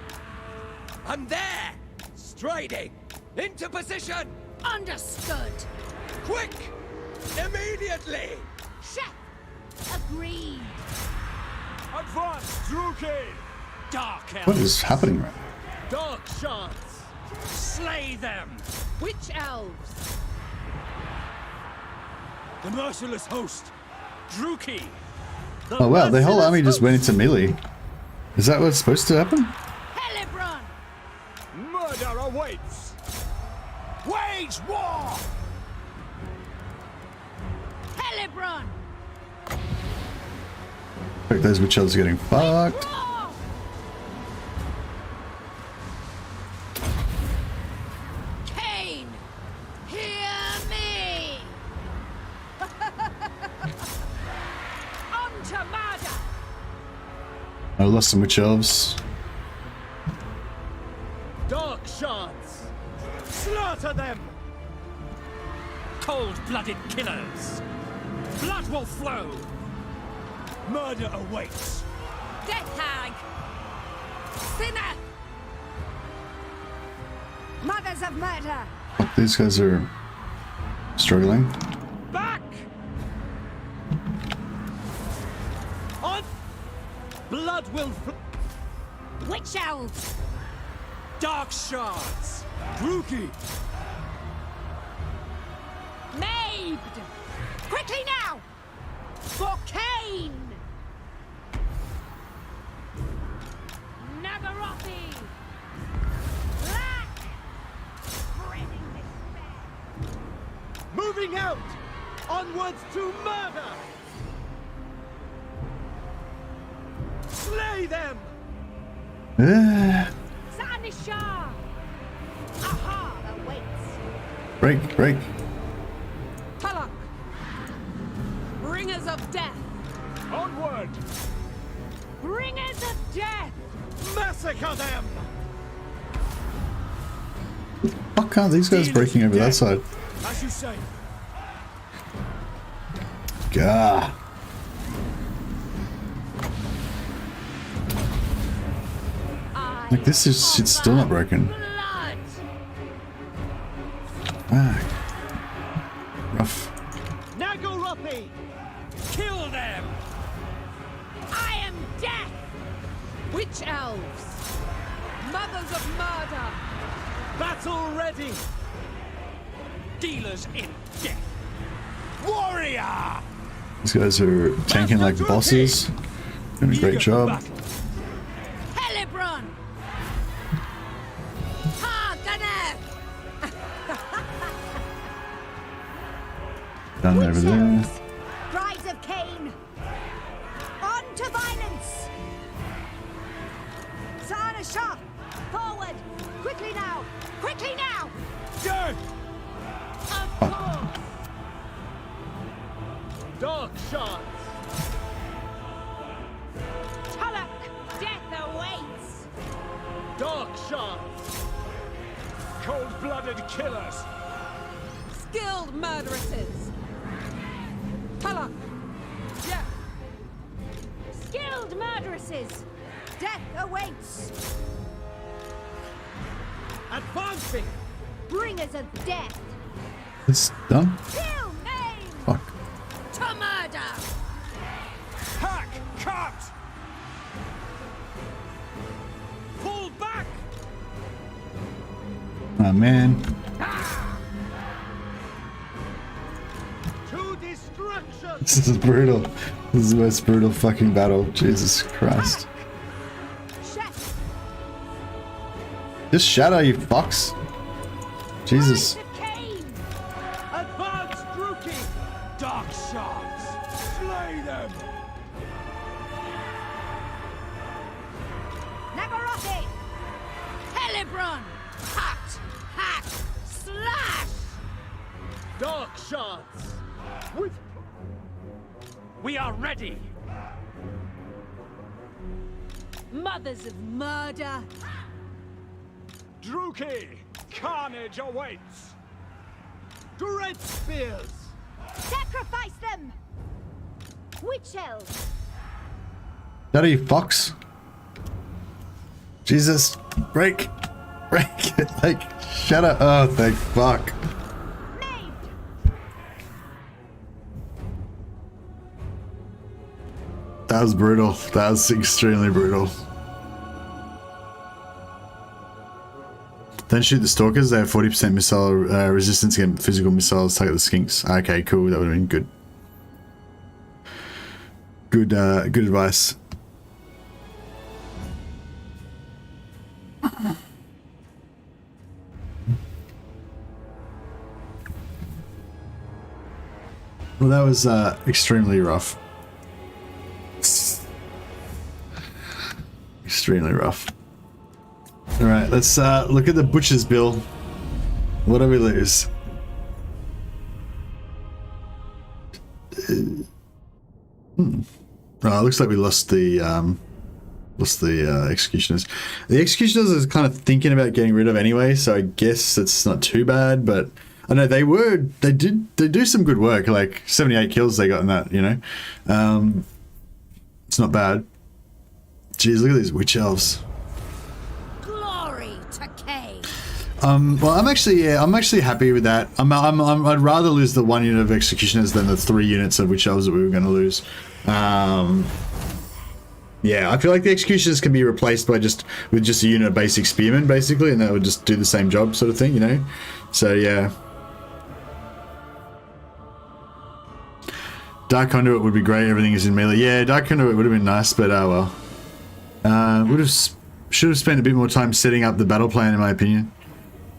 I'm there! Striding! Into position! Understood! Quick! Immediately! Chef! Agreed! Advance, Druki! Dark Elves. What is happening right now? Dark Shards. Slay them. Which elves? The merciless host. Druki. Oh wow, the whole army just went into melee. Is that what's supposed to happen? Hellebron! Murder awaits! Wage war! Hellebron! Like those witch elves are getting fucked. Roar! Khaine! Hear me! On to murder! I lost some witch elves. Dark Shards. Slaughter them. Cold-blooded killers. Blood will flow. Murder awaits. Death Hag! Sinner! Mothers of murder! Fuck, these guys are struggling. Back. On. Blood will flow. Witch Elves! Dark Shards. Druki. Maved! Quickly now! For Khaine! Nagarothi! Black! Spreading despair! Moving out. Onwards to murder. Slay them. Zanisha! Aha awaits! Break, break. Talak. Bringers of death. Onward! Bringers of death! Massacre them. Fuck, aren't these guys breaking over that side? As you say. Gah. Like this is shit's still not broken. Blood! Ah. Rough. Nagarothi. Kill them. I am death! Which elves? Mothers of murder. Battle ready. Dealers in death. Warrior. These guys are tanking like bosses. Doing a great Eager job. back. Hellebron! Harganeth! Done over there. Brides of Khaine! On to violence! Sa'anashah! Forward! Quickly now! Quickly now! Death! Of course! Dark shards! Tulloch, death awaits! Dark shards! Cold-blooded killers! Skilled murderesses! Tulloch! Yeah! Skilled murderesses! Death awaits! Advancing! Bringers of death! It's done. Kill! Aim! Fuck. To murder! Hack! Cut! Pull back! Oh man. To destruction! This is brutal. This is the most brutal fucking battle. Jesus Christ. Chef! Just shatter, you fucks. Jesus. Brides of Khaine! Advance, Druki! Dark shards! Slay them! Nagorothic! Hellebron! Cut! Hack! Slash! Dark shards! With... We are ready! Mothers of murder! Druki! Carnage awaits! Dread spears! Sacrifice them! Witch elves! Shatter, you fucks. Jesus. Break. Break it. Like, shatter. Oh, thank fuck. Maimed! That was brutal. That was extremely brutal. Don't shoot the stalkers. They have 40% missile resistance against physical missiles. Target the skinks. Okay, cool. That would have been good. Good, good advice. Well, that was extremely rough. Extremely rough. All right, let's look at the butcher's bill. What do we lose? Oh, it looks like we lost the executioners. The executioners is kind of thinking about getting rid of anyway, so I guess it's not too bad. But I know they do some good work. Like 78 kills they got in that, you know. It's not bad. Jeez, look at these witch elves. Glory to Khaine! Well, I'm actually happy with that. I'd rather lose the 1 unit of executioners than the 3 units of witch elves that we were going to lose. Yeah, I feel like the executioners can be replaced by just a unit of basic spearmen, basically, and that would just do the same job, sort of thing, you know. So yeah. Dark Conduit would be great. Everything is in melee. Yeah, Dark Conduit would have been nice, but oh well. Should have spent a bit more time setting up the battle plan, in my opinion.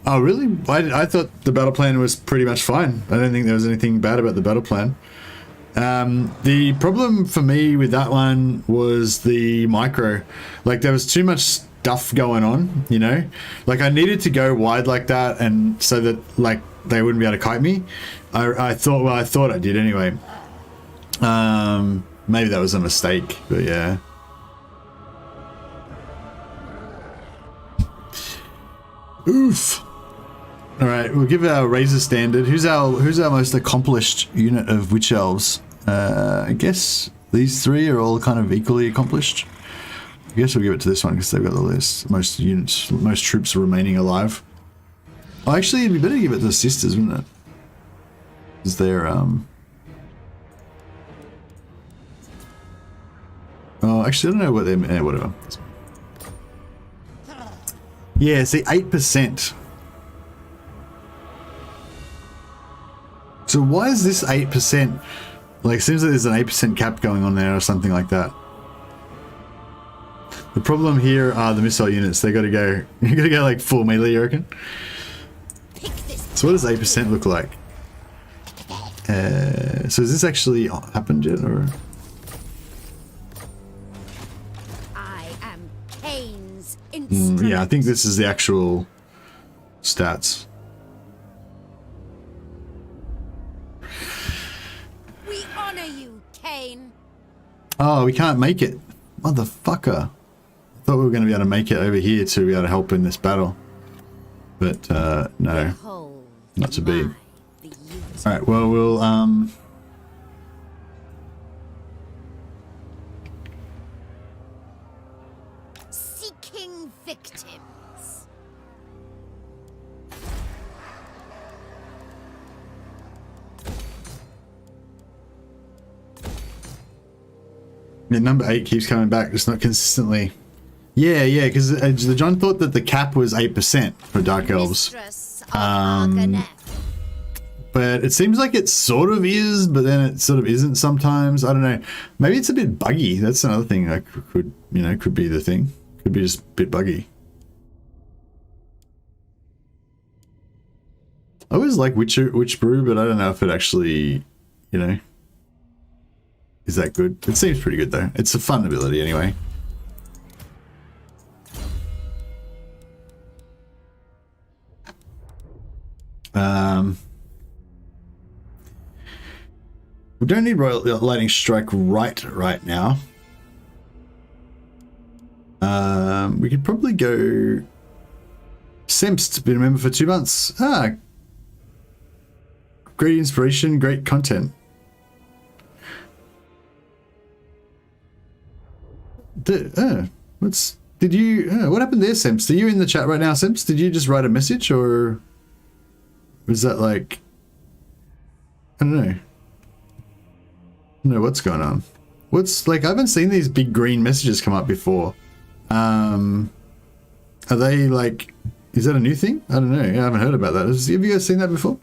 Oh really? I thought the battle plan was pretty much fine. I don't think there was anything bad about the battle plan. The problem for me with that one was the micro. Like there was too much stuff going on, you know. Like I needed to go wide like that, and so that like they wouldn't be able to kite me. I thought I did anyway. Maybe that was a mistake, but yeah. Oof. All right, we'll give our Razor standard. Who's our most accomplished unit of witch elves? I guess these 3 are all kind of equally accomplished. I guess we'll give it to this one because they've got the most troops remaining alive. Oh, actually, it'd be better to give it to the sisters, wouldn't it? Because they're Oh, actually, I don't know what they're. Whatever. Yeah, see, 8%. So why is this 8%? Like, it seems like there's an 8% cap going on there or something like that. The problem here are the missile units. They gotta go. You gotta go like full melee, you reckon? So what does 8% look like? So has this actually happened yet, or? I am Khaine's instrument. Yeah, I think this is the actual stats. We honor you, Khaine. Oh, we can't make it. Motherfucker. I thought we were going to be able to make it over here to be able to help in this battle. But, no. Behold Not to be. my beauty. Alright, well, we'll, Seeking victims. yeah, number 8 keeps coming back, just not consistently. Yeah, because the John thought that the cap was 8% for Dark Elves. Mistress of Arganeth. But it seems like it sort of is, but then it sort of isn't sometimes. I don't know. Maybe it's a bit buggy. That's another thing that could, you know, could be the thing. Could be just a bit buggy. I always like Witch Brew, but I don't know if it actually, you know, is that good. It seems pretty good though. It's a fun ability anyway. We don't need Royal Lightning Strike right now. We could probably go Semst, been a member for 2 months. Ah, great inspiration, great content. What happened there, Semst? Are you in the chat right now, Semst? Did you just write a message, or was that like, I don't know. I don't know what's going on. What's like, I haven't seen these big green messages come up before. Are they like, is that a new thing? I don't know. I haven't heard about that. Have you guys seen that before?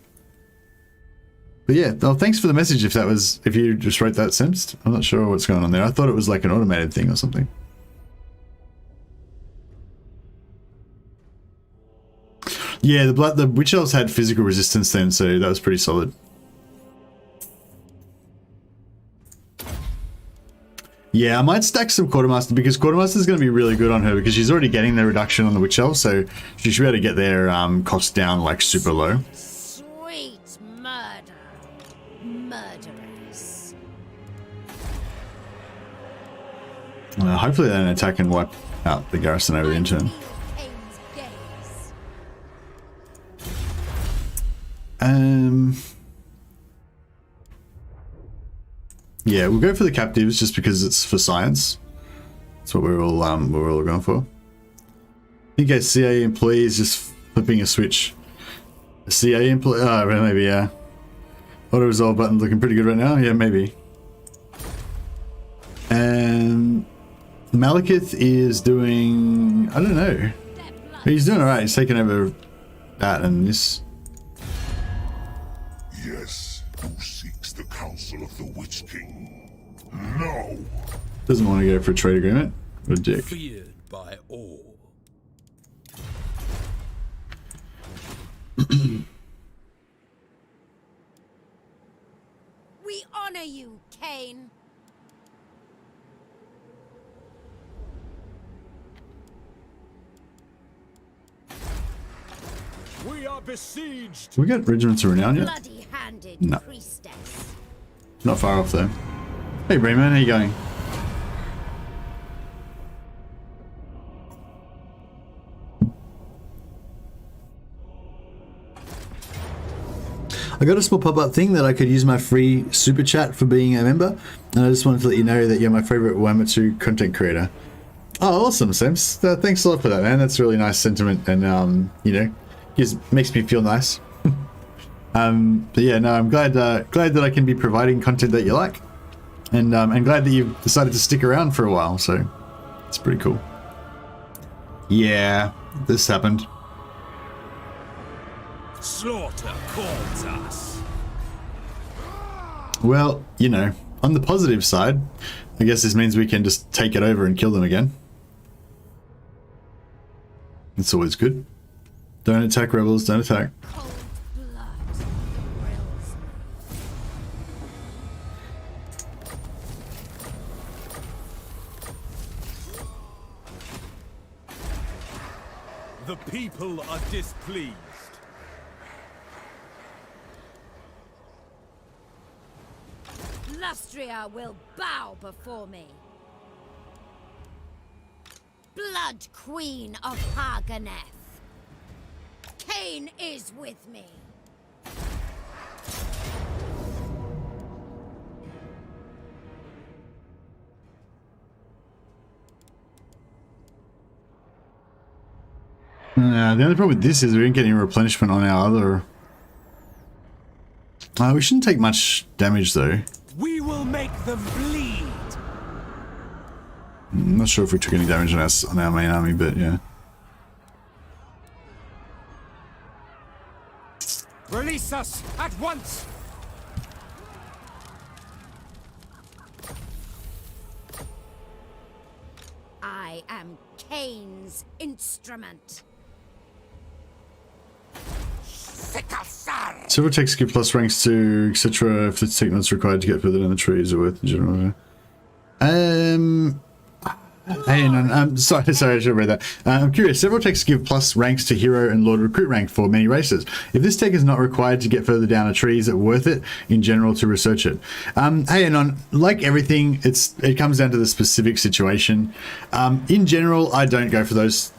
But yeah, oh, thanks for the message if you just wrote that, Semst. I'm not sure what's going on there. I thought it was like an automated thing or something. Yeah, the Witch Elves had physical resistance then, so that was pretty solid. Yeah, I might stack some Quartermaster because Quartermaster is going to be really good on her because she's already getting the reduction on the Witch Elves, so she should be able to get their costs down like super low. Sweet murder. Murderers. Hopefully they don't attack and wipe out the garrison over the intern. Khaine's gaze. Yeah, we'll go for the captives just because it's for science. That's what we're all going for. I think a CA employee is just flipping a switch. A CA employee? Oh, maybe, yeah. Auto resolve button looking pretty good right now. Yeah, maybe. And Malekith is doing, I don't know. He's doing alright. He's taking over that and this. Yes, who seeks the counsel of the Witch King? No! Doesn't want to go for a trade agreement. What a dick. Feared by all. We honor you, Khaine. We are besieged. We got Regiments of Renown yet? Bloody-handed No. priestess. Not far off though. Hey Brayman, how you going? I got a small pop-up thing that I could use my free super chat for being a member, and I just wanted to let you know that you're my favorite Warhammer 2 content creator. Oh, awesome, Sims. Thanks a lot for that, man. That's a really nice sentiment, and you know, just makes me feel nice. But yeah, no, I'm glad that I can be providing content that you like, and glad that you've decided to stick around for a while. So it's pretty cool. Yeah, this happened. Slaughter calls us. Well, you know, on the positive side, I guess this means we can just take it over and kill them again. It's always good. Don't attack rebels, don't attack. Cold blood thrills me. people are displeased. Lustria will bow before me. Blood Queen of Haganeth. Khaine is with me. The only problem with this is we didn't get any replenishment on our other... we shouldn't take much damage though. We will make them bleed. I'm not sure if we took any damage on our main army, but yeah. Release us at once. I am Khaine's instrument. Several texts give plus ranks to etc. if the technology required to get further down the trees or worth in general. Hey, no, sorry, I should have read that. I'm curious. Several texts give plus ranks to hero and lord recruit rank for many races. If this tech is not required to get further down a tree, is it worth it in general to research it? Hey, and like everything, it comes down to the specific situation. In general, I don't go for those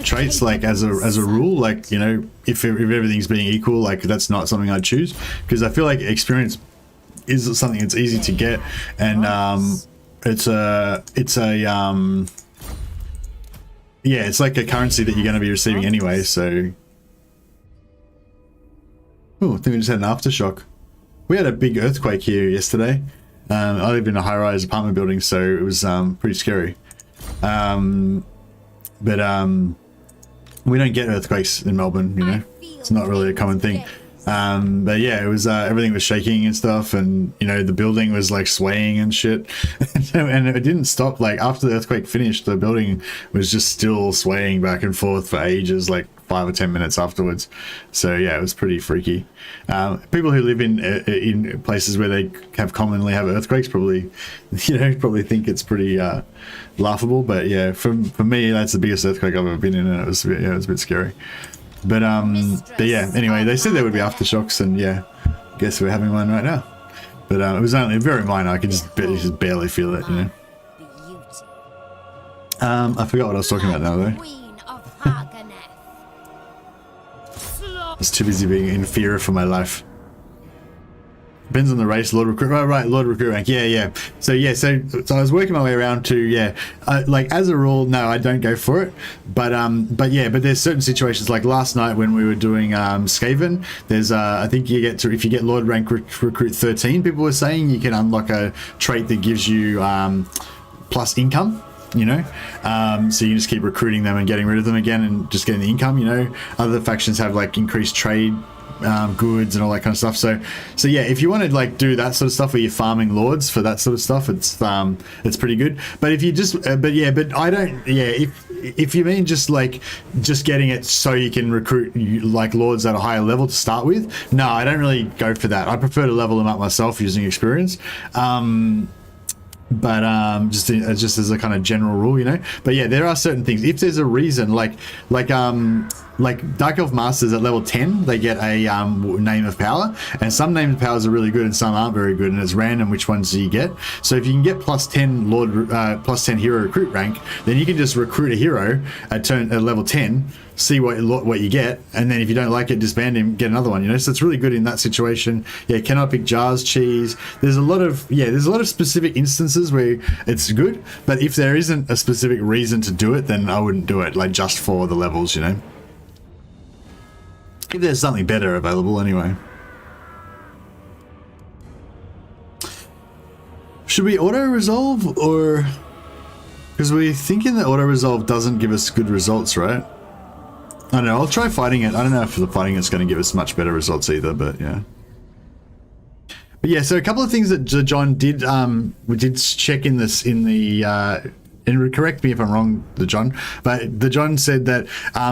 traits like as a rule. Like, you know, if everything's being equal, like that's not something I'd choose, because I feel like experience is something that's easy to get, and it's like a currency that you're going to be receiving anyway. So, oh, I think we just had an aftershock. We had a big earthquake here yesterday. I live in a high-rise apartment building, so it was pretty scary. But we don't get earthquakes in Melbourne, you know. It's not really a common thing. But yeah, it was everything was shaking and stuff, and you know the building was like swaying and shit, and it didn't stop. Like after the earthquake finished, the building was just still swaying back and forth for ages, like 5 or 10 minutes afterwards. So yeah, it was pretty freaky. People who live in places where they commonly have earthquakes probably think it's pretty laughable. But yeah, for me, that's the biggest earthquake I've ever been in, and it was a bit scary. But yeah, anyway, they said there would be aftershocks, and yeah, I guess we're having one right now. But it was only very minor. I could just barely feel it, you know. I forgot what I was talking about now, though. I was too busy being in fear for my life. Depends on the race, Lord Recruit. Right, Lord Recruit rank. Yeah. So I was working my way around to like as a rule, no, I don't go for it. But there's certain situations like last night when we were doing Skaven. There's I think you get to, if you get Lord rank recruit 13, people were saying you can unlock a trait that gives you plus income. You know, so you just keep recruiting them and getting rid of them again and just getting the income. You know, other factions have like increased trade. Goods and all that kind of stuff. So yeah, if you want to like do that sort of stuff where you're farming lords for that sort of stuff, it's pretty good. But if you just if you mean just getting it so you can recruit like lords at a higher level to start with, no, I don't really go for that. I prefer to level them up myself using experience. But just as a kind of general rule, you know. But yeah, there are certain things. If there's a reason, like Dark Elf Masters at level 10, they get a name of power, and some name of powers are really good and some aren't very good, and it's random which ones you get. So if you can get plus 10 plus 10 hero recruit rank, then you can just recruit a hero at level 10, see what you get, and then if you don't like it, disband him, get another one, you know. So it's really good in that situation. Yeah, cannot pick jars, cheese. There's a lot of specific instances where it's good, but if there isn't a specific reason to do it, then I wouldn't do it, like just for the levels, you know. If there's something better available anyway. Should we auto-resolve, or... because we're thinking that auto-resolve doesn't give us good results, right? I don't know, I'll try fighting it. I don't know if the fighting it's going to give us much better results either, but yeah. But yeah, so a couple of things that John did, we did check in this, and correct me if I'm wrong, John, but the John said that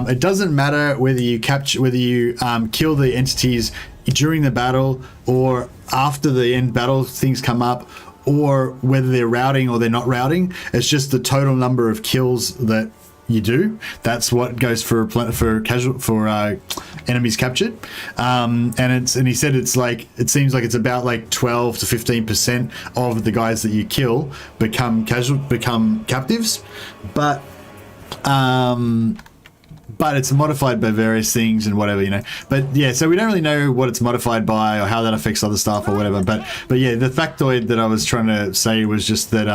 it doesn't matter whether you kill the entities during the battle or after the end battle things come up, or whether they're routing or they're not routing. It's just the total number of kills that you do. That's what goes for enemies captured. And he said it seems like it's about like 12 to 15% of the guys that you kill become captives, but it's modified by various things and whatever, you know. But yeah, so we don't really know what it's modified by or how that affects other stuff or whatever. But yeah, the factoid that I was trying to say was just that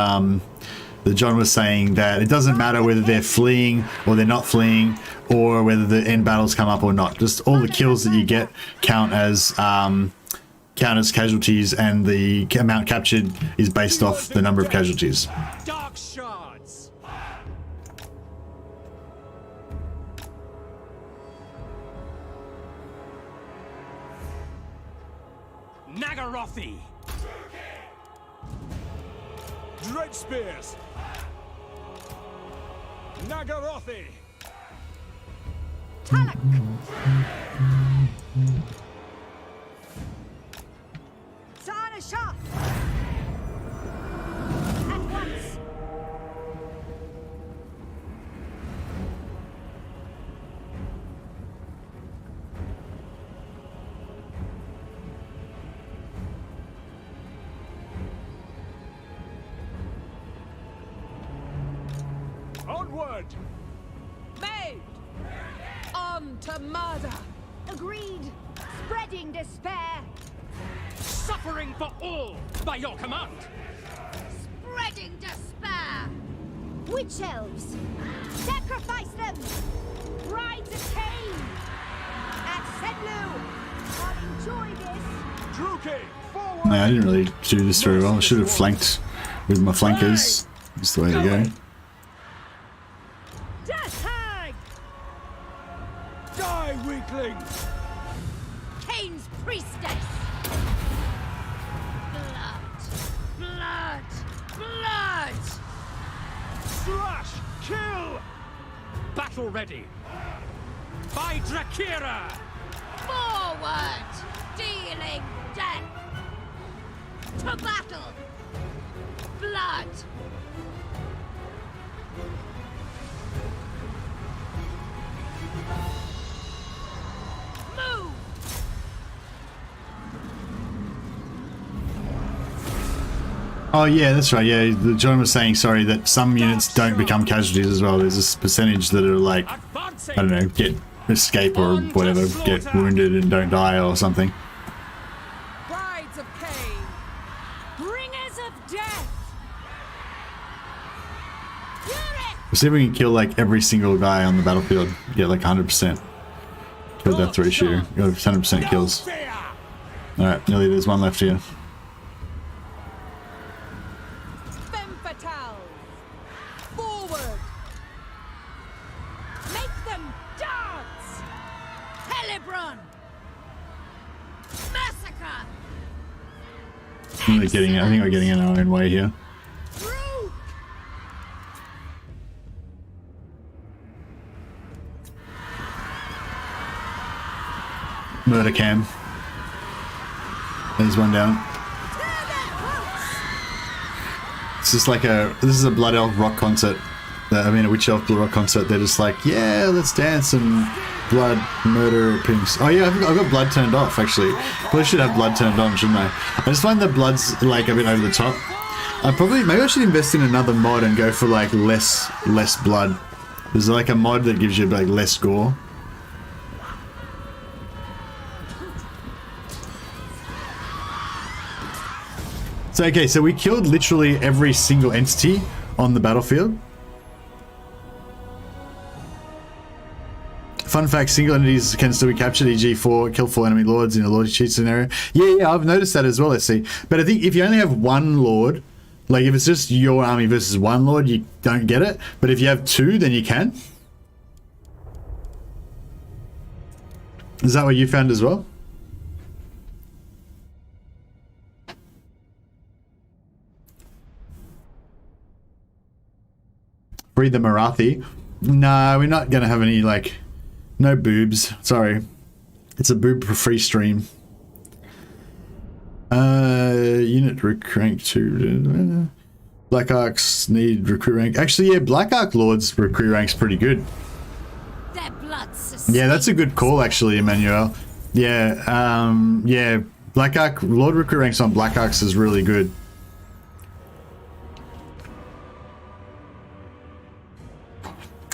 that John was saying that it doesn't matter whether they're fleeing or they're not fleeing, or whether the end battles come up or not. Just all the kills that you get count as casualties, and the amount captured is based off the number of casualties. Dark shards. Nagarothi. Dread spears. Nagarothi. Talak. Sana Shah. At once. Onward. Made! On to murder! Agreed. Spreading despair. Suffering for all by your command. Spreading despair. Witch elves. Sacrifice them. Brides of Khaine. At Sedlu. I'll enjoy this. Druki, forward. No, I didn't really do this very well. I should have flanked with my flankers. That's the way to go. Death hag! Die, weaklings. Khaine's priestess. Blood. Blood. Slash. Kill. Battle ready. By Drakira. Forward. Dealing death. To battle. Blood. Move. Oh yeah, that's right. Yeah, John was saying, sorry, that some units don't become casualties as well. There's this percentage that are like, I don't know, escape or whatever, get wounded and don't die or something. Brides of Khaine! Bringers of death! We'll see if we can kill like every single guy on the battlefield. Get like 100% kill death ratio. Got 100% kills. Alright, nearly there's one left here. Femme fatale! Forward! Make them dance! Hellebron! Massacre! I think we're getting in our own way here. Through! Murder cam. There's one down. It's just like this is a Blood Elf rock concert. I mean, a Witch Elf rock concert. They're just like, yeah, let's dance and blood, murder, pinks. Oh yeah, I've got blood turned off actually. Probably should have blood turned on, shouldn't I? I just find the blood's like a bit over the top. Maybe I should invest in another mod and go for like less blood. There's like a mod that gives you like less gore. So okay, so we killed literally every single entity on the battlefield. Fun fact, single entities can still be captured, e.g. kill 4 enemy lords in a lord cheat scenario. Yeah, I've noticed that as well, let's see. But I think if you only have one lord, like if it's just your army versus one lord, you don't get it. But if you have two, then you can. Is that what you found as well? Free the Marathi. No, we're not going to have any, like, no boobs. Sorry. It's a boob-free stream. Unit rank 2. Black Arcs need recruit rank. Actually, yeah, Black Arc Lord's recruit rank's pretty good. Their blood Yeah, that's a good call, actually, Emmanuel. Yeah, yeah, Black Arc Lord recruit ranks on Black Arcs is really good.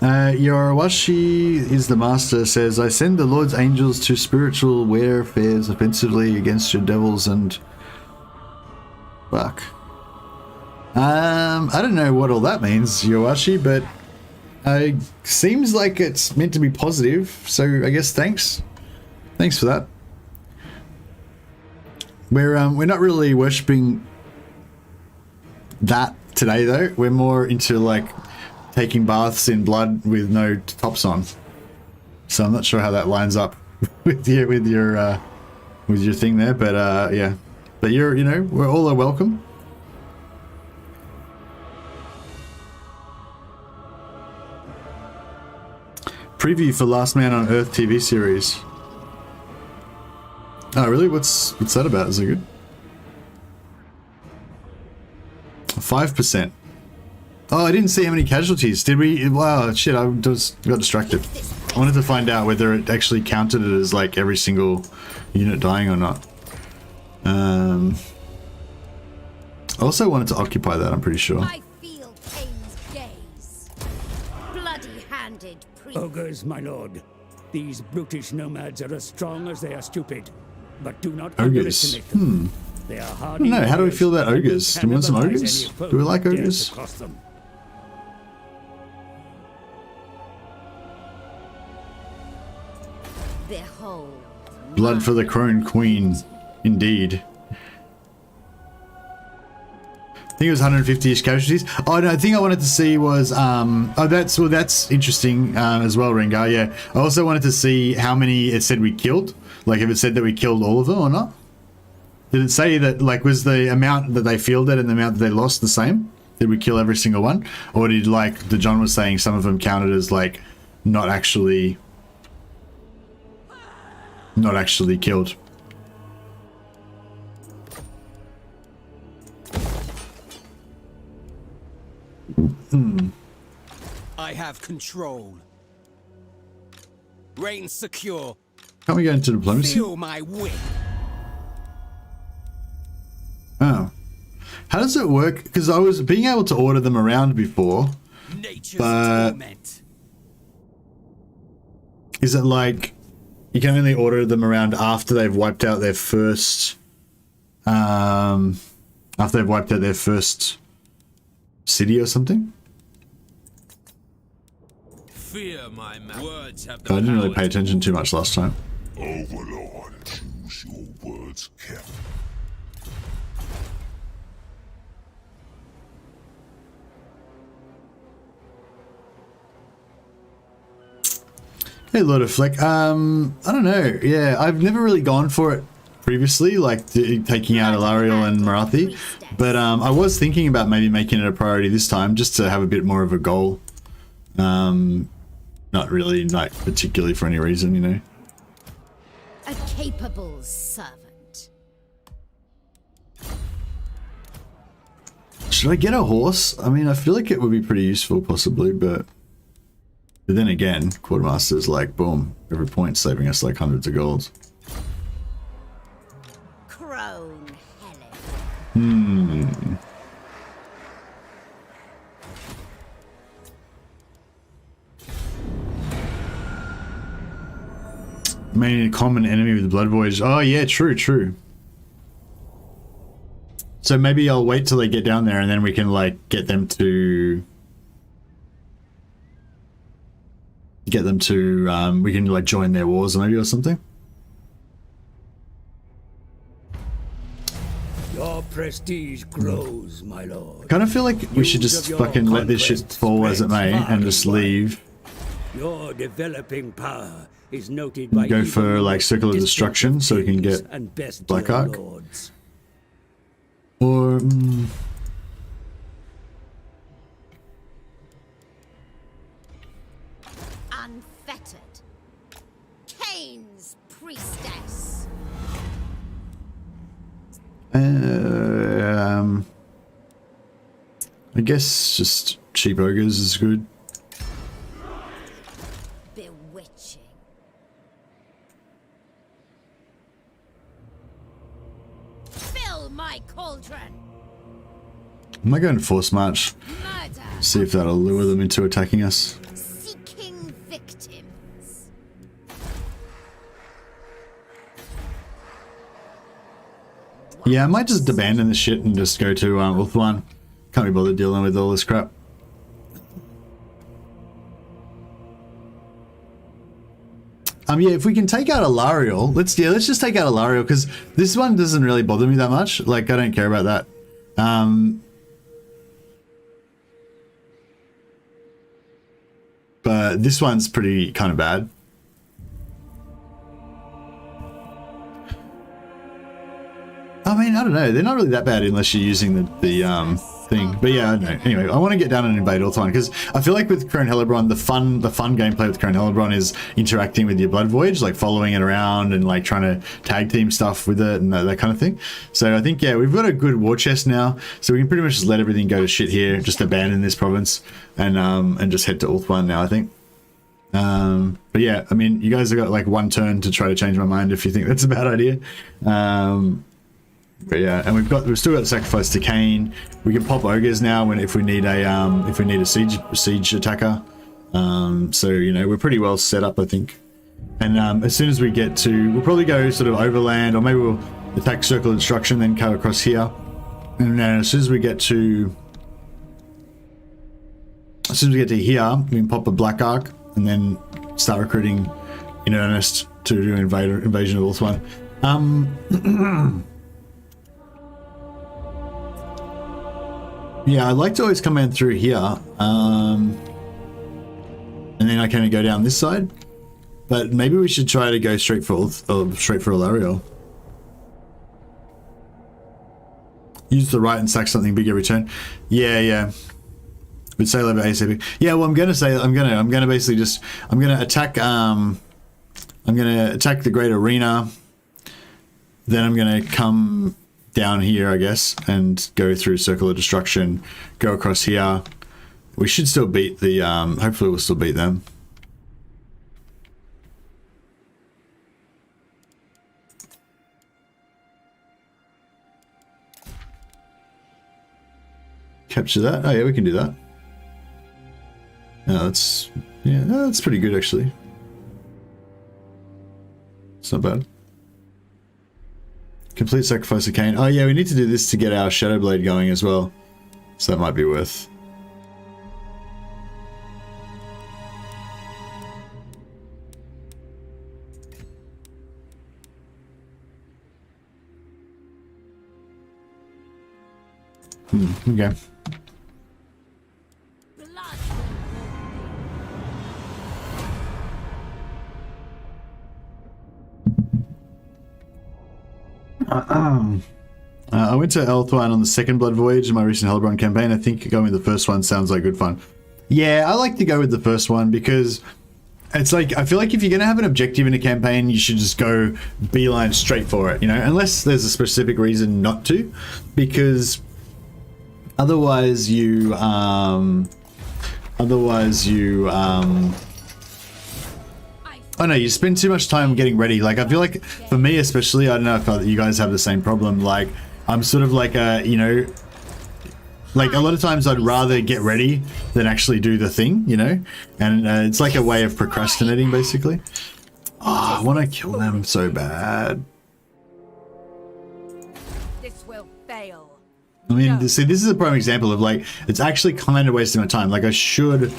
Yorawashi is the master, says, I send the Lord's angels to spiritual warfares offensively against your devils and... Fuck. I don't know what all that means, Yorawashi, but seems like it's meant to be positive, so I guess thanks. Thanks for that. We're not really worshipping that today, though. We're more into, like, taking baths in blood with no tops on. So I'm not sure how that lines up with your thing there, but yeah. But you know, we're all welcome. Preview for Last Man on Earth TV series. Oh really? What's that about? Is it good? 5%. Oh, I didn't see how many casualties. Did we? Wow, shit, I just got distracted. I wanted to find out whether it actually counted it as like every single unit dying or not. I also wanted to occupy that, I'm pretty sure. I feel Khaine's gaze. Bloody-handed priest. Ogres, my lord. These brutish nomads are as strong as they are stupid. But do not Ogres. underestimate them. They are hardy. I don't know, how do we feel about ogres? and Do we want some cannibalize ogres? any foe Do we like who dares ogres? to cross them. Behold. Blood for the Crone Queen, indeed. I think it was 150-ish casualties. Oh no, the thing I wanted to see was that's interesting as well, Rengar. Yeah, I also wanted to see how many it said we killed. Like if it said that we killed all of them or not. Did it say that, like, was the amount that they fielded and the amount that they lost the same? Did we kill every single one, or did, like the John was saying, some of them counted as like not actually killed? I have control. Reign secure. Can't we go into diplomacy? Feel my whip. Oh. How does it work? Because I was being able to order them around before. Nature's But torment. is it like you can only order them around after they've wiped out their first city or something? Fear my words have I didn't really pay attention too much last time. Overlord, choose your words carefully. Hey, Lord of Fleck. I don't know. Yeah, I've never really gone for it previously, like taking out Ilariel and Marathi. But I was thinking about maybe making it a priority this time, just to have a bit more of a goal. Not really, like, particularly for any reason, you know. A capable servant. Should I get a horse? I mean, I feel like it would be pretty useful, possibly, but then again, Quartermaster's like, boom, every point saving us like hundreds of golds. Crone Helen. Main common enemy with the Blood Voyage. Oh yeah, true. So maybe I'll wait till they get down there and then we can like get them to we can like join their wars maybe or something. Your prestige grows, my lord. Kind of feel like we should just fucking let this shit fall as it may and just leave. Your developing power is noted by Go even for the like most Circle of distant Destruction so we can kings get and best Black dear Arc. lords. Or Unfettered. Khaine's priestess. I guess just cheap ogres is good. Bewitching. Fill my cauldron. I might go and force march. Murder. See if that'll lure them into attacking us. Seeking victims. Yeah, I might just abandon this shit and just go to Ulthuan. Can't be bothered dealing with all this crap. Yeah, if we can take out Alariel, let's just take out Alariel, because this one doesn't really bother me that much. Like, I don't care about that. But this one's pretty kind of bad. I mean, I don't know. They're not really that bad unless you're using the thing. But yeah, I don't know. Anyway, I want to get down and invade Ulthuan, because I feel like with Khaine Hellebron, the fun gameplay with Khaine Hellebron is interacting with your Blood Voyage, like following it around and like trying to tag team stuff with it and that kind of thing. So I think, yeah, we've got a good war chest now, so we can pretty much just let everything go to shit here, just abandon this province and just head to Ulthuan now, I think. But yeah, I mean, you guys have got like one turn to try to change my mind if you think that's a bad idea. But yeah, and we've still got the sacrifice to Khaine. We can pop ogres now if we need a siege attacker. So you know, we're pretty well set up, I think. And as soon as we get to, we'll probably go sort of overland, or maybe we'll attack Circle of Destruction, then cut across here. And then as soon as we get to here, we can pop a Black Arc and then start recruiting in earnest to do invasion of Ulthuan. Yeah, I'd like to always come in through here, and then I can go down this side. But maybe we should try to go straight for Alariel. Use the right and sack something big every turn. Yeah. Would sail over ASAP. Yeah, well, I'm gonna basically just attack the Great Arena. Then I'm gonna come down here, I guess, and go through Circle of Destruction, go across here. We should still beat the, hopefully we'll still beat them. Capture that. Oh yeah, we can do that. No, that's pretty good actually. It's not bad. Complete sacrifice of Khaine. Oh yeah, we need to do this to get our Shadow Blade going as well. So that might be worth. Okay. I went to Ulthuan on the second Blood Voyage in my recent Hellebron campaign. I think going with the first one sounds like good fun. Yeah, I like to go with the first one because it's like, I feel like if you're going to have an objective in a campaign, you should just go beeline straight for it, you know, unless there's a specific reason not to, because otherwise you oh no, you spend too much time getting ready. Like, I feel like, for me especially, I don't know if you guys have the same problem, like, I'm sort of like you know, like a lot of times I'd rather get ready than actually do the thing, you know? And it's like a way of procrastinating, basically. Oh, I want to kill them so bad. This will fail. I mean, see, this is a prime example of, like, it's actually kind of wasting my time. Like, I should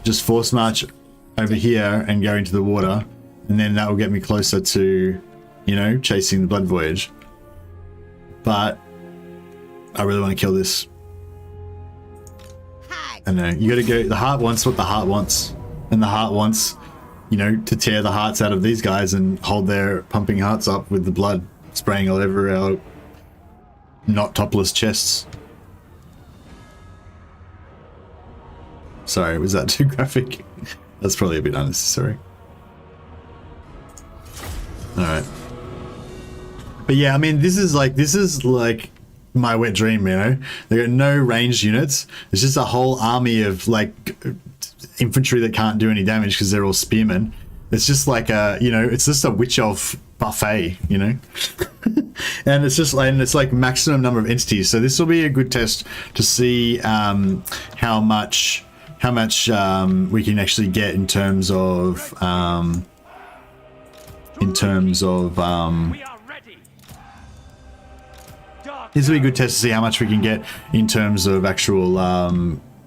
just force march over here and go into the water, and then that will get me closer to, you know, chasing the Blood Voyage. But I really want to kill this. I know, you gotta go, the heart wants what the heart wants, and the heart wants, you know, to tear the hearts out of these guys and hold their pumping hearts up with the blood spraying all over our not topless chests. Sorry, was that too graphic? That's probably a bit unnecessary. Alright. But yeah, I mean, this is like my wet dream, you know. They got no ranged units. It's just a whole army of like infantry that can't do any damage because they're all spearmen. It's just like a, you know, it's just a witch elf buffet, you know. And it's just like, and it's like maximum number of entities. So this will be a good test to see how much we can actually get in terms of this will be a good test to see how much we can get in terms of actual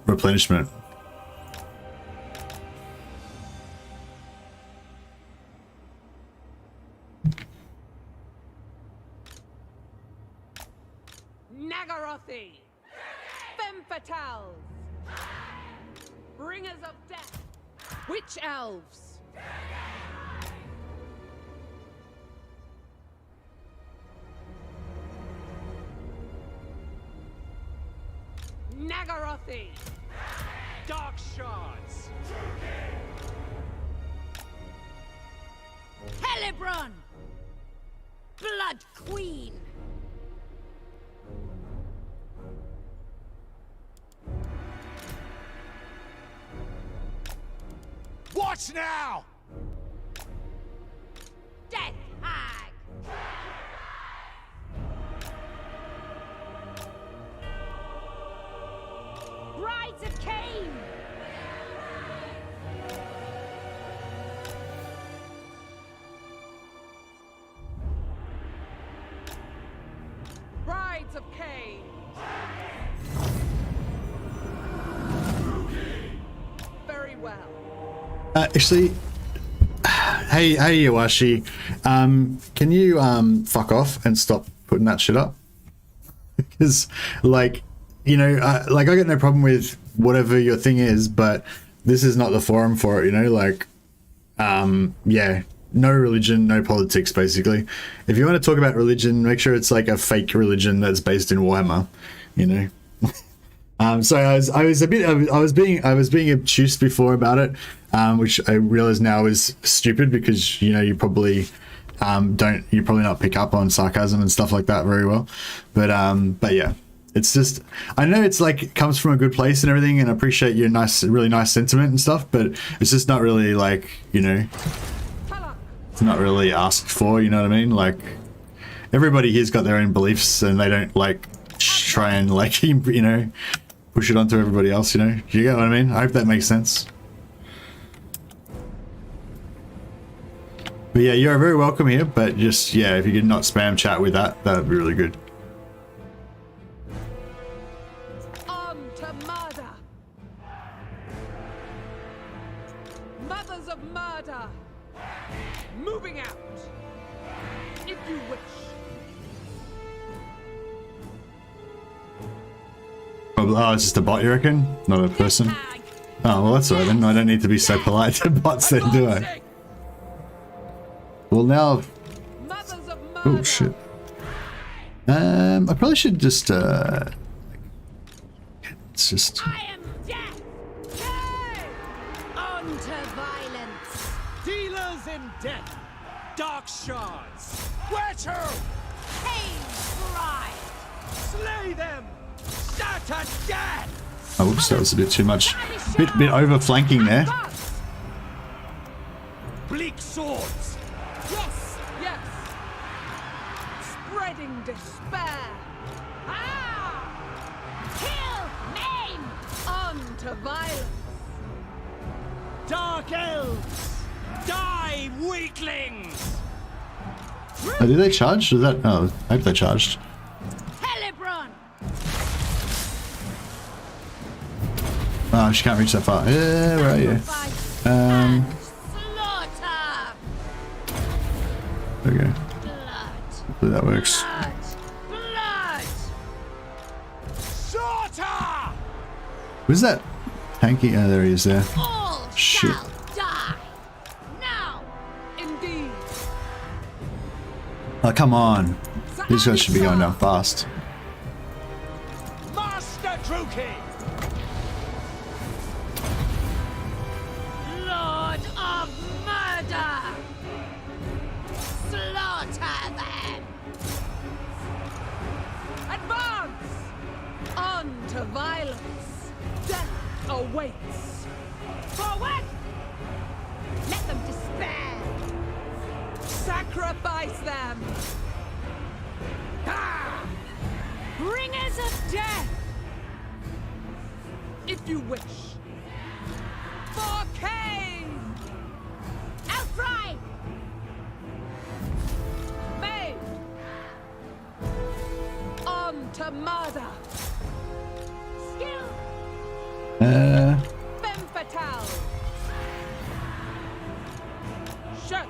replenishment. Nagarothi! Femme fatales! Bringers of death! Witch elves! Nagarothi! Dark shards. Hellebron! Blood Queen! Watch now! Death Hag! Brides of Khaine! Brides of Khaine! Very well. Actually, hey Iwashi, can you fuck off and stop putting that shit up? Because, like, you know, like, I got no problem with whatever your thing is, but this is not the forum for it, you know, like, yeah, no religion, no politics, basically. If you want to talk about religion, make sure it's like a fake religion that's based in Warhammer, you know. So I was being obtuse before about it, which I realize now is stupid because, you know, you probably not pick up on sarcasm and stuff like that very well, but yeah, it's just, I know it's like, it comes from a good place and everything, and I appreciate your really nice sentiment and stuff, but it's just not really, like, you know, it's not really asked for, you know what I mean? Like, everybody here's got their own beliefs and they don't like try and, like, you know, push it onto everybody else, you know? Do you get what I mean? I hope that makes sense. But yeah, you're very welcome here, but just, yeah, if you could not spam chat with that, that would be really good. On to murder! Mothers of murder! Moving out! If you wish. Oh, it's just a bot, you reckon? Not a person? Oh, well, that's alright then. I don't need to be so polite to bots then, do I? Well, now... Oh, shit. I probably should just, it's just... I am death! On to violence! Dealers in death! Dark shards! Where to? Khaine's bride! Slay them! Shatter death! Oh, oops, that was a bit too much. Bit over flanking there. Bleak swords! Yes, yes! Spreading despair! Ah! Kill! Maim! On to violence! Dark elves! Die, weaklings! Oh, did they charge? Was that? Oh, I hope they charged. Hellebron! Oh, she can't reach that far. Yeah, where are you? Slaughter! There we go. Blood! Hopefully that works. Blood! Slaughter! Who's that? Hanky? Oh, there he is there. All Shit. shall die! Now! Indeed! Oh, come on. These guys should be going down fast. Master Druki! Lord of Murder! Slaughter them! Advance! Sacrifice them! Bringers of death! If you wish. For Khaine! Outcry! Made! On to murder! Skill! Femme fatale! Shut!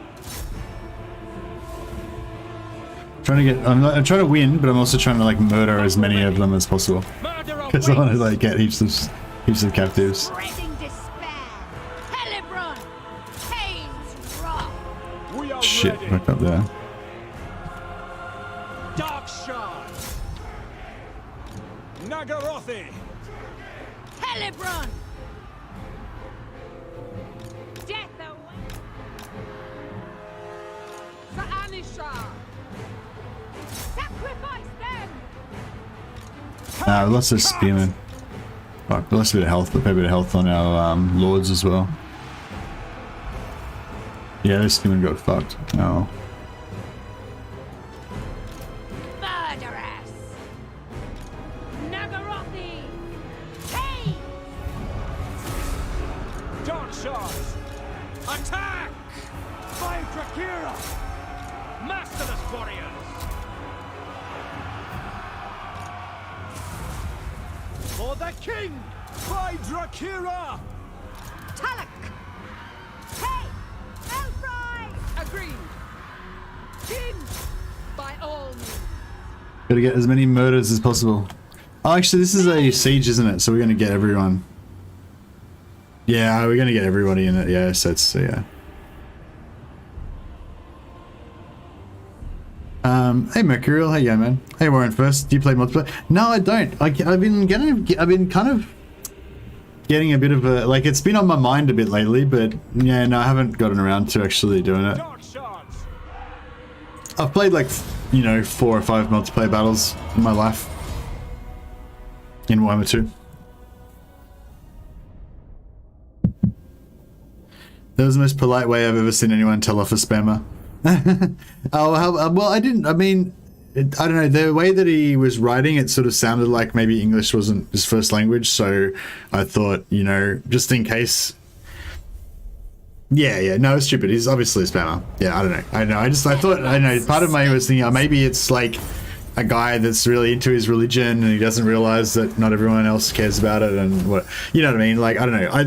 Trying to get, I'm trying to win, but I'm also trying to like murder as many of them as possible. Because I want to like get heaps of captives. Spreading despair! Hellebron! Khaine's wrath! We are Shit, ready. back up there. Dark Shard. Nagarothi. Hellebron! Death away! Sa'anisha! Sacrifice them! Lots of spearmen. Fuck, we lost a bit of health, but a bit of health on our lords as well. Yeah, this spearmen got fucked. Oh. Murderous! Nagarothi! Hey! Dark Shards. Attack! By Drakira. Masterless warriors. For the king! By Drakira! Talak! Hey! Elfry! Agreed! King! By all means! Gotta get as many murders as possible. Oh, actually, this is a siege, isn't it? So we're gonna get everyone. Yeah, we're gonna get everybody in it. Yeah, so it's, yeah. Hey Mercurial, hey yeah man. Hey Warren first. Do you play multiplayer? No, I don't. I've been kind of getting a bit of a, like, it's been on my mind a bit lately, but yeah, no, I haven't gotten around to actually doing it. Dark Shards. I've played like, you know, 4 or 5 multiplayer battles in my life in Warhammer 2. That was the most polite way I've ever seen anyone tell off a spammer. Oh, well, I didn't, I mean, I don't know, the way that he was writing, it sort of sounded like maybe English wasn't his first language, so I thought, you know, just in case. Yeah, no, it's stupid. He's obviously a spammer. Yeah, I don't know. I thought, I know, part of me was thinking, oh, maybe it's like a guy that's really into his religion and he doesn't realize that not everyone else cares about it and what, you know what I mean? Like, I don't know. I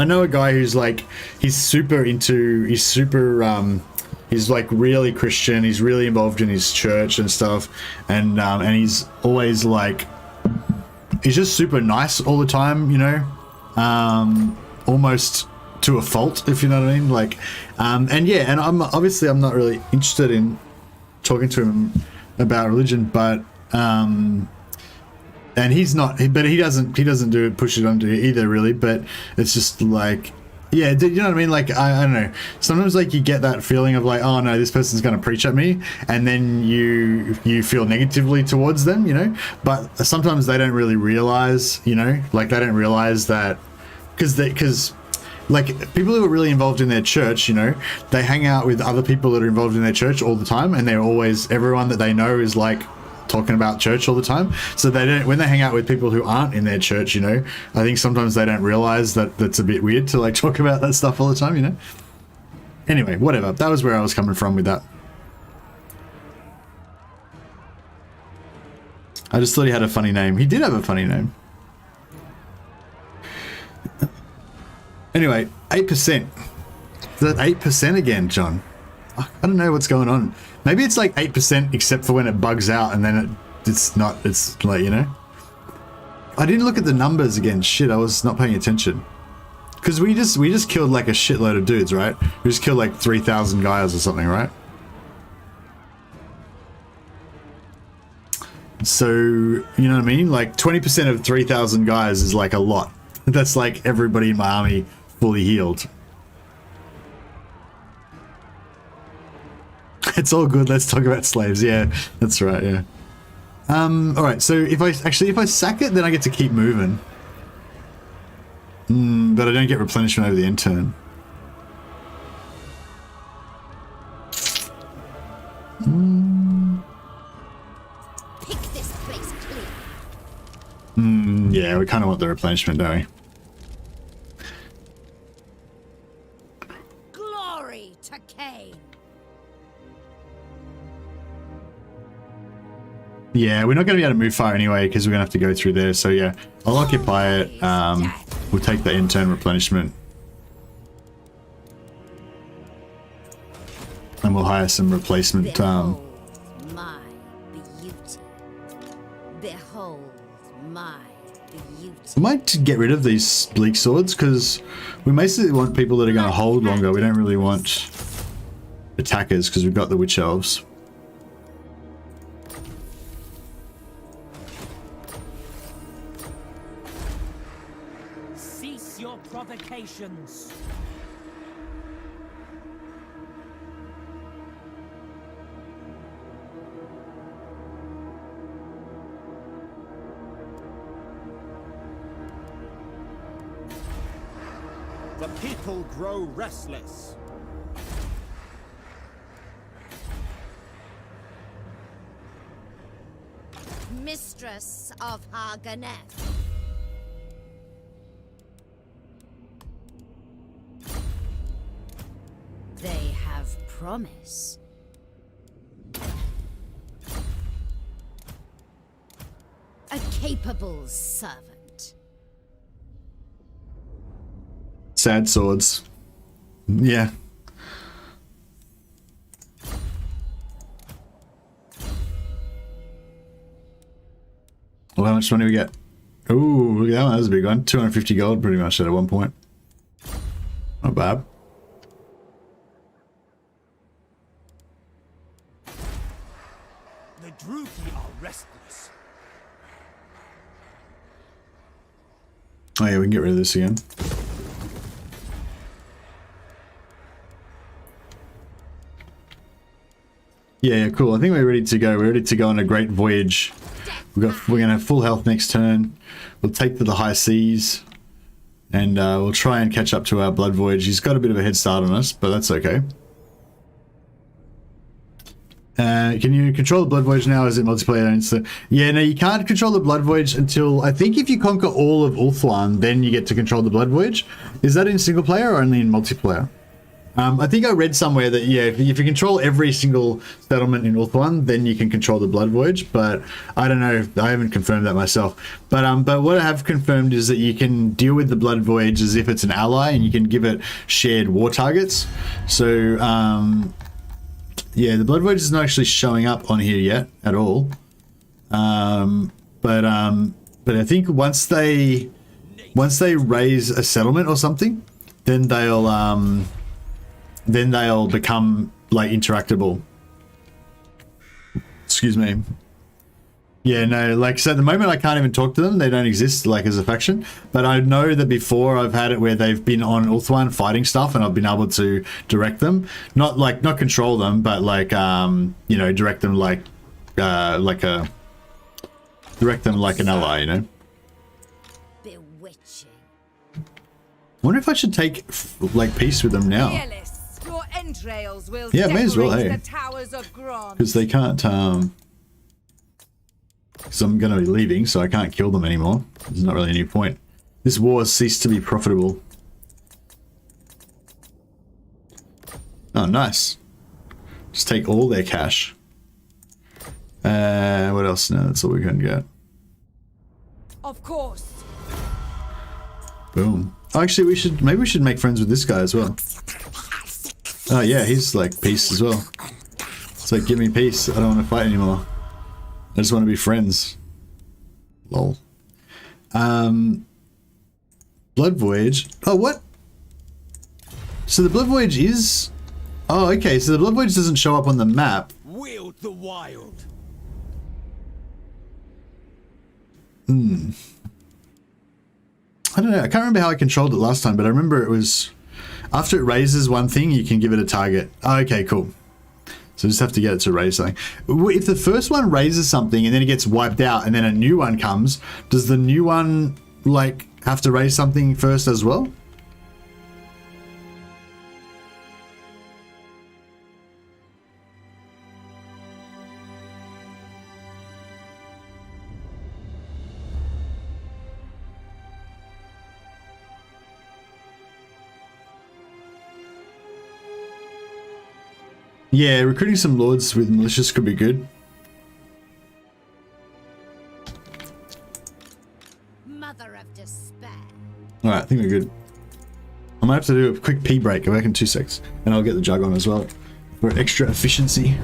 know a guy who's like, he's like really Christian. He's really involved in his church and stuff, and he's always like, he's just super nice all the time, you know, almost to a fault, if you know what I mean. Like, and yeah, and I'm not really interested in talking to him about religion, but and he's not, but he doesn't push it onto either really, but it's just like, yeah, you know what I mean? Like, I don't know. Sometimes, like, you get that feeling of like, oh no, this person's going to preach at me, and then you feel negatively towards them, you know. But sometimes they don't really realize, you know, like they don't realize that because like people who are really involved in their church, you know, they hang out with other people that are involved in their church all the time, and they're always, everyone that they know is like talking about church all the time. So they don't, when they hang out with people who aren't in their church, you know, I think sometimes they don't realize that that's a bit weird to like talk about that stuff all the time, you know. Anyway, whatever, that was where I was coming from with that. I just thought he had a funny name. He did have a funny name. Anyway, 8%. Is that 8% again, John? I don't know what's going on. Maybe it's like 8% except for when it bugs out, and then it's not, it's like, you know. I didn't look at the numbers again. Shit, I was not paying attention. Because we just killed like a shitload of dudes, right? We just killed like 3,000 guys or something, right? So, you know what I mean? Like 20% of 3,000 guys is like a lot. That's like everybody in my army fully healed. It's all good. Let's talk about slaves. Yeah, that's right. Yeah. All right. So if I sack it, then I get to keep moving. But I don't get replenishment over the end turn. Pick this place clean. Yeah, we kind of want the replenishment, don't we? Glory to Khaine. Yeah, we're not going to be able to move far anyway because we're going to have to go through there. So yeah, I'll occupy it. We'll take the intern replenishment. And we'll hire some replacement. Behold my beauty. Behold my beauty. We might get rid of these bleak swords because we basically want people that are going to hold longer. We don't really want attackers because we've got the witch elves. Cease your provocations. The people grow restless. Mistress of Harganeth. They have promise. A capable servant. Sad swords. Yeah. Well, how much money we get? Ooh, look at that one. That was a big one. 250 gold pretty much at one point. Not bad. The Druki are restless. Oh yeah, we can get rid of this again. Yeah, cool. I think we're ready to go. We're ready to go on a great voyage. We're gonna have full health next turn. We'll take to the high seas, and we'll try and catch up to our blood voyage. He's got a bit of a head start on us, but that's okay. Can you control the blood voyage now? Is it multiplayer? Yeah, no, you can't control the blood voyage until I think if you conquer all of Ulthuan, then you get to control the blood voyage. Is that in single player or only in multiplayer? I think I read somewhere that, yeah, if you control every single settlement in Ulthuan, then you can control the blood voyage, but I don't know. I haven't confirmed that myself. But what I have confirmed is that you can deal with the blood voyage as if it's an ally, and you can give it shared war targets. So, yeah, the blood voyage is not actually showing up on here yet at all. But I think once they raise a settlement or something, then they'll become like interactable. Excuse me. Yeah, no, like, so at the moment I can't even talk to them. They don't exist like as a faction, but I know that before I've had it where they've been on Ulthuan fighting stuff and I've been able to direct them, not control them, but like, you know, direct them like an ally, you know? Bewitching. I wonder if I should take like peace with them now. Fearless, your entrails will Yeah, may as well, decorate hey. the towers of Gron. Because they can't, because I'm going to be leaving, so I can't kill them anymore. There's not really any point. This war has ceased to be profitable. Oh, nice. Just take all their cash. What else? No, that's all we can get. Of course. Boom. Oh, actually, maybe we should make friends with this guy as well. Oh yeah, he's like peace as well. It's like, give me peace. I don't want to fight anymore. I just want to be friends. Lol. Blood Voyage. Oh, what? So the Blood Voyage is... Oh, okay. So the Blood Voyage doesn't show up on the map. Wield the wild. I don't know. I can't remember how I controlled it last time, but I remember it was... After it raises one thing, you can give it a target. Oh, okay, cool. So just have to get it to raise something. If the first one raises something and then it gets wiped out and then a new one comes, does the new one, like, have to raise something first as well? Yeah, recruiting some lords with militias could be good. Mother of despair. Alright, I think we're good. I might have to do a quick pee break. Go back in 2 secs. And I'll get the jug on as well for extra efficiency.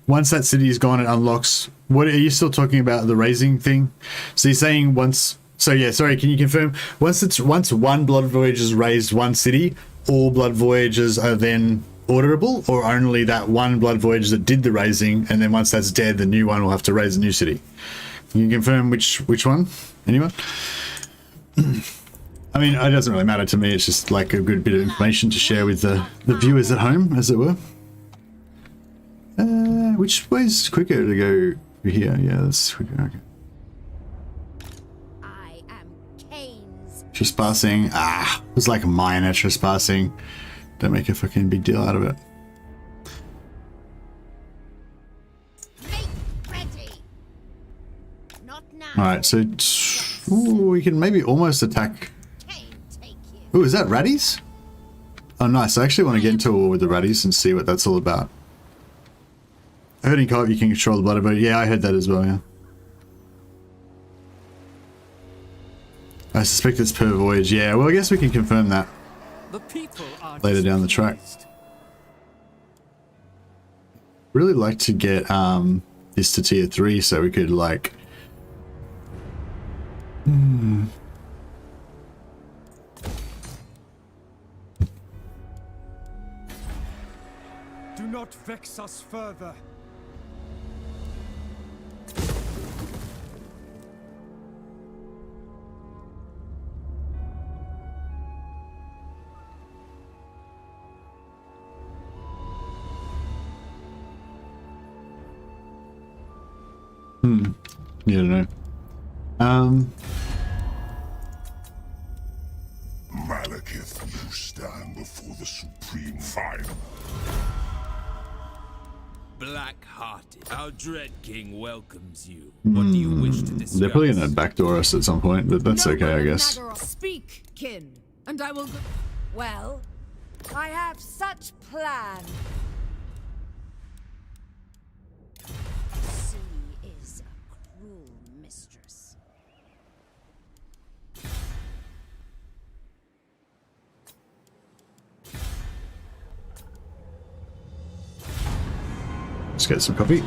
Once that city is gone, it unlocks. What are you still talking about? The raising thing? So you're saying once. So yeah, sorry. Can you confirm? Once one blood voyage has raised one city, all blood voyages are then orderable, or only that one blood voyage that did the raising, and then once that's dead, the new one will have to raise a new city. Can you confirm which one? Anyone? I mean, it doesn't really matter to me. It's just like a good bit of information to share with the viewers at home, as it were. Which way's quicker to go here? Yeah, that's quicker. Okay. I am Khaine's. Trespassing. Ah, it was like minor trespassing. Don't make a fucking big deal out of it. Make ready. Not now. Alright, so ooh, we can maybe almost attack. Khaine, take you. Ooh, is that Raddies? Oh, nice. I actually want to get into a war with the Raddies and see what that's all about. I heard in co-op you can control the blood vote. Yeah, I heard that as well, yeah. I suspect it's per voyage. Yeah, well, I guess we can confirm that The people are later down the track. Really like to get this to tier 3 so we could like Do not vex us further. Yeah, I don't know. Malekith, you stand before the supreme final. Black-hearted, our dread king welcomes you. What do you wish to discuss? They're probably gonna backdoor us at some point, but that's okay, I guess. Speak, kin, and I will go. Well, I have such plan. Sea is a cruel mistress. Let's get some coffee.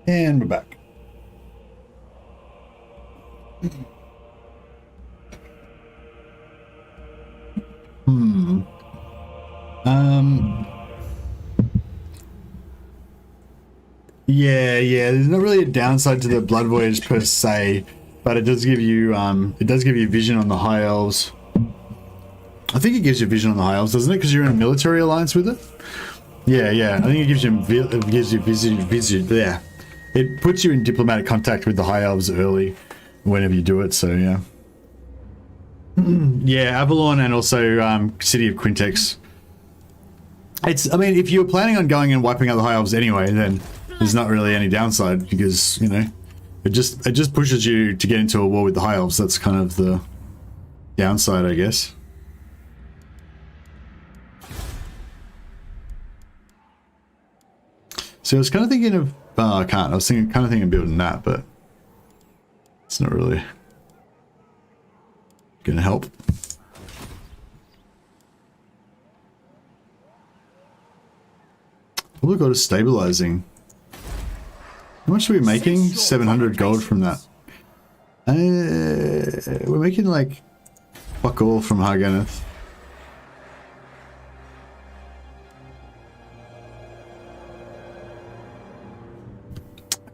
And we're back. Yeah, there's not really a downside to the Blood Voyage per se, but it does give you vision on the High Elves. I think it gives you vision on the High Elves, doesn't it? Because you're in a military alliance with it. Yeah. I think it gives you vision. Yeah, it puts you in diplomatic contact with the High Elves early, whenever you do it. So yeah. Yeah, Avalon and also City of Quintex. I mean, if you were planning on going and wiping out the High Elves anyway, then there's not really any downside because, you know, it just pushes you to get into a war with the High Elves. That's kind of the downside, I guess. So I was kind of thinking of, I can't. I was kind of thinking of building that, but it's not really gonna help. All we've got is stabilizing. How much are we making? 700 gold from that. We're making like fuck all from Harganeth.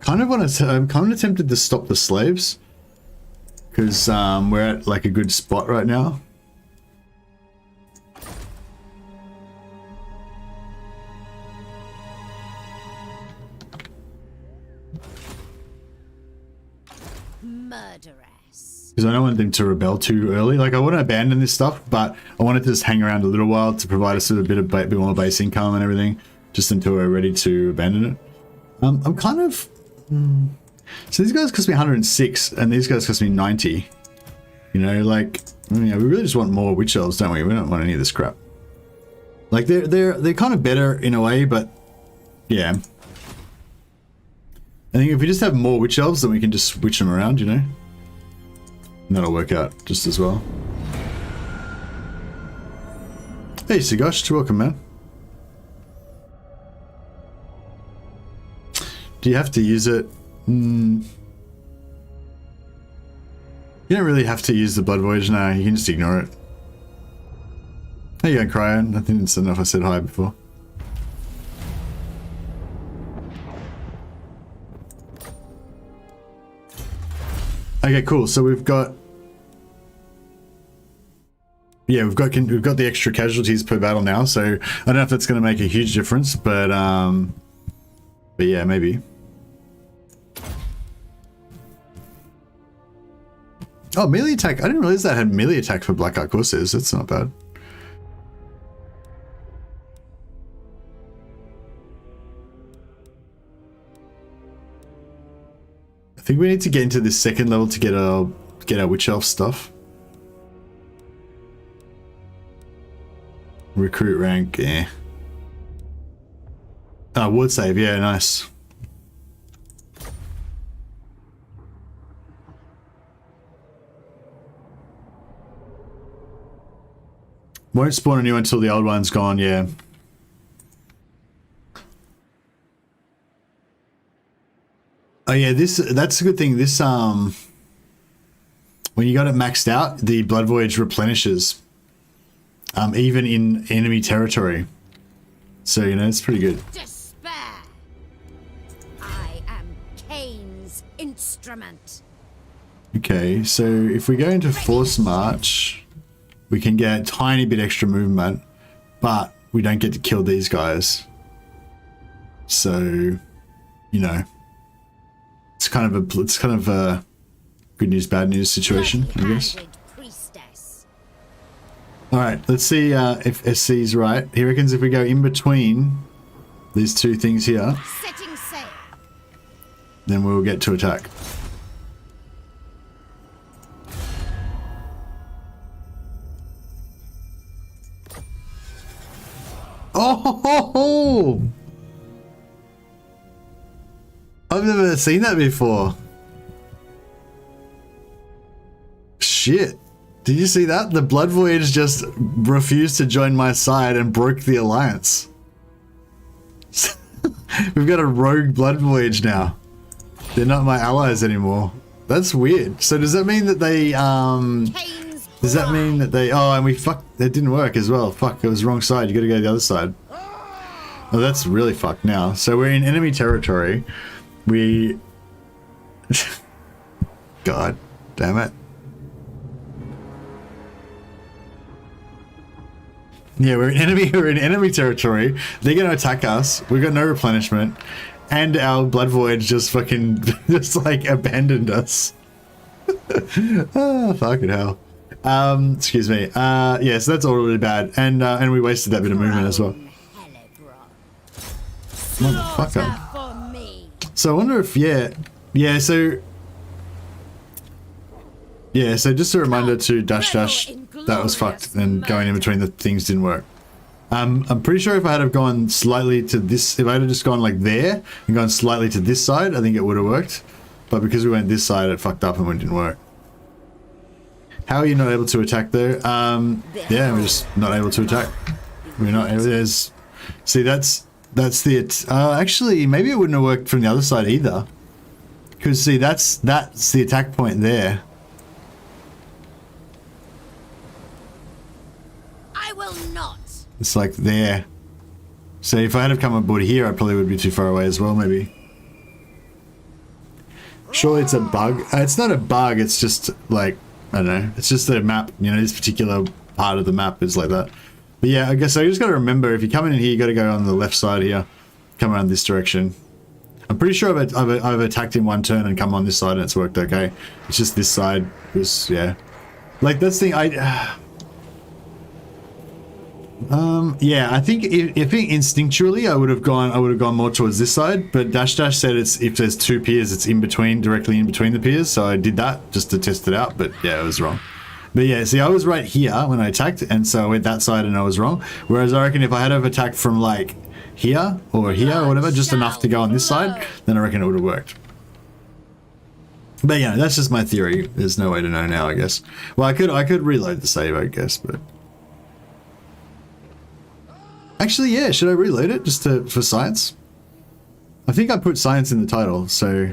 I'm kind of tempted to stop the slaves because we're at like a good spot right now. Murderous. Because I don't want them to rebel too early. Like I want to abandon this stuff, but I wanted to just hang around a little while to provide us with a bit more base income and everything, just until we're ready to abandon it. I'm kind of. So these guys cost me 106, and these guys cost me 90. You know, like, yeah, we really just want more witch elves, don't we? We don't want any of this crap. Like they're kind of better in a way, but yeah. I think if we just have more witch elves, then we can just switch them around, you know? And that'll work out just as well. Hey, Sigosh, welcome, man. Do you have to use it? You don't really have to use the Blood Voyage now. You can just ignore it. How you going, Cryon? I think it's enough I said hi before. Okay, cool. So we've got, yeah, we've got the extra casualties per battle now. So I don't know if that's going to make a huge difference, but yeah, maybe. Oh, melee attack. I didn't realize that had melee attack for Black Ark Corsairs. That's not bad. I think we need to get into this second level to get our witch elf stuff. Recruit rank, eh. Oh, ward save, yeah, nice. Won't spawn a new one until the old one's gone, yeah. Oh yeah, that's a good thing. This when you got it maxed out, the Blood Voyage replenishes even in enemy territory. So, you know, it's pretty good. Despair. I am Khaine's instrument. Okay, so if we go into Force March, we can get a tiny bit extra movement, but we don't get to kill these guys. So, you know, it's kind of a good news, bad news situation, I guess. All right, let's see if SC's right. He reckons if we go in between these two things here, Setting sail. then we'll get to attack. Oh! I've never seen that before. Shit. Did you see that? The Blood Voyage just refused to join my side and broke the alliance. We've got a rogue Blood Voyage now. They're not my allies anymore. That's weird. So does that mean that they Does that mean that they... Oh, and we fucked... It didn't work as well. Fuck, it was the wrong side. You gotta go to the other side. Oh, that's really fucked now. So we're in enemy territory. We... God damn it. Yeah, we're in enemy territory. They're gonna attack us. We've got no replenishment. And our blood void just fucking just like abandoned us. Oh, fucking hell. Excuse me. Yeah, so that's all really bad. And we wasted that bit of movement as well. Motherfucker. So I wonder if so just a reminder to dash that was fucked, and going in between the things didn't work. I'm pretty sure if I had have gone slightly to this, if I had just gone like there and gone slightly to this side, I think it would have worked. But because we went this side, it fucked up and it didn't work. How are you not able to attack though? Yeah, we're just not able to attack. We're not able. See, that's the. Actually, maybe it wouldn't have worked from the other side either. Because see, that's the attack point there. I will not. It's like there. So if I had have come aboard here, I probably would be too far away as well, maybe. Surely it's a bug. It's not a bug, it's just like, I don't know. It's just the map, you know, this particular part of the map is like that. But yeah, I guess I just got to remember, if you come in here, you got to go on the left side here. Come around this direction. I'm pretty sure I've attacked in one turn and come on this side and it's worked okay. It's just this side was, yeah. Like that's the thing, yeah, I think if instinctually I would have gone more towards this side, but Dash said it's if there's two piers, it's in between, directly in between the piers, so I did that just to test it out, but yeah, it was wrong. But yeah, see, I was right here when I attacked, and so I went that side and I was wrong. Whereas I reckon if I had have attacked from like here or whatever, just enough to go on this side, then I reckon it would have worked. But yeah, that's just my theory. There's no way to know now, I guess. Well, I could reload the save, I guess, but. Actually, yeah, should I reload it just for science? I think I put science in the title, so...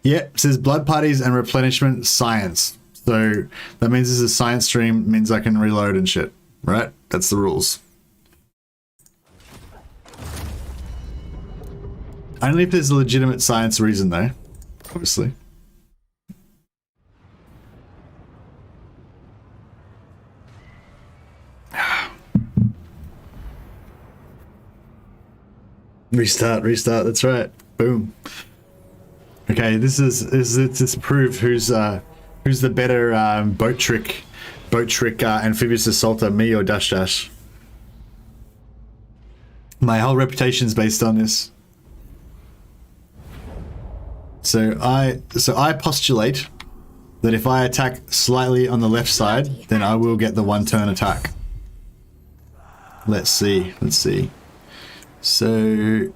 Yeah, it says blood parties and replenishment science. So that means this is a science stream, means I can reload and shit, right? That's the rules. Only if there's a legitimate science reason though. Obviously. Restart, that's right. Boom. Okay, this is proof who's the better boat trick amphibious assaulter, me or Dash. My whole reputation's based on this. So I postulate that if I attack slightly on the left side, then I will get the one turn attack. Let's see. So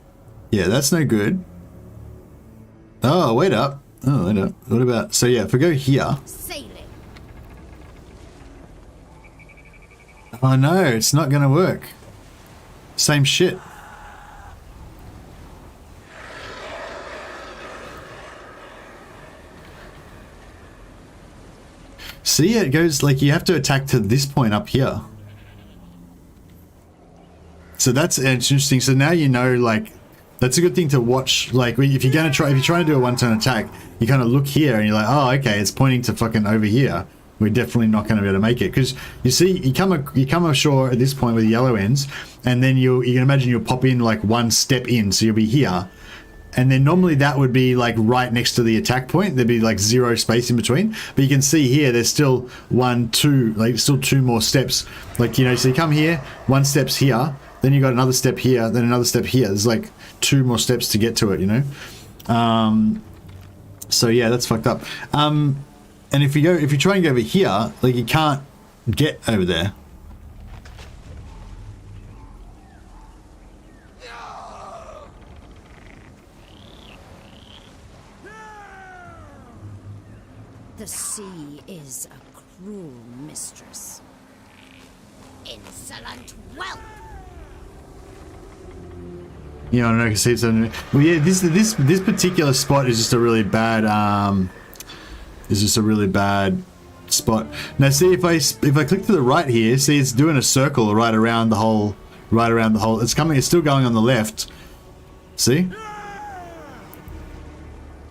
yeah, that's no good. Oh, wait up. What about, so yeah, if we go here. Oh no, it's not gonna work. Same shit. See, it goes like you have to attack to this point up here. So that's interesting. So now you know, like, that's a good thing to watch. Like, if you're trying to do a one-turn attack, you kind of look here and you're like, oh, okay, it's pointing to fucking over here. We're definitely not going to be able to make it, because you see, you come ashore at this point where the yellow ends, and then you can imagine you'll pop in like one step in, so you'll be here. And then normally that would be like right next to the attack point. There'd be like zero space in between. But you can see here, there's still still two more steps. Like, you know, so you come here, one step's here, then you got another step here, then another step here. There's like two more steps to get to it, you know? So yeah, that's fucked up. And if you try and go over here, like you can't get over there. The sea is a cruel mistress. Insolent whelp! You know, I can see something. Well, yeah, this particular spot is just a really bad spot. Now, see if I click to the right here, see it's doing a circle right around the whole. It's coming. It's still going on the left. See?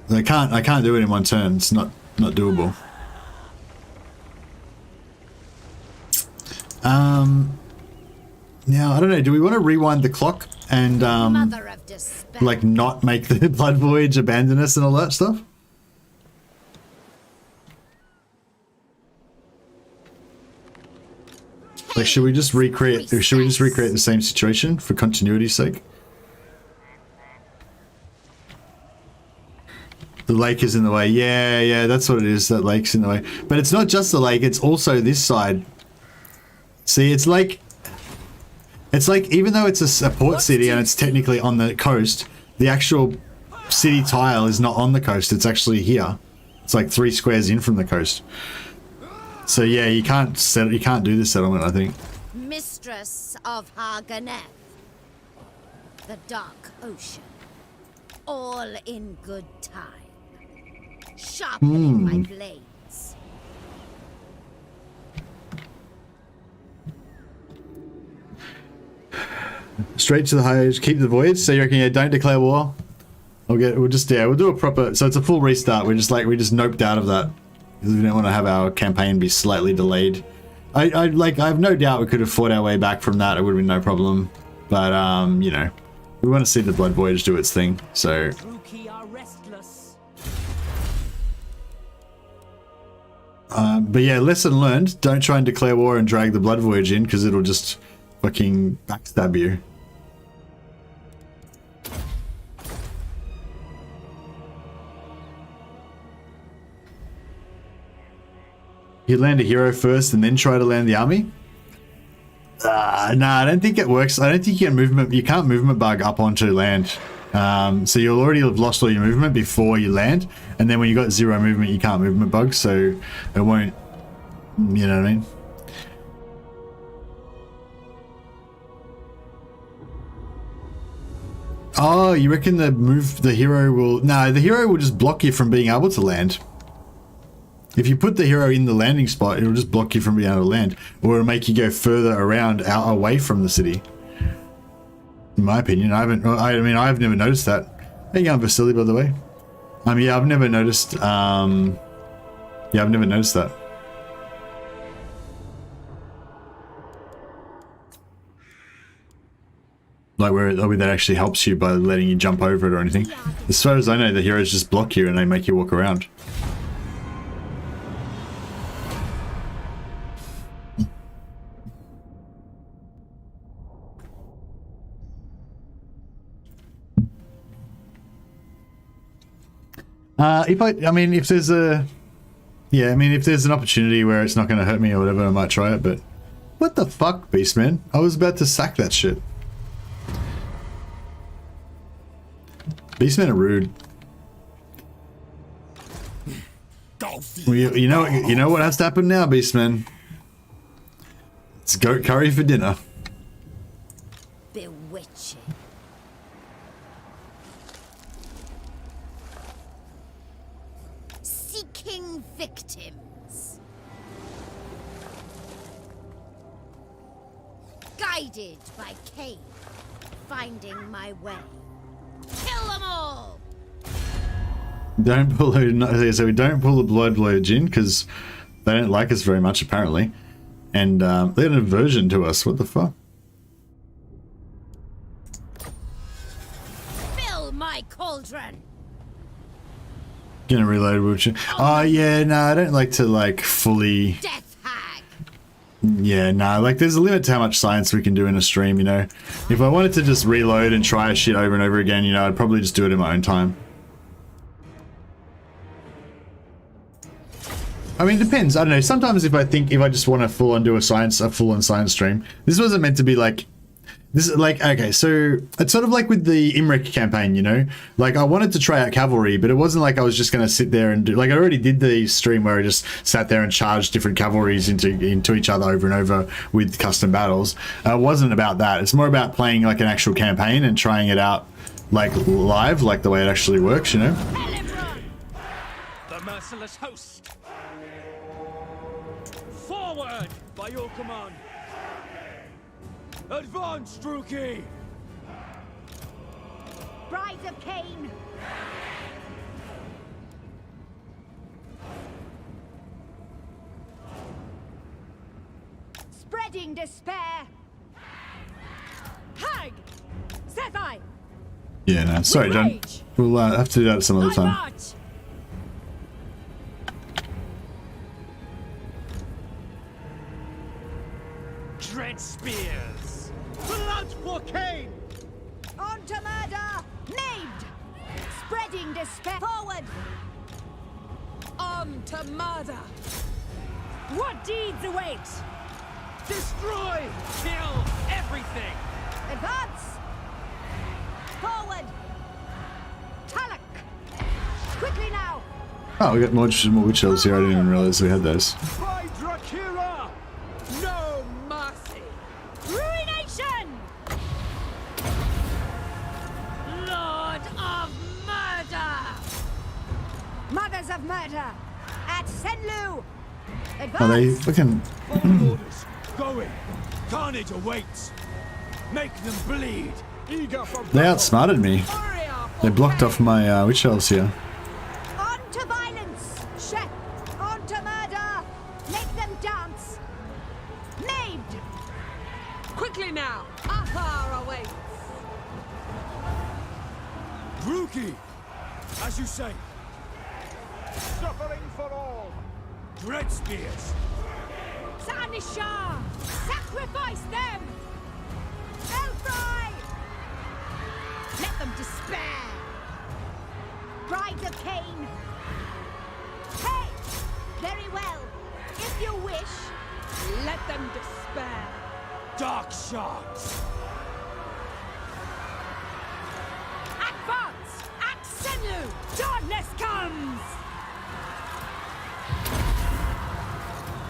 I can't do it in one turn. It's not doable. Now I don't know. Do we want to rewind the clock and like not make the Blood Voyage abandon us and all that stuff? Like, should we just recreate the same situation for continuity's sake? The lake is in the way. Yeah, that's what it is. That lake's in the way. But it's not just the lake, it's also this side. See, it's like even though it's a port city and it's technically on the coast, the actual city tile is not on the coast, it's actually here. It's like 3 squares in from the coast. So yeah, you can't do this settlement, I think. Mistress of Harganeth, the Dark Ocean, all in good time. Sharpening my blades. Straight to the highest, keep the voyage. So you reckon, yeah, don't declare war? We'll do a proper, so it's a full restart. We just noped out of that. Because we don't want to have our campaign be slightly delayed. I have no doubt we could have fought our way back from that. It would have been no problem. But, you know, we want to see the Blood Voyage do its thing. So, but yeah, lesson learned. Don't try and declare war and drag the Blood Voyage in, because it'll just fucking backstab you. You land a hero first and then try to land the army? Nah, I don't think it works. I don't think you can't movement bug up onto land. So you'll already have lost all your movement before you land, and then when you got 0 movement, you can't movement bug, so it won't, you know what I mean? Oh, you reckon the hero will... No, the hero will just block you from being able to land. If you put the hero in the landing spot, it'll just block you from being able to land, or it'll make you go further around, out away from the city. In my opinion, I've never noticed that. How you going, Vasily, by the way? Yeah, I've never noticed. Yeah, I've never noticed that. Like where that actually helps you by letting you jump over it or anything. As far as I know, the heroes just block you and they make you walk around. If there's an opportunity where it's not going to hurt me or whatever, I might try it, but what the fuck, Beastman? I was about to sack that shit. Beastmen are rude. Well, you know what has to happen now, Beastman? It's goat curry for dinner. Bewitching. Seeking victims. Guided by Khaine. Finding my way. Kill them all! Don't pull so we don't pull the Blood Voyage in because they don't like us very much apparently, and they had an aversion to us. What the fuck? Fill my cauldron. Gonna reload, would you? Oh yeah, no, I don't like to fully. Death hag. Yeah, no, there's a limit to how much science we can do in a stream, you know. If I wanted to just reload and try shit over and over again, you know, I'd probably just do it in my own time. I mean, it depends. I don't know. Sometimes if I just want to full on do a full on science stream, this wasn't meant to be this is like, okay, so it's sort of like with the Imric campaign, you know, like I wanted to try out cavalry, but it wasn't like I was just going to sit there and do, like I already did the stream where I just sat there and charged different cavalries into each other over and over with custom battles. It wasn't about that. It's more about playing like an actual campaign and trying it out like live, like the way it actually works, you know. Hellebron! The merciless host. Forward by your command. Advance, Druki! Brides of Khaine! Spreading despair! Hag! Sethai! Yeah, no, sorry, John. We'll have to do that some other I time. march! Dread spears! Blood for Khaine! On to murder! Named! Spreading despair! Forward! On to murder! What deeds await? Destroy! Kill everything! Advance! Forward! Talak! Quickly now! Oh, we got more witch elves here. I didn't even realize we had those. By Drakira! No mercy! Ruination! Lord of murder! Mothers of murder! At Senlu! Advance! Oh, they fucking... Follow orders! Going! Carnage awaits! Make them bleed! Eager for They outsmarted me. Warrior They blocked off my witch elves here. On to violence! Chef! On to murder! Make them dance! Named! Quickly now! Ahar awaits! Druki! As you say, Suffering for all. dread spears! Sanishar! Sacrifice them! Elfry! Let them despair! Brides of Khaine! Hey! Very well. If you wish, Let them despair! Dark shards! Advance! At Senlu! Darkness comes!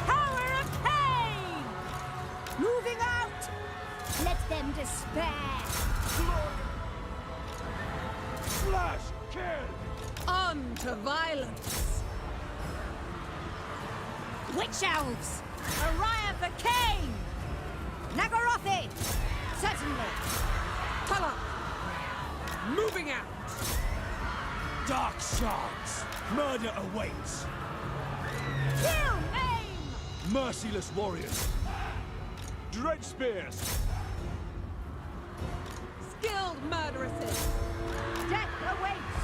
Power of Khaine! moving out! Let them despair! Slash! Kill! On to violence! Witch elves! Araya for Khaine! Nagarothi! Certainly! Tala! Moving out! Dark shards! Murder awaits! Kill! Aim! Merciless warriors! Dread spears! Skilled murderesses! Death awaits!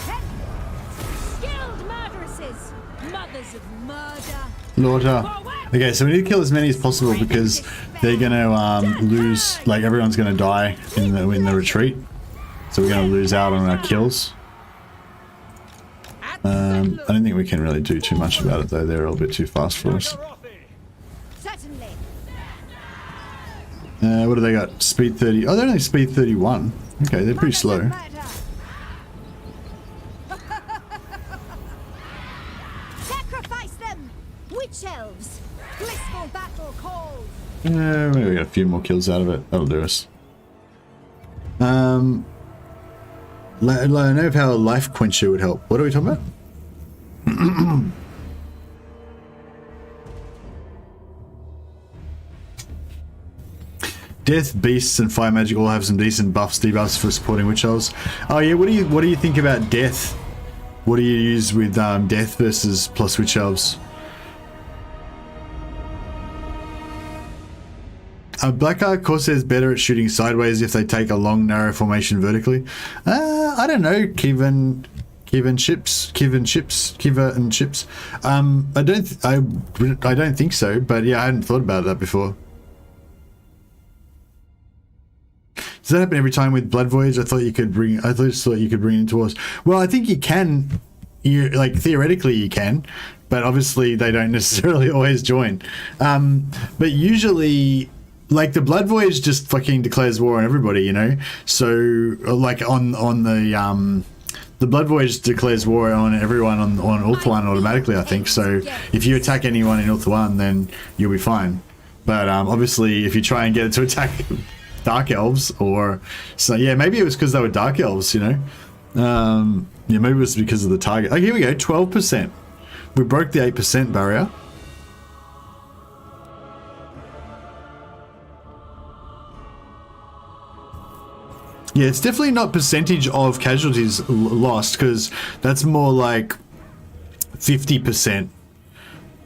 Death! Skilled murderesses! Mothers of murder! Laughter. Okay, so we need to kill as many as possible because they're gonna lose. Like everyone's gonna die in the retreat, so we're gonna lose out on our kills. I don't think we can really do too much about it though. They're a little bit too fast for us. Certainly! What do they got? Speed 30. Oh, they're only speed 31. Okay, they're pretty slow. Murder. Sacrifice them! Witch elves! Blissful battle calls! Maybe we got a few more kills out of it. That'll do us. I know of how a life quencher would help. What are we talking about? Death, beasts, and fire magic all have some decent buffs, debuffs for supporting witch elves. Oh yeah, what do you think about death? What do you use with death versus plus witch elves? Blackheart Corsair's better at shooting sideways if they take a long, narrow formation vertically. I don't know, Kiva and Chips. I don't think so, but yeah, I hadn't thought about that before. Does that happen every time with Blood Voyage? I just thought you could bring it into wars. Well, I think you can. Like theoretically you can, but obviously they don't necessarily always join. But usually like the Blood Voyage just fucking declares war on everybody, you know. So like on the Blood Voyage declares war on everyone on Ulthuan automatically, I think. So if you attack anyone in Ulthuan, then you'll be fine. But obviously, if you try and get it to attack Dark Elves, or so, yeah, maybe it was because they were Dark Elves, you know. Yeah, maybe it was because of the target. Oh, here we go, 12%. We broke the 8% barrier. Yeah, it's definitely not percentage of casualties lost, because that's more like 50%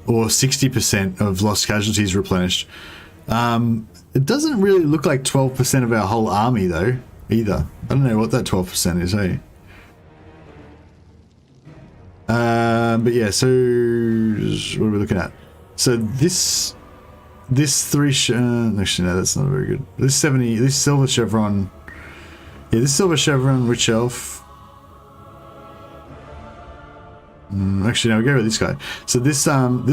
or 60% of lost casualties replenished. It doesn't really look like 12% of our whole army, though, either. I don't know what that 12% is, hey? But yeah, so what are we looking at? So this three, actually no, that's not very good. This silver chevron. Yeah, this silver chevron, rich elf. Actually, no, we'll go with this guy. So this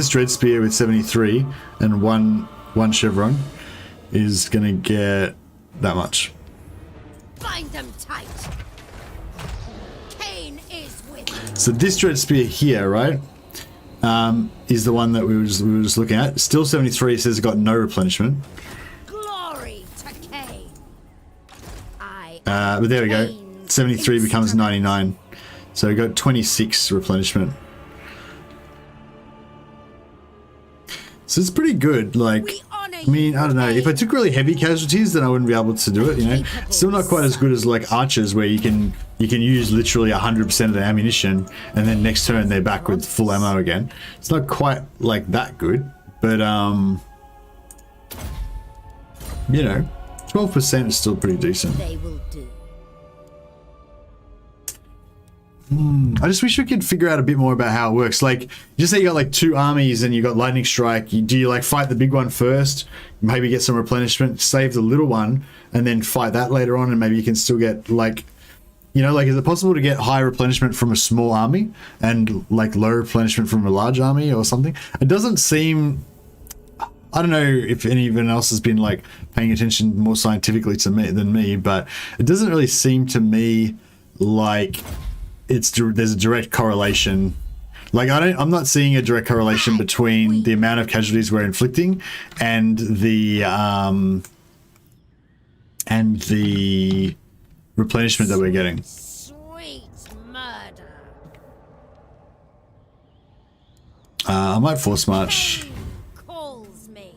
dread spear with 73 and one chevron is gonna get that much. Bind them tight. Khaine is with. So this dread spear here, right, is the one that we were just looking at. Still 73. Says it got no replenishment. Glory to Khaine. But there we go. 73 becomes 99. So we got 26 replenishment. So it's pretty good. Like, I mean, I don't know. If I took really heavy casualties, then I wouldn't be able to do it. You know, still not quite as good as like archers, where you can use literally 100% of the ammunition, and then next turn they're back with full ammo again. It's not quite like that good, but you know, 12% is still pretty decent. They will do. I just wish we could figure out a bit more about how it works. Like, just say you got like 2 armies and you got lightning strike. Do you like fight the big one first, maybe get some replenishment, save the little one, and then fight that later on, and maybe you can still get like, you know, like, is it possible to get high replenishment from a small army and like low replenishment from a large army or something? It doesn't seem. I don't know if anyone else has been like paying attention more scientifically to me than me, but it doesn't really seem to me like there's a direct correlation. Like, I'm not seeing a direct correlation between the amount of casualties we're inflicting and the replenishment that we're getting. Sweet murder. I might force march. Calls me.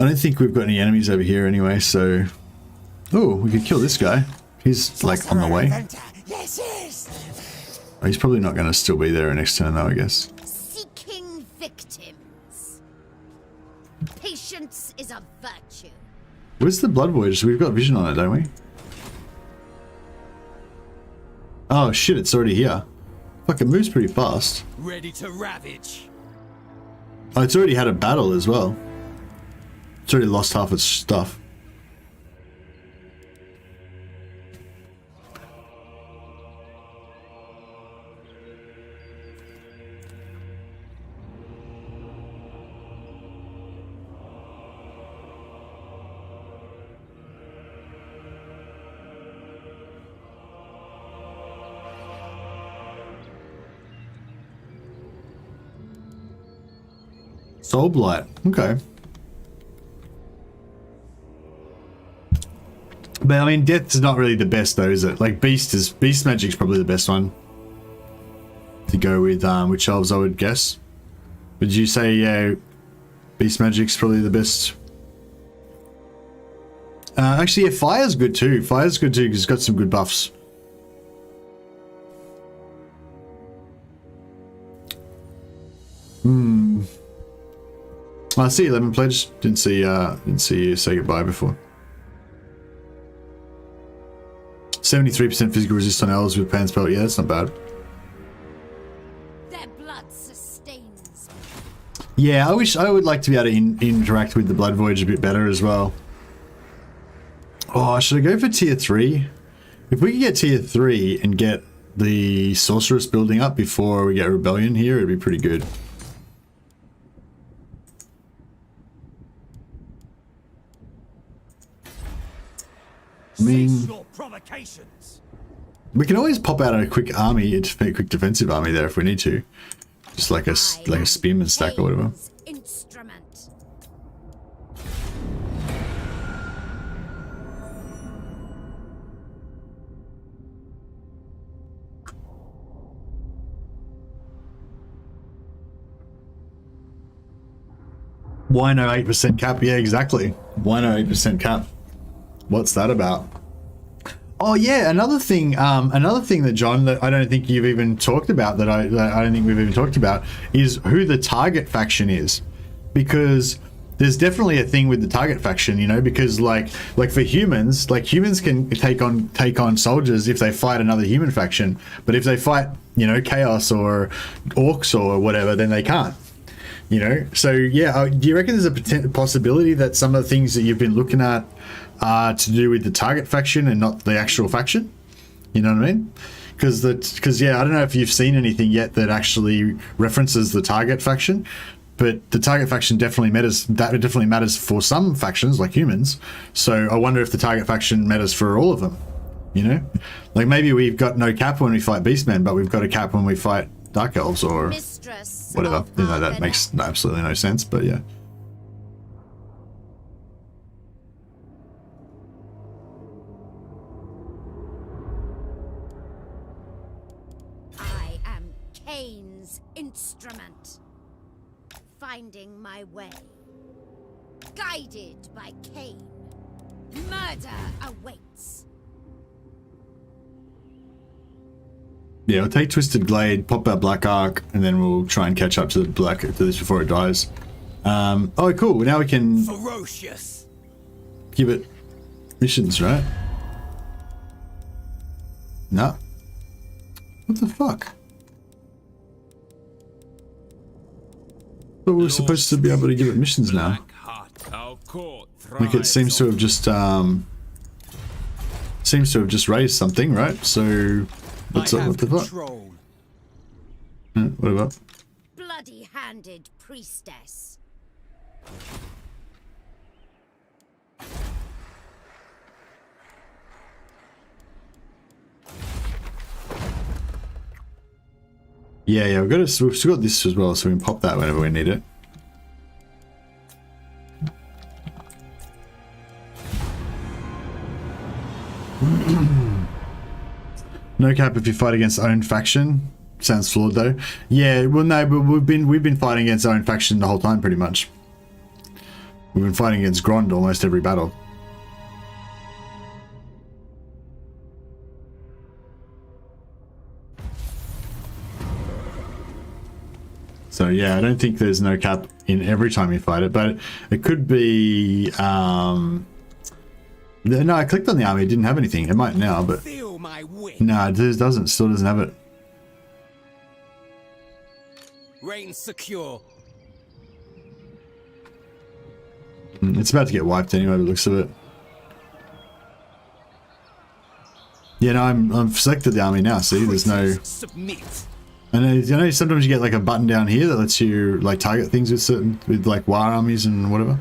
I don't think we've got any enemies over here anyway, so... Oh, we could kill this guy. He's like on the way. Oh, he's probably not going to still be there next turn though, I guess. Seeking victims. Patience is a virtue. Where's the Blood Voyage? We've got vision on it, don't we? Oh shit, it's already here. Fuck, it moves pretty fast. Ready to ravage. Oh, it's already had a battle as well. It's already lost half its stuff. Soul Blight, okay. But I mean, Death is not really the best though, is it? Like Beast Magic's probably the best one to go with Elves, I would guess. Would you say, yeah, Beast Magic's probably the best? Actually, yeah, Fire's good too. Fire's good too because it's got some good buffs. I see 11 pledge. Didn't see you say goodbye before. 73% physical resist on elves with pan spell. Yeah, that's not bad. Their blood sustains. Yeah, I would like to be able to interact with the Blood Voyage a bit better as well. Oh, should I go for tier 3? If we could get tier 3 and get the Sorceress building up before we get Rebellion here, it'd be pretty good. mean, Cease your provocations. we can always pop out a quick army, a quick defensive army there if we need to. Just like a spearman stack or whatever. Instrument. Why no 8% cap? Yeah, exactly. Why no 8% cap? What's that about? Oh yeah, another thing that John, that I don't think you've even talked about, that I don't think we've even talked about, is who the target faction is, because there's definitely a thing with the target faction, you know, because like for humans, like humans can take on soldiers if they fight another human faction, but if they fight, you know, chaos or orcs or whatever, then they can't. You know, so yeah, do you reckon there's a possibility that some of the things that you've been looking at are to do with the target faction and not the actual faction? You know what I mean? Because yeah, I don't know if you've seen anything yet that actually references the target faction, but the target faction definitely matters. That definitely matters for some factions like humans. So I wonder if the target faction matters for all of them. You know, like maybe we've got no cap when we fight beastmen, but we've got a cap when we fight dark elves or whatever. You know, that makes absolutely no sense, but yeah. I am Khaine's instrument. Finding my way. Guided by Khaine. Murder awaits. Yeah, we'll take Twisted Glade, pop our Black Arc, and then we'll try and catch up to this before it dies. Oh, cool. Now we can Ferocious. give it missions, right? No. What the fuck? But we were supposed to be able to give it missions now. Like it seems to have just raised something, right? So what's up? What the fuck? What about? Bloody-handed priestess. Yeah, we've still got this as well, so we can pop that whenever we need it. No cap if you fight against own faction. Sounds flawed though. Yeah, well no, but we've been fighting against our own faction the whole time pretty much. We've been fighting against Grond almost every battle. So yeah, I don't think there's no cap in every time you fight it, but it could be. No, I clicked on the army, it didn't have anything. It might now, but no, it doesn't. Still doesn't have it. Reign secure. It's about to get wiped anyway, by the looks of it. Yeah, no, I've selected the army now. See, there's no. Submit. And you know, sometimes you get like a button down here that lets you like target things with like war armies and whatever.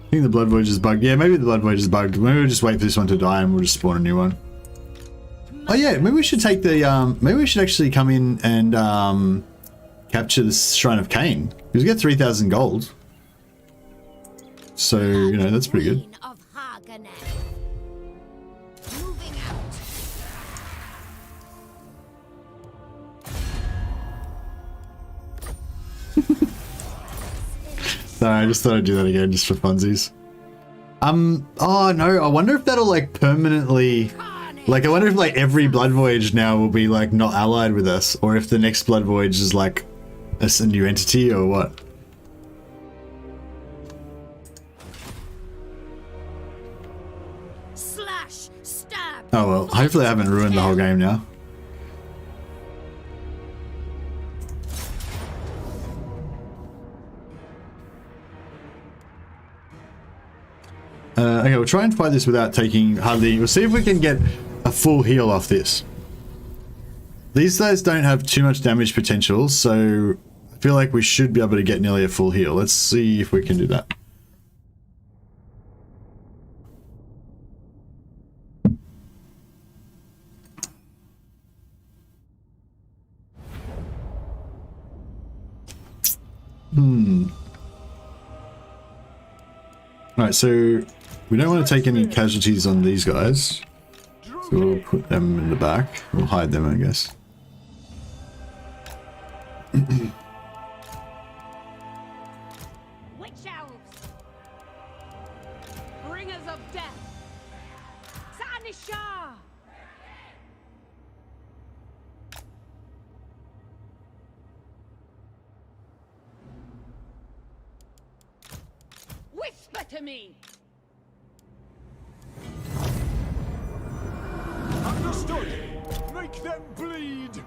I think the Blood Voyage is bugged. Yeah, maybe the Blood Voyage is bugged. Maybe we'll just wait for this one to die and we'll just spawn a new one. Oh yeah, maybe we should take the maybe we should actually come in and capture the Shrine of Khaine. Because we get 3,000 gold. So, you know, that's pretty good. Sorry, I just thought I'd do that again just for funsies. Oh no, I wonder if that'll like permanently, like I wonder if like every Blood Voyage now will be like not allied with us, or if the next Blood Voyage is like a new entity or what. Slash, stab. Oh well, hopefully I haven't ruined the whole game now. Okay, we'll try and fight this without taking hardly. We'll see if we can get a full heal off this. These guys don't have too much damage potential, so feel like we should be able to get nearly a full heal. Let's see if we can do that. Alright, so we don't want to take any casualties on these guys. So we'll put them in the back. We'll hide them, I guess. Witch elves! Bringers of death! Sanisha! Whisper to me! Understood. Make them bleed.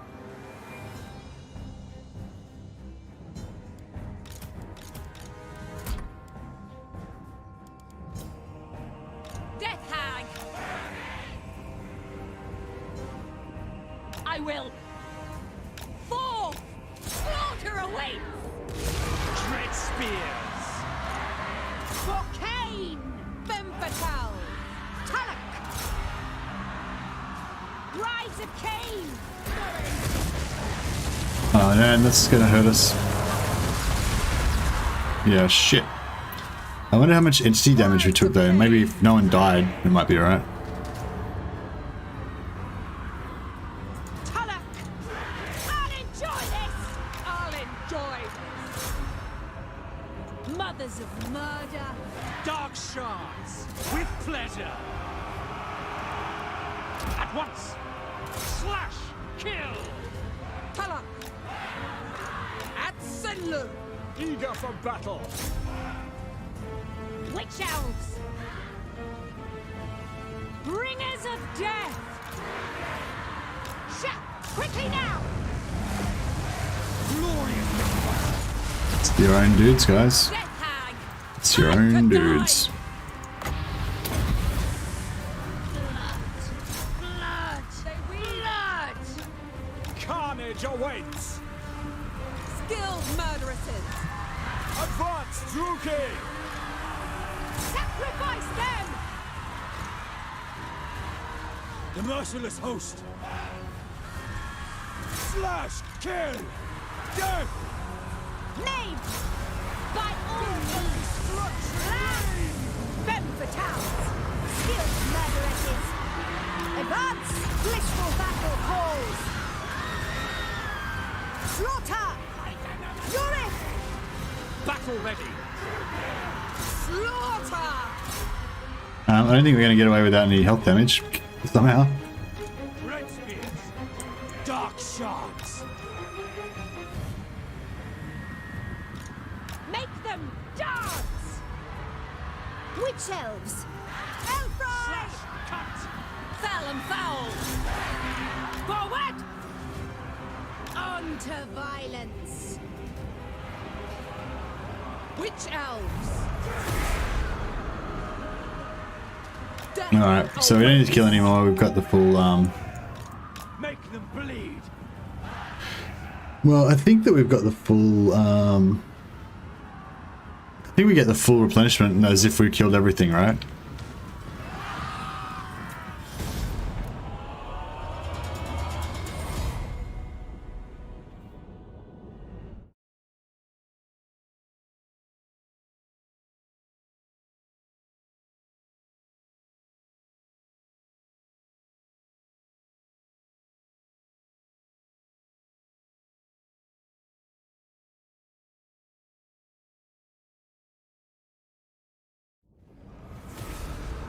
Death hag! I will. Forth! Slaughter awaits! Dread spears. For Khaine! Femme fatale! Tulloch! Rise of Khaine! Oh man, that's gonna hurt us. Yeah, shit. I wonder how much entity damage we took though. Maybe if no one died, it might be alright. Tulloch! I'll enjoy this! I'll enjoy this! Mothers of murder! Dark shards. With pleasure. At once. Slash. Kill. Tulloch! At Senlu! Eager for battle. Witch elves! Bringers of death! Shut! Quickly now! It's your own dudes, guys. Death hag! It's your own dudes. Blood! Blood! Carnage awaits. Skilled murderesses! Advance, Druki. Sacrifice them! The merciless host. Slash. Kill. Death. Name! By all means! Land! Femme fatales! Skilled murderesses! Advance! Blissful battle calls! Slaughter! Yurith! Battle ready. Slaughter! I don't think we're gonna get away without any health damage somehow. Red spears. Dark shards. Make them dance! Witch elves! Elfry! Slash. Cut. Foul and foul! Forward! On to violence! Witch elves! Alright, so we don't need to kill anymore. We've got the full Make them bleed. well, I think that we've got the full I think we get the full replenishment as if we killed everything, right?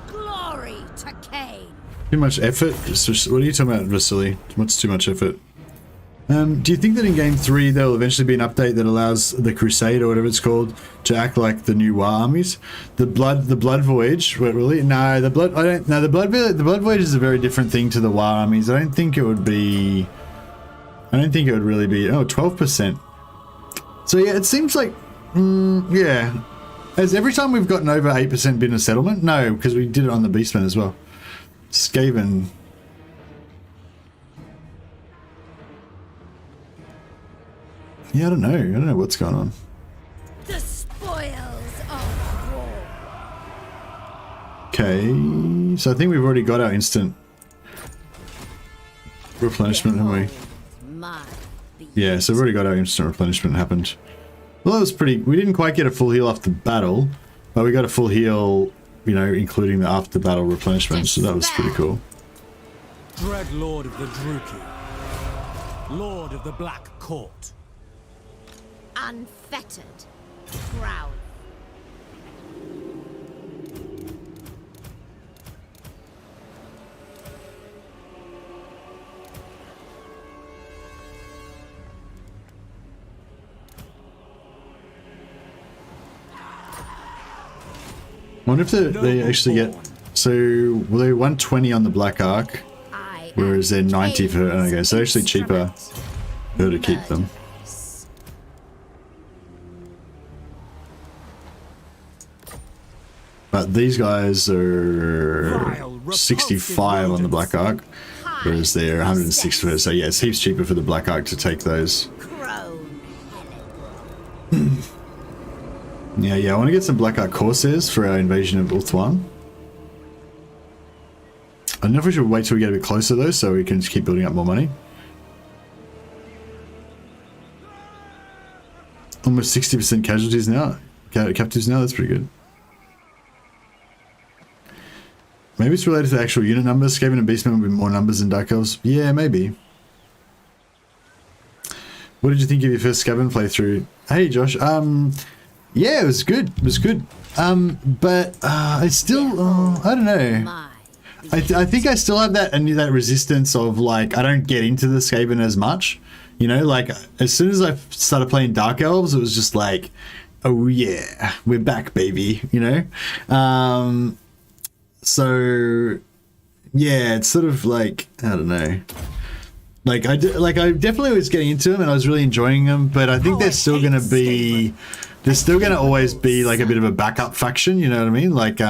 Glory to Khaine! Too much effort? What are you talking about, Vasily? What's too much effort? Do you think that in Game 3 there will eventually be an update that allows the Crusade, or whatever it's called, to act like the new War armies? The Blood Voyage? Wait, really? No, the Blood Voyage is a very different thing to the War armies. I don't think it would really be... Oh, 12%. So yeah, it seems like... yeah. Has every time we've gotten over 8% been a settlement? No, because we did it on the Beastmen as well. Skaven. Yeah, I don't know what's going on. The spoils of war. Okay, so I think we've already got our instant replenishment, haven't we? Yeah, so we've already got our instant replenishment happened. Well, that was pretty... We didn't quite get a full heal after battle, but we got a full heal, you know, including the after battle replenishment, so that was pretty cool. Dread Lord of the Druki, Lord of the Black Court. Unfettered. Proud. I wonder if they actually get... So, well, they're 120 on the Black Ark, whereas they're 90 for... Okay, so they're actually cheaper for her to keep them. But these guys are 65 on the Black Ark, whereas they're 106 for her. So yeah, it's heaps cheaper for the Black Ark to take those. Yeah, I want to get some Black Ark Corsairs for our invasion of Ulthuan. I don't know if we should wait till we get a bit closer though, so we can just keep building up more money. Almost 60% casualties now, captives now, that's pretty good. Maybe it's related to the actual unit numbers. Skaven and Beastmen will be more numbers than Dark Elves. Yeah, maybe. What did you think of your first Skaven playthrough? Hey Josh, yeah, it was good. It was good. But I still, I don't know. I think I still have that resistance of like I don't get into the Skaven as much. You know, like as soon as I started playing Dark Elves, it was just like, oh yeah, we're back, baby. You know. So yeah, it's sort of like I don't know. Like I definitely was getting into them and I was really enjoying them, but I think they're still gonna be. They're still going to always be like a bit of a backup faction, you know what I mean? Like,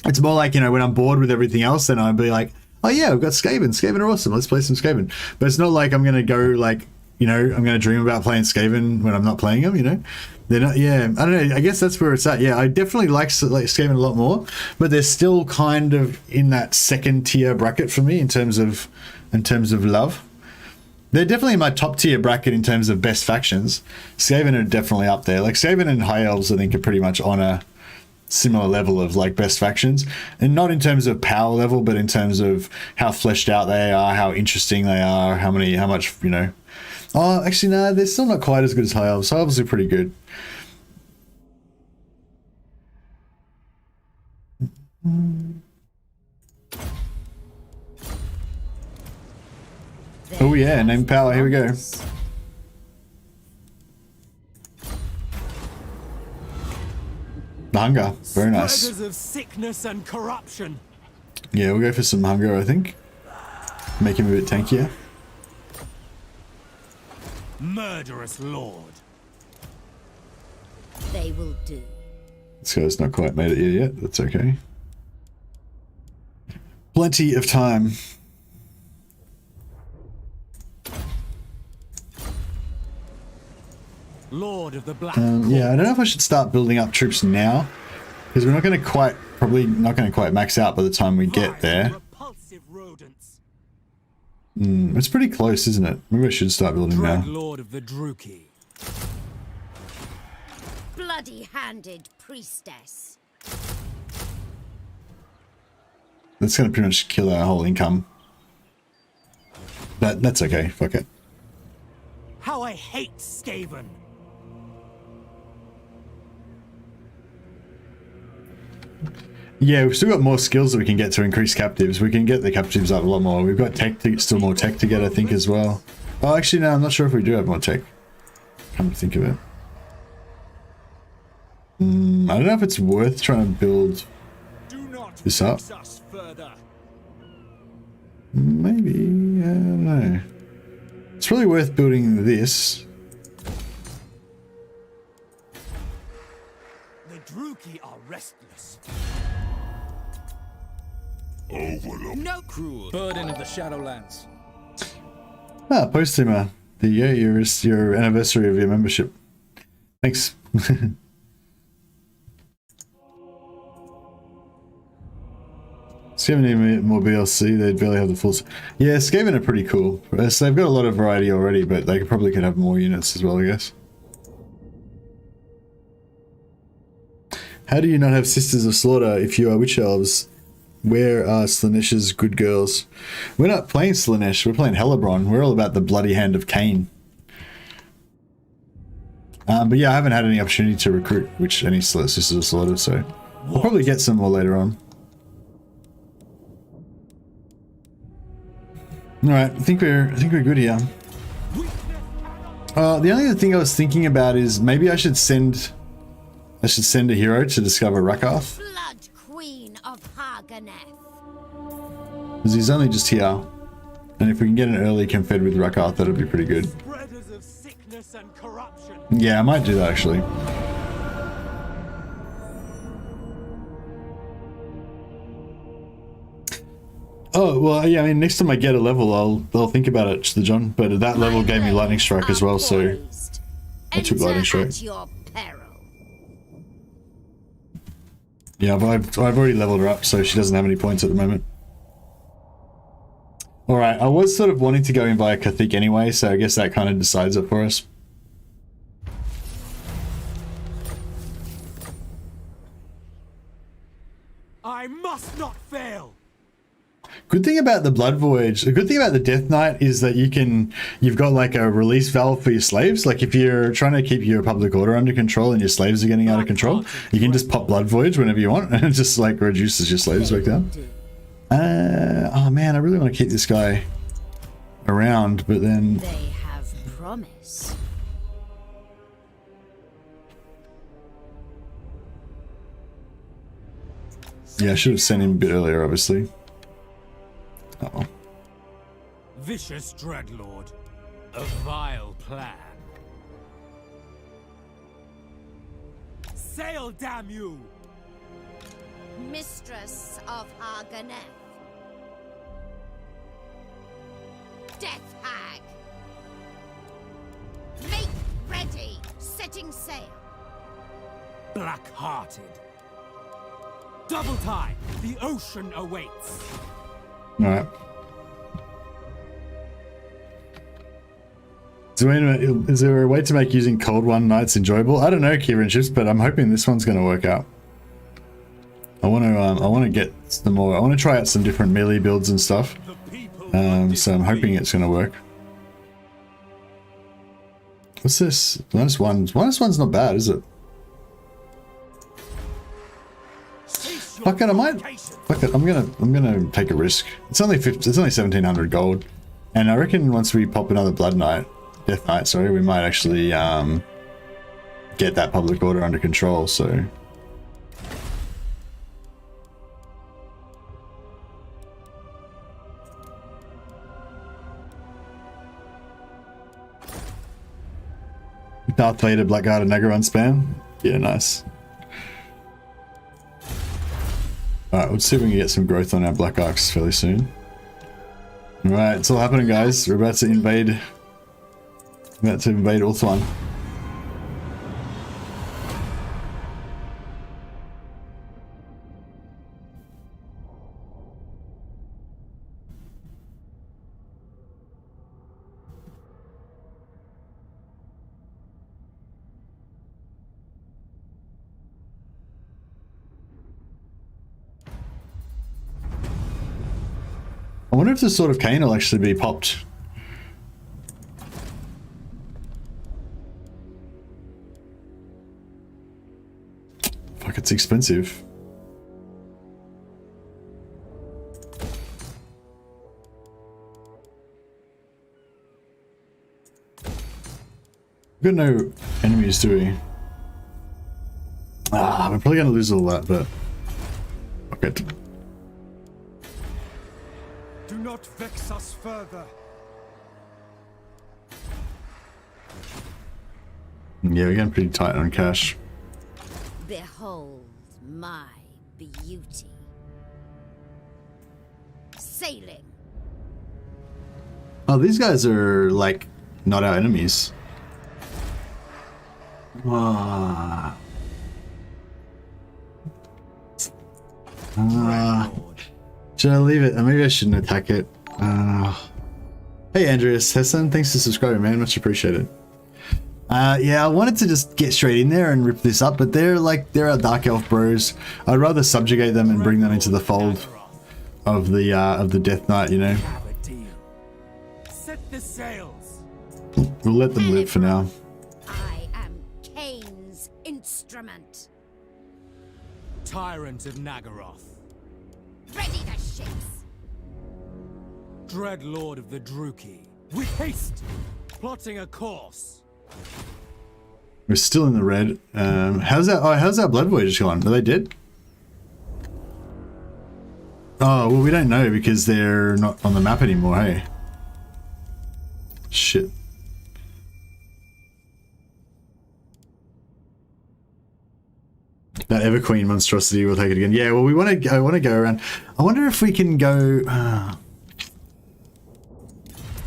it's more like, you know, when I'm bored with everything else, then I'll be like, oh yeah, we've got Skaven. Skaven are awesome. Let's play some Skaven. But it's not like I'm going to go like, you know, I'm going to dream about playing Skaven when I'm not playing them, you know? They're not, yeah, I don't know. I guess that's where it's at. Yeah, I definitely like Skaven a lot more, but they're still kind of in that second tier bracket for me in terms of love. They're definitely in my top tier bracket in terms of best factions. Skaven are definitely up there. Like Skaven and High Elves, I think, are pretty much on a similar level of like best factions, and not in terms of power level, but in terms of how fleshed out they are, how interesting they are, how much, you know. Oh, actually, no, they're still not quite as good as High Elves. High Elves are pretty good. Oh yeah, name power, here we go. The hunger, very nice. Spreaders of sickness and corruption. Yeah, we'll go for some hunger, I think. Make him a bit tankier. Murderous lord. They will do. This guy's not quite made it here yet, that's okay. Plenty of time. Lord of the Black yeah, I don't know if I should start building up troops now, because we're not going to probably not going to quite max out by the time we get there. It's pretty close, isn't it? Maybe I should start building now. Lord of the Druki. Bloody-handed priestess. That's going to pretty much kill our whole income. But that's okay, fuck it. How I hate Skaven. Yeah, we've still got more skills that we can get to increase captives. We can get the captives up a lot more. We've got still more tech to get, I think, as well. Oh, actually, no, I'm not sure if we do have more tech. Come to think of it. I don't know if it's worth trying to build this up. Maybe, I don't know. It's probably worth building this. The Druki are restless. Overlook. No Cruel. Burden of the Shadowlands. Ah, post-timber. There you go, your anniversary of your membership. Thanks. Skaven need more BLC, they'd barely have the full... Yeah, Skaven are pretty cool. So they've got a lot of variety already, but they probably could have more units as well, I guess. How do you not have Sisters of Slaughter if you are Witch Elves? Where are Slaanesha's good girls? We're not playing Slaanesh, we're playing Hellebron. We're all about the bloody hand of Khaine. But yeah, I haven't had any opportunity to recruit any Sisters of Slaughter, so I'll probably get some more later on. Alright, I think we're good here. The only other thing I was thinking about is maybe I should send a hero to discover Rakath. Blood Queen of Haganeth. Because he's only just here. And if we can get an early confed with Rakath, that'll be pretty good. Spreaders of sickness and corruption. Yeah, I might do that actually. Oh, well, yeah, I mean, next time I get a level, I'll think about it, to the John. But that level gave me Lightning Strike as well, so I took Lightning Strike. Yeah, but I've already leveled her up, so she doesn't have any points at the moment. Alright, I was sort of wanting to go in via Cathik anyway, so I guess that kind of decides it for us. I must not fail. Good thing about the Blood Voyage, the good thing about the Death Knight is that you've got like a release valve for your slaves. Like if you're trying to keep your public order under control and your slaves are getting out of control, you can just pop Blood Voyage whenever you want and it just like reduces your slaves back down. Oh man, I really want to keep this guy around, but then... They have promise. Yeah, I should have sent him a bit earlier, obviously. Uh-oh. Vicious Dreadlord. A vile plan. Sail, damn you! Mistress of Haganeth. Death Hag. Make ready. Setting sail. Black-hearted. Double time. The ocean awaits. Alright. Is there a way to make using Cold One Nights enjoyable? I don't know, Kieran Chips, but I'm hoping this one's going to work out. I want to get some more. I want to try out some different melee builds and stuff. So I'm hoping it's going to work. What's this? -1. -1's not bad, is it? Fuck it, I might. Fuck it, I'm gonna take a risk. It's only 1700 gold, and I reckon once we pop another Death Knight, sorry, we might actually get that public order under control. So. Darth Vader, Blackguard, and Nagaron spam. Yeah, nice. Alright, let's see if we can get some growth on our Black Arcs fairly soon. Alright, it's all happening, guys. We're about to invade Ulthuan. I wonder if the Sword of Khaine will actually be popped. Fuck, it's expensive. We've got no enemies, do we? We're probably gonna lose all that, but fuck it. Do not vex us further. Yeah, we're getting pretty tight on cash. Behold my beauty. Sailing. Oh, these guys are like not our enemies. Ah. Should I leave it? Maybe I shouldn't attack it. Hey Andreas Hesson, thanks for subscribing, man. Much appreciated. Yeah, I wanted to just get straight in there and rip this up, but they're our Dark Elf bros. I'd rather subjugate them and bring them into the fold of the Death Knight, you know. Set the sails. We'll let them live for now. I am Khaine's instrument. Tyrant of Nagaroth. Ready the ships. Dread Lord of the Druki. With haste. Plotting a course. We're still in the red. How's that Blood Voyage gone? Are they dead? Oh, well, we don't know because they're not on the map anymore, hey? Shit. That Everqueen monstrosity will take it again. Yeah, well, I want to go around. I wonder if we can go...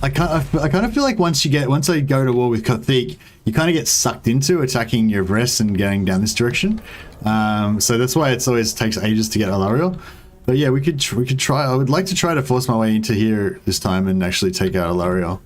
I kind of feel like once I go to war with Kothic, you kind of get sucked into attacking your breast and going down this direction. So that's why it always takes ages to get Alariel. But yeah, we could try. I would like to try to force my way into here this time and actually take out Alariel.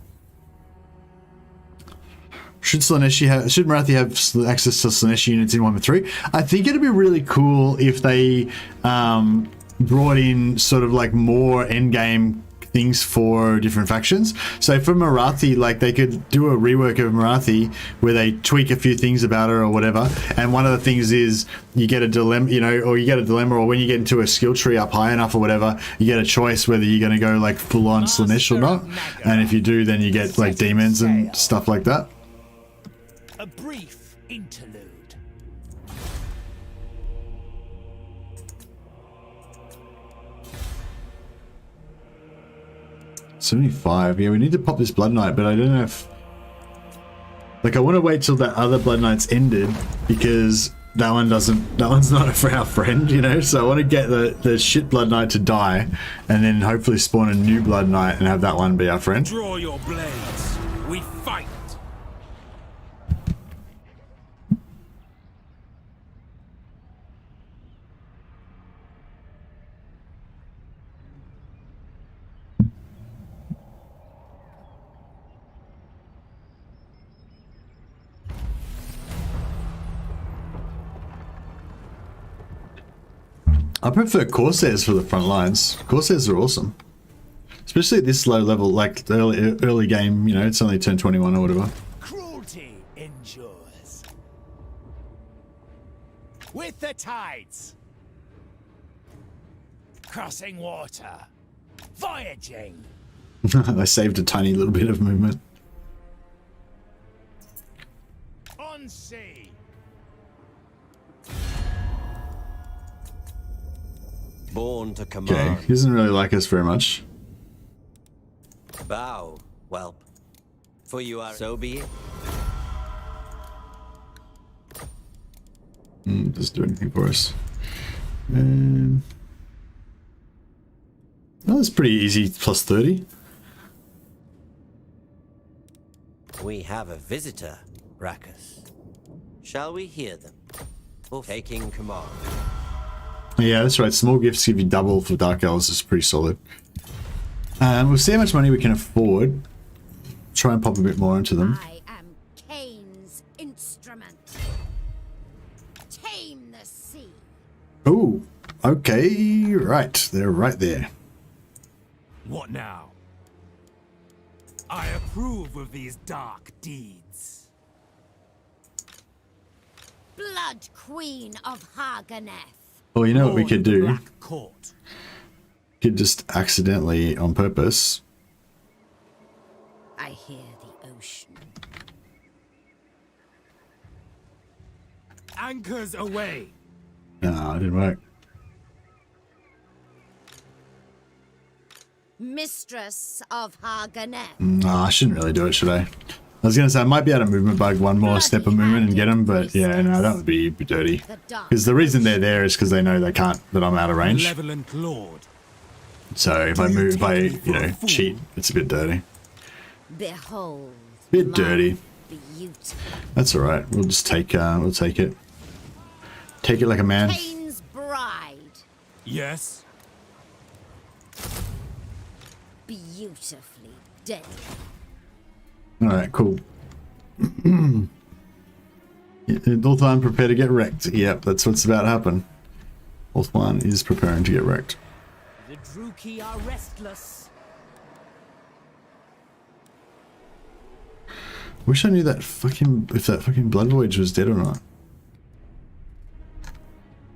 Should Marathi have access to Slaaneshi units in 1.3? I think it'd be really cool if they brought in sort of like more endgame things for different factions. So for Marathi, like they could do a rework of Marathi where they tweak a few things about her or whatever. And one of the things is you get a dilemma, you know, or you get a dilemma, or when you get into a skill tree up high enough or whatever, you get a choice whether you're going to go like full on Slaanesh or not. And if you do, then you get like demons and stuff like that. A brief interlude. 75. Yeah, we need to pop this Blood Knight, but I don't know if... Like, I want to wait till that other Blood Knight's ended, because that one's not for our friend, you know? So I want to get the shit Blood Knight to die, and then hopefully spawn a new Blood Knight and have that one be our friend. Draw your blades. We fight. I prefer Corsairs for the front lines. Corsairs are awesome. Especially at this low level, like early game, you know, it's only turn 21 or whatever. Cruelty endures. With the tides. Crossing water. Voyaging. I saved a tiny little bit of movement. On sea. Born to command. Okay, he doesn't really like us very much. Bow, whelp. For you are so be it. Doesn't do anything for us. Oh, that's pretty easy, plus 30. We have a visitor, Brachus. Shall we hear them? For taking command. Yeah, that's right. Small gifts give you double for Dark Elves. Is pretty solid. We'll see how much money we can afford. Try and pop a bit more into them. I am Khaine's instrument. Tame the sea. Oh, okay. Right. They're right there. What now? I approve of these dark deeds. Blood Queen of Haganeth. Well, you know what we could do? Black Court. Could just accidentally, on purpose. I hear the ocean. Anchors away. No, it didn't work. Mistress of Haganeth. No, I shouldn't really do it, should I? I was going to say, I might be able to movement bug one more step of movement and get them, but yeah, no, that would be dirty. Because the reason they're there is because they know they can't, that I'm out of range. Malevolent Lord. So if I move, if I, you know, cheat, it's a bit dirty. Behold Bit dirty. Beauty. That's all right. We'll just take we'll take it. Take it like a man. Khaine's bride. Yes. Beautifully deadly. All right, cool. Ulthuan, prepare to get wrecked. Yep, that's what's about to happen. Ulthuan is preparing to get wrecked. The Druki are restless. Wish I knew that fucking if that fucking Blood Voyage was dead or not.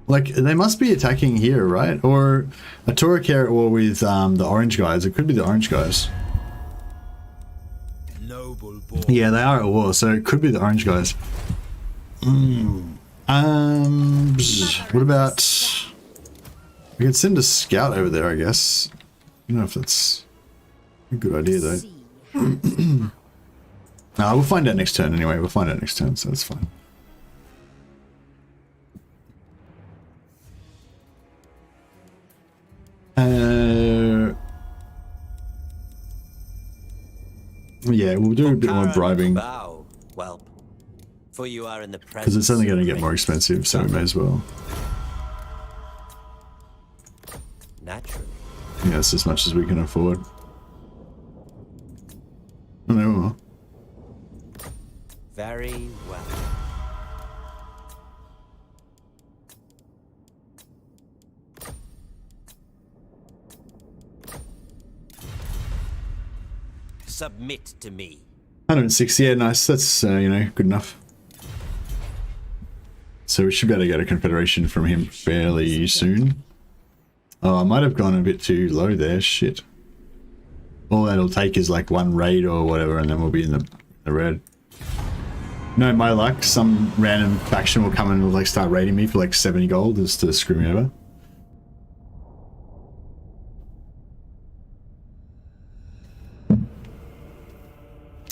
Like they must be attacking here, right? Or a Torek are at war with the orange guys. It could be the orange guys. Noble boy. Yeah, they are at war, so it could be the orange guys. What about? We could send a scout over there, I guess. I don't know if that's a good idea though. We'll find out next turn anyway. We'll find out next turn, so that's fine. Yeah, we'll do a bit more bribing. Bow, whelp. For you are in the presence. Because it's only going to get more expensive, so we may as well. Naturally. Yeah, it's as much as we can afford. Oh, no. Very well. Submit to me. 106, yeah, nice. That's, you know, good enough. So we should be able to get a confederation from him fairly soon. Oh, I might have gone a bit too low there. Shit. All that'll take is like one raid or whatever, and then we'll be in the red. No, my luck, some random faction will come and like start raiding me for like 70 gold just to screw me over.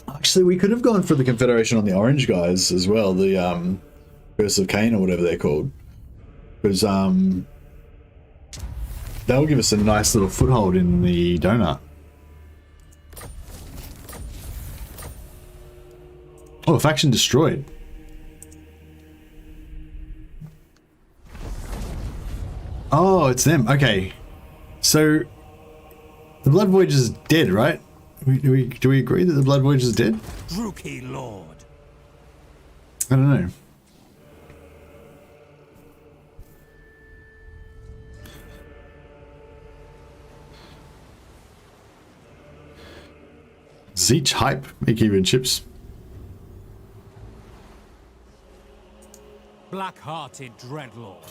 Actually, we could have gone for the confederation on the orange guys as well, the Curse of Khaine or whatever they're called, because that'll give us a nice little foothold in the donut. Oh, faction destroyed. Oh, it's them. Okay, so the Blood Voyage is dead, right? Do we agree that the Blood Voyage is dead? Druki Lord. I don't know. Zeech hype, make even chips. Black-hearted dreadlord.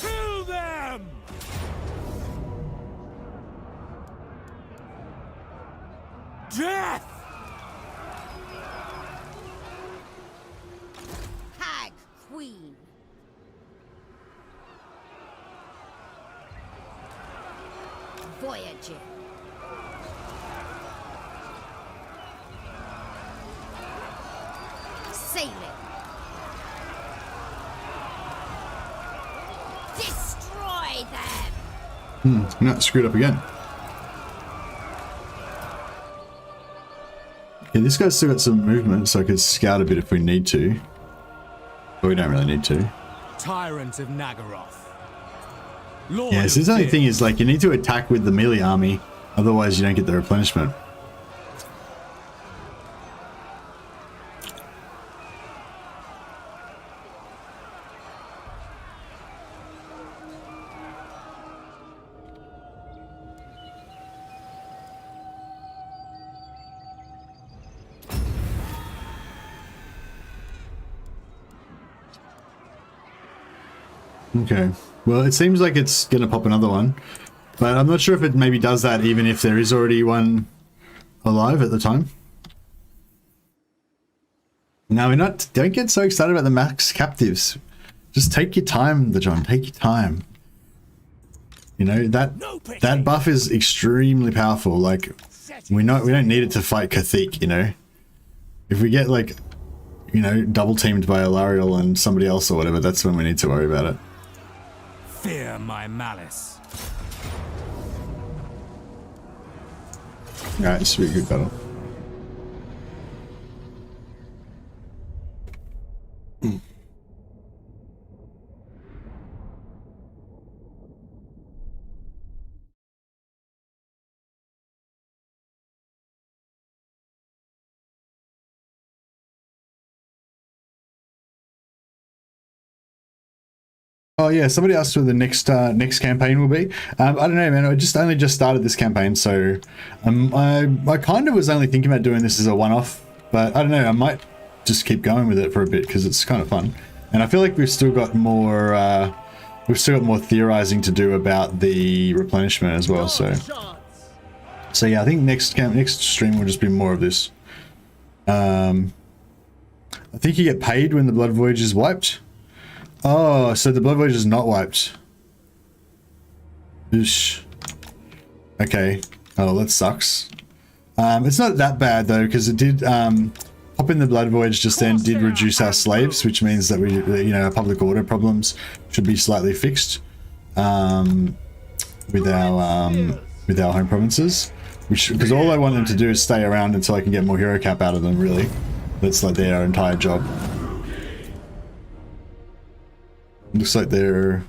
Kill them! Death! Hag Queen. Voyager. Sailing. Destroy them. No, screwed up again. Yeah, this guy's still got some movement, so I could scout a bit if we need to. But we don't really need to. Tyrant of Nagaroth. Lord Yeah, so the only thing is, like, you need to attack with the melee army, otherwise you don't get the replenishment. Okay, well, it seems like it's gonna pop another one, but I'm not sure if it maybe does that even if there is already one alive at the time. Now, don't get so excited about the max captives. Just take your time, John, take your time. You know, that buff is extremely powerful. Like, we don't need it to fight Cathik, you know. If we get, like, you know, double teamed by Alariel and somebody else or whatever, that's when we need to worry about it. Fear my malice. Alright, this will be a good battle. Oh yeah, somebody asked where the next campaign will be. I don't know, man. I only just started this campaign, so I kind of was only thinking about doing this as a one-off, but I don't know. I might just keep going with it for a bit because it's kind of fun, and I feel like we've still got more theorizing to do about the replenishment as well. So yeah, I think next stream will just be more of this. I think you get paid when the Blood Voyage is wiped. Oh, so the Blood Voyage is not wiped. Oosh. Okay. Oh, that sucks. It's not that bad though, because it did pop in the Blood Voyage just then did reduce our slaves, which means that we, our public order problems should be slightly fixed with our home provinces. Because all I want them to do is stay around until I can get more hero cap out of them. Really, that's like their entire job. Looks like they're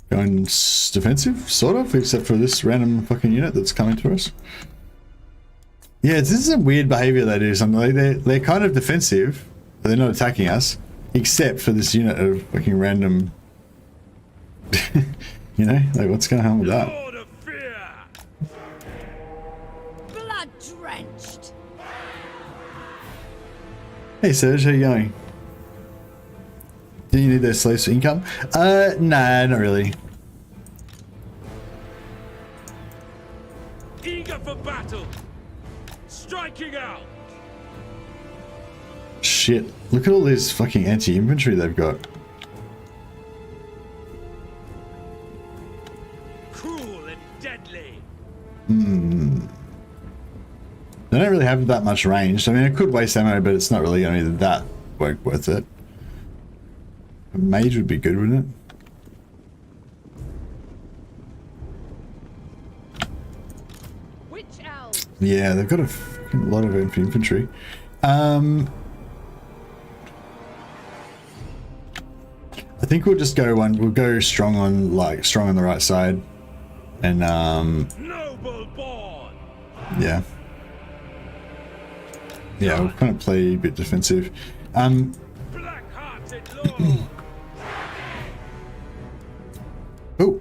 going defensive, sort of, except for this random fucking unit that's coming to us. Yeah, this is some weird behavior they do. Something like they're kind of defensive, but they're not attacking us, except for this unit of fucking random. Like what's going on with that? Blood drenched. Hey Serge, how you going? Do you need those slaves for income? Nah, not really. Eager for battle. Striking out. Shit, look at all this fucking anti-infantry they've got. Cruel and deadly. They don't really have that much range. I mean, it could waste ammo, but it's not really going to be that worth it. A mage would be good, wouldn't it? Which elves? Yeah, they've got a lot of infantry. I think we'll just go we'll go strong on the right side, and Noble born. yeah, we'll kind of play a bit defensive. Black-hearted lord. Oh.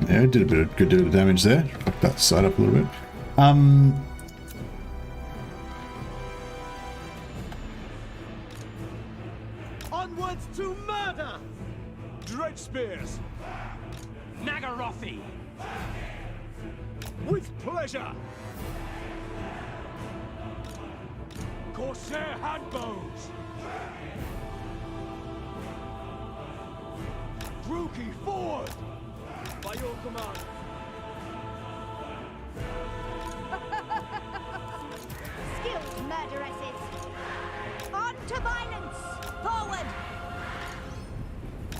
Yeah, did a good bit of damage there. Fucked that side up a little bit. Onwards to murder. Dread spears. Nagarothi. With pleasure. Corsair handbows. Druki forward. By your command. Skilled murderesses. On to violence. Forward.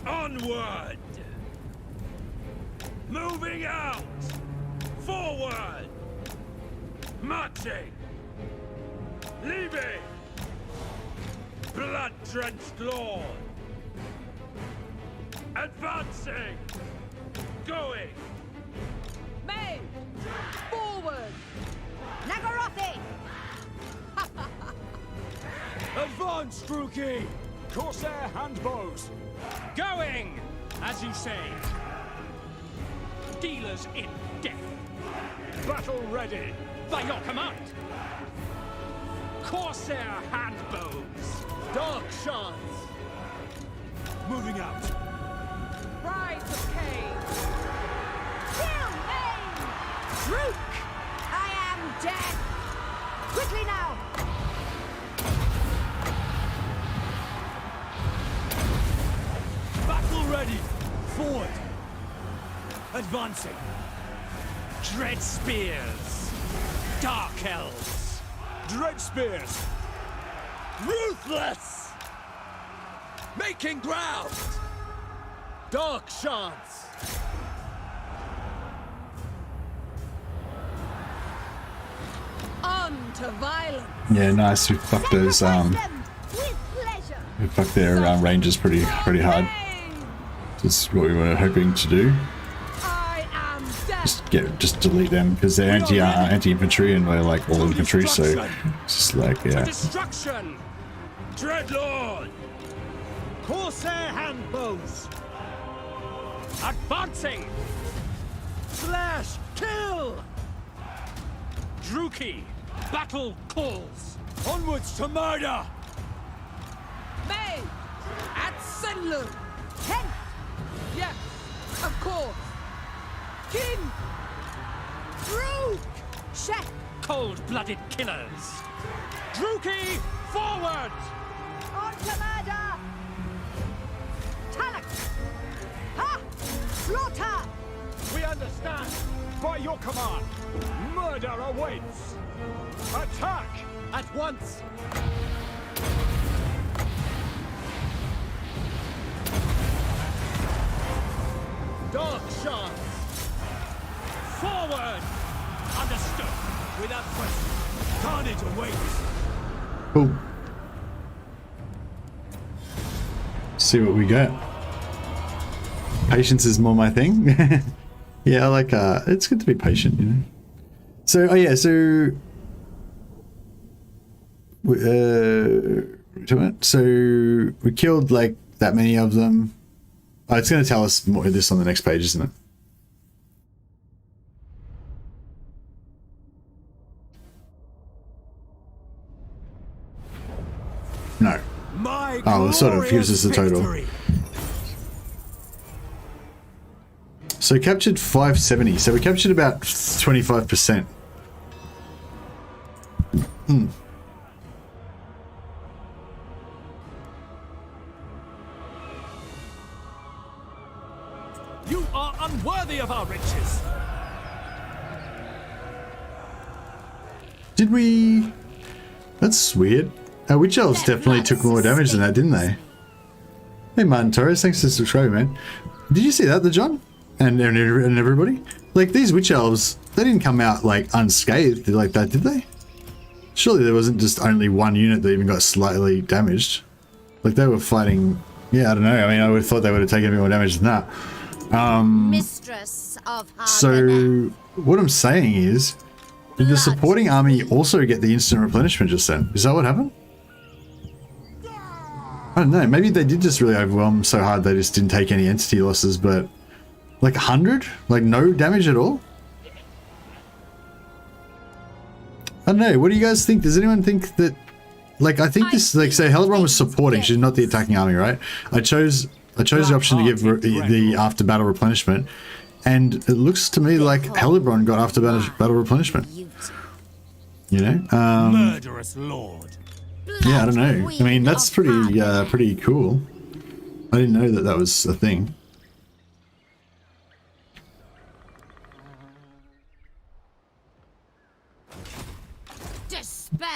Onward. Moving out. Forward. Marching. Leaving. Blood-drenched lord. Advancing. Going. May! Forward! Nagarothi. Advance, Druki. Corsair handbows. Going, as you say. Dealers in death. Battle ready. By your command. Corsair handbows. Dark shards. Moving out. Rise of Khaine. Kill aim. Rook. I am dead. Quickly now. Battle ready. Forward. Advancing. Dread spears. Dark elves. Dread spears. Ruthless! Making ground! Dark shards. On to violence. Yeah, nice. We fucked those. With pleasure. We fucked their rangers pretty hard. That's what we were hoping to do. I am death. Just delete them because they're anti infantry and we're like all infantry. So it's just like yeah. Destruction. Dreadlord. Corsair handbows. Advancing. Slash. Kill. Druki. Battle calls. Onwards to murder. May. At Senlu. Ten. Yes, of course. Kin. Rook. Shep. Cold-blooded killers. Druki, forward. On to murder. Talak. Ha. Slaughter. We understand. By your command, murder awaits. Attack! At once. Dark shards. Forward. Understood. Without question. Carnage awaits. Cool. See what we get. Patience is more my thing. Yeah, I like it's good to be patient, you know. So oh yeah, so so we killed like that many of them. Oh, it's going to tell us more of this on the next page, isn't it? No. Oh, it sort of gives us the total. So captured 570. So we captured about 25%. You are unworthy of our riches. Did we? That's weird. Witch Elves definitely took more damage than that, didn't they? Hey Martin Torres, thanks for subscribing, man. Did you see that, the John? And everybody? Like, these Witch Elves, they didn't come out, like, unscathed like that, did they? Surely there wasn't just only one unit that even got slightly damaged. Like, they were fighting... Yeah, I don't know. I mean, I would have thought they would have taken a bit more damage than that. Mistress of So, what I'm saying is, did the supporting army also get the instant replenishment just then? Is that what happened? I don't know. Maybe they did just really overwhelm so hard they just didn't take any entity losses, but... Like 100? Like no damage at all? I don't know. What do you guys think? Does anyone think that... Like, I think this... Like, say Hellebron was supporting. She's not the attacking army, right? I chose the option to give the after battle replenishment. And it looks to me like Hellebron got after battle replenishment. You know? Murderous lord. Yeah, I don't know. I mean, that's pretty cool. I didn't know that that was a thing. Despair.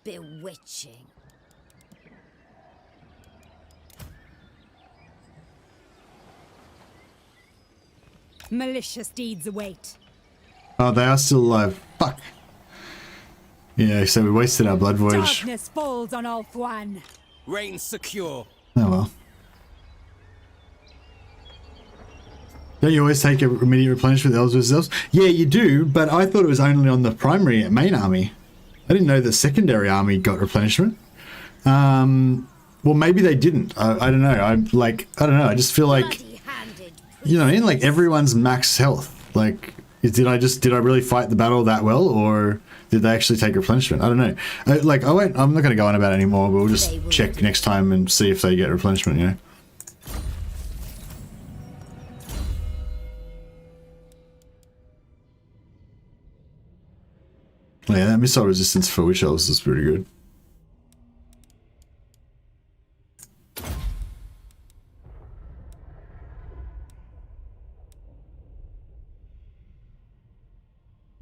Bewitching. Malicious deeds await. Oh, they are still alive. Fuck. Yeah, so we wasted our blood voyage. Darkness falls on Ulthuan. Reign secure. Oh well. Don't you always take a immediate replenishment with Elves versus Elves? Yeah, you do, but I thought it was only on the primary main army. I didn't know the secondary army got replenishment. Well, maybe they didn't. I don't know. I don't know. I just feel like, you know, like everyone's max health. Like, did I really fight the battle that well, or did they actually take replenishment? I don't know. I'm not going to go on about it anymore. We'll just check next time and see if they get replenishment. You know. Yeah, that missile resistance for Witch Elves is pretty good.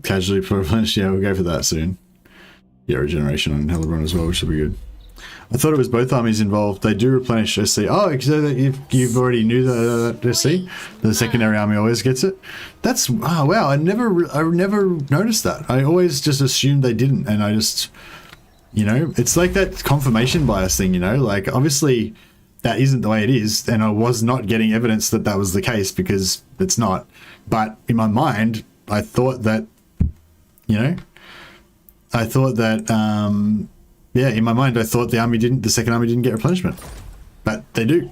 Casually for replenish, yeah, we'll go for that soon. yeah, regeneration on Hellebron as well, which will be good. I thought it was both armies involved. They do replenish SC. Oh, so that you've already knew that SC. The secondary army always gets it. That's wow. I never noticed that. I always just assumed they didn't, and I just, you know, it's like that confirmation bias thing. You know, like obviously that isn't the way it is, and I was not getting evidence that that was the case because it's not. But in my mind, I thought that, you know, yeah, in my mind, I thought the second army didn't get replenishment, but they do.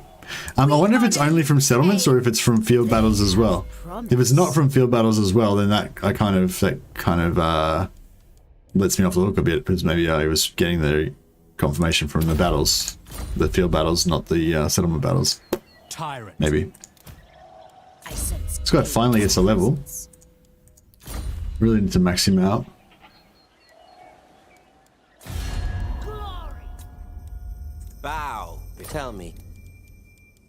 I wonder if it's only from settlements or if it's from field battles as well. If it's not from field battles as well, then that kind of lets me off the hook a bit, because maybe I was getting the confirmation from the battles, the field battles, not the settlement battles. Tyrant. Maybe. This guy finally gets a level. Really need to max him out. Bow. Tell me,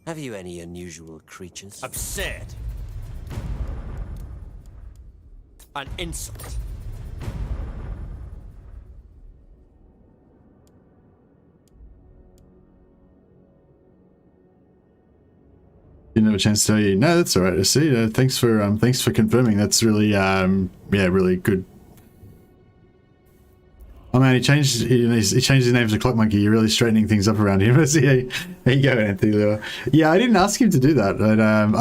have you any unusual creatures? Absurd. An insult. Didn't have a chance to tell you. No, that's all right. I see. Thanks for confirming. That's really yeah, really good. Oh man, he changed his name to Clock Monkey. You're really straightening things up around here. There you go, Anthony. Yeah, I didn't ask him to do that, but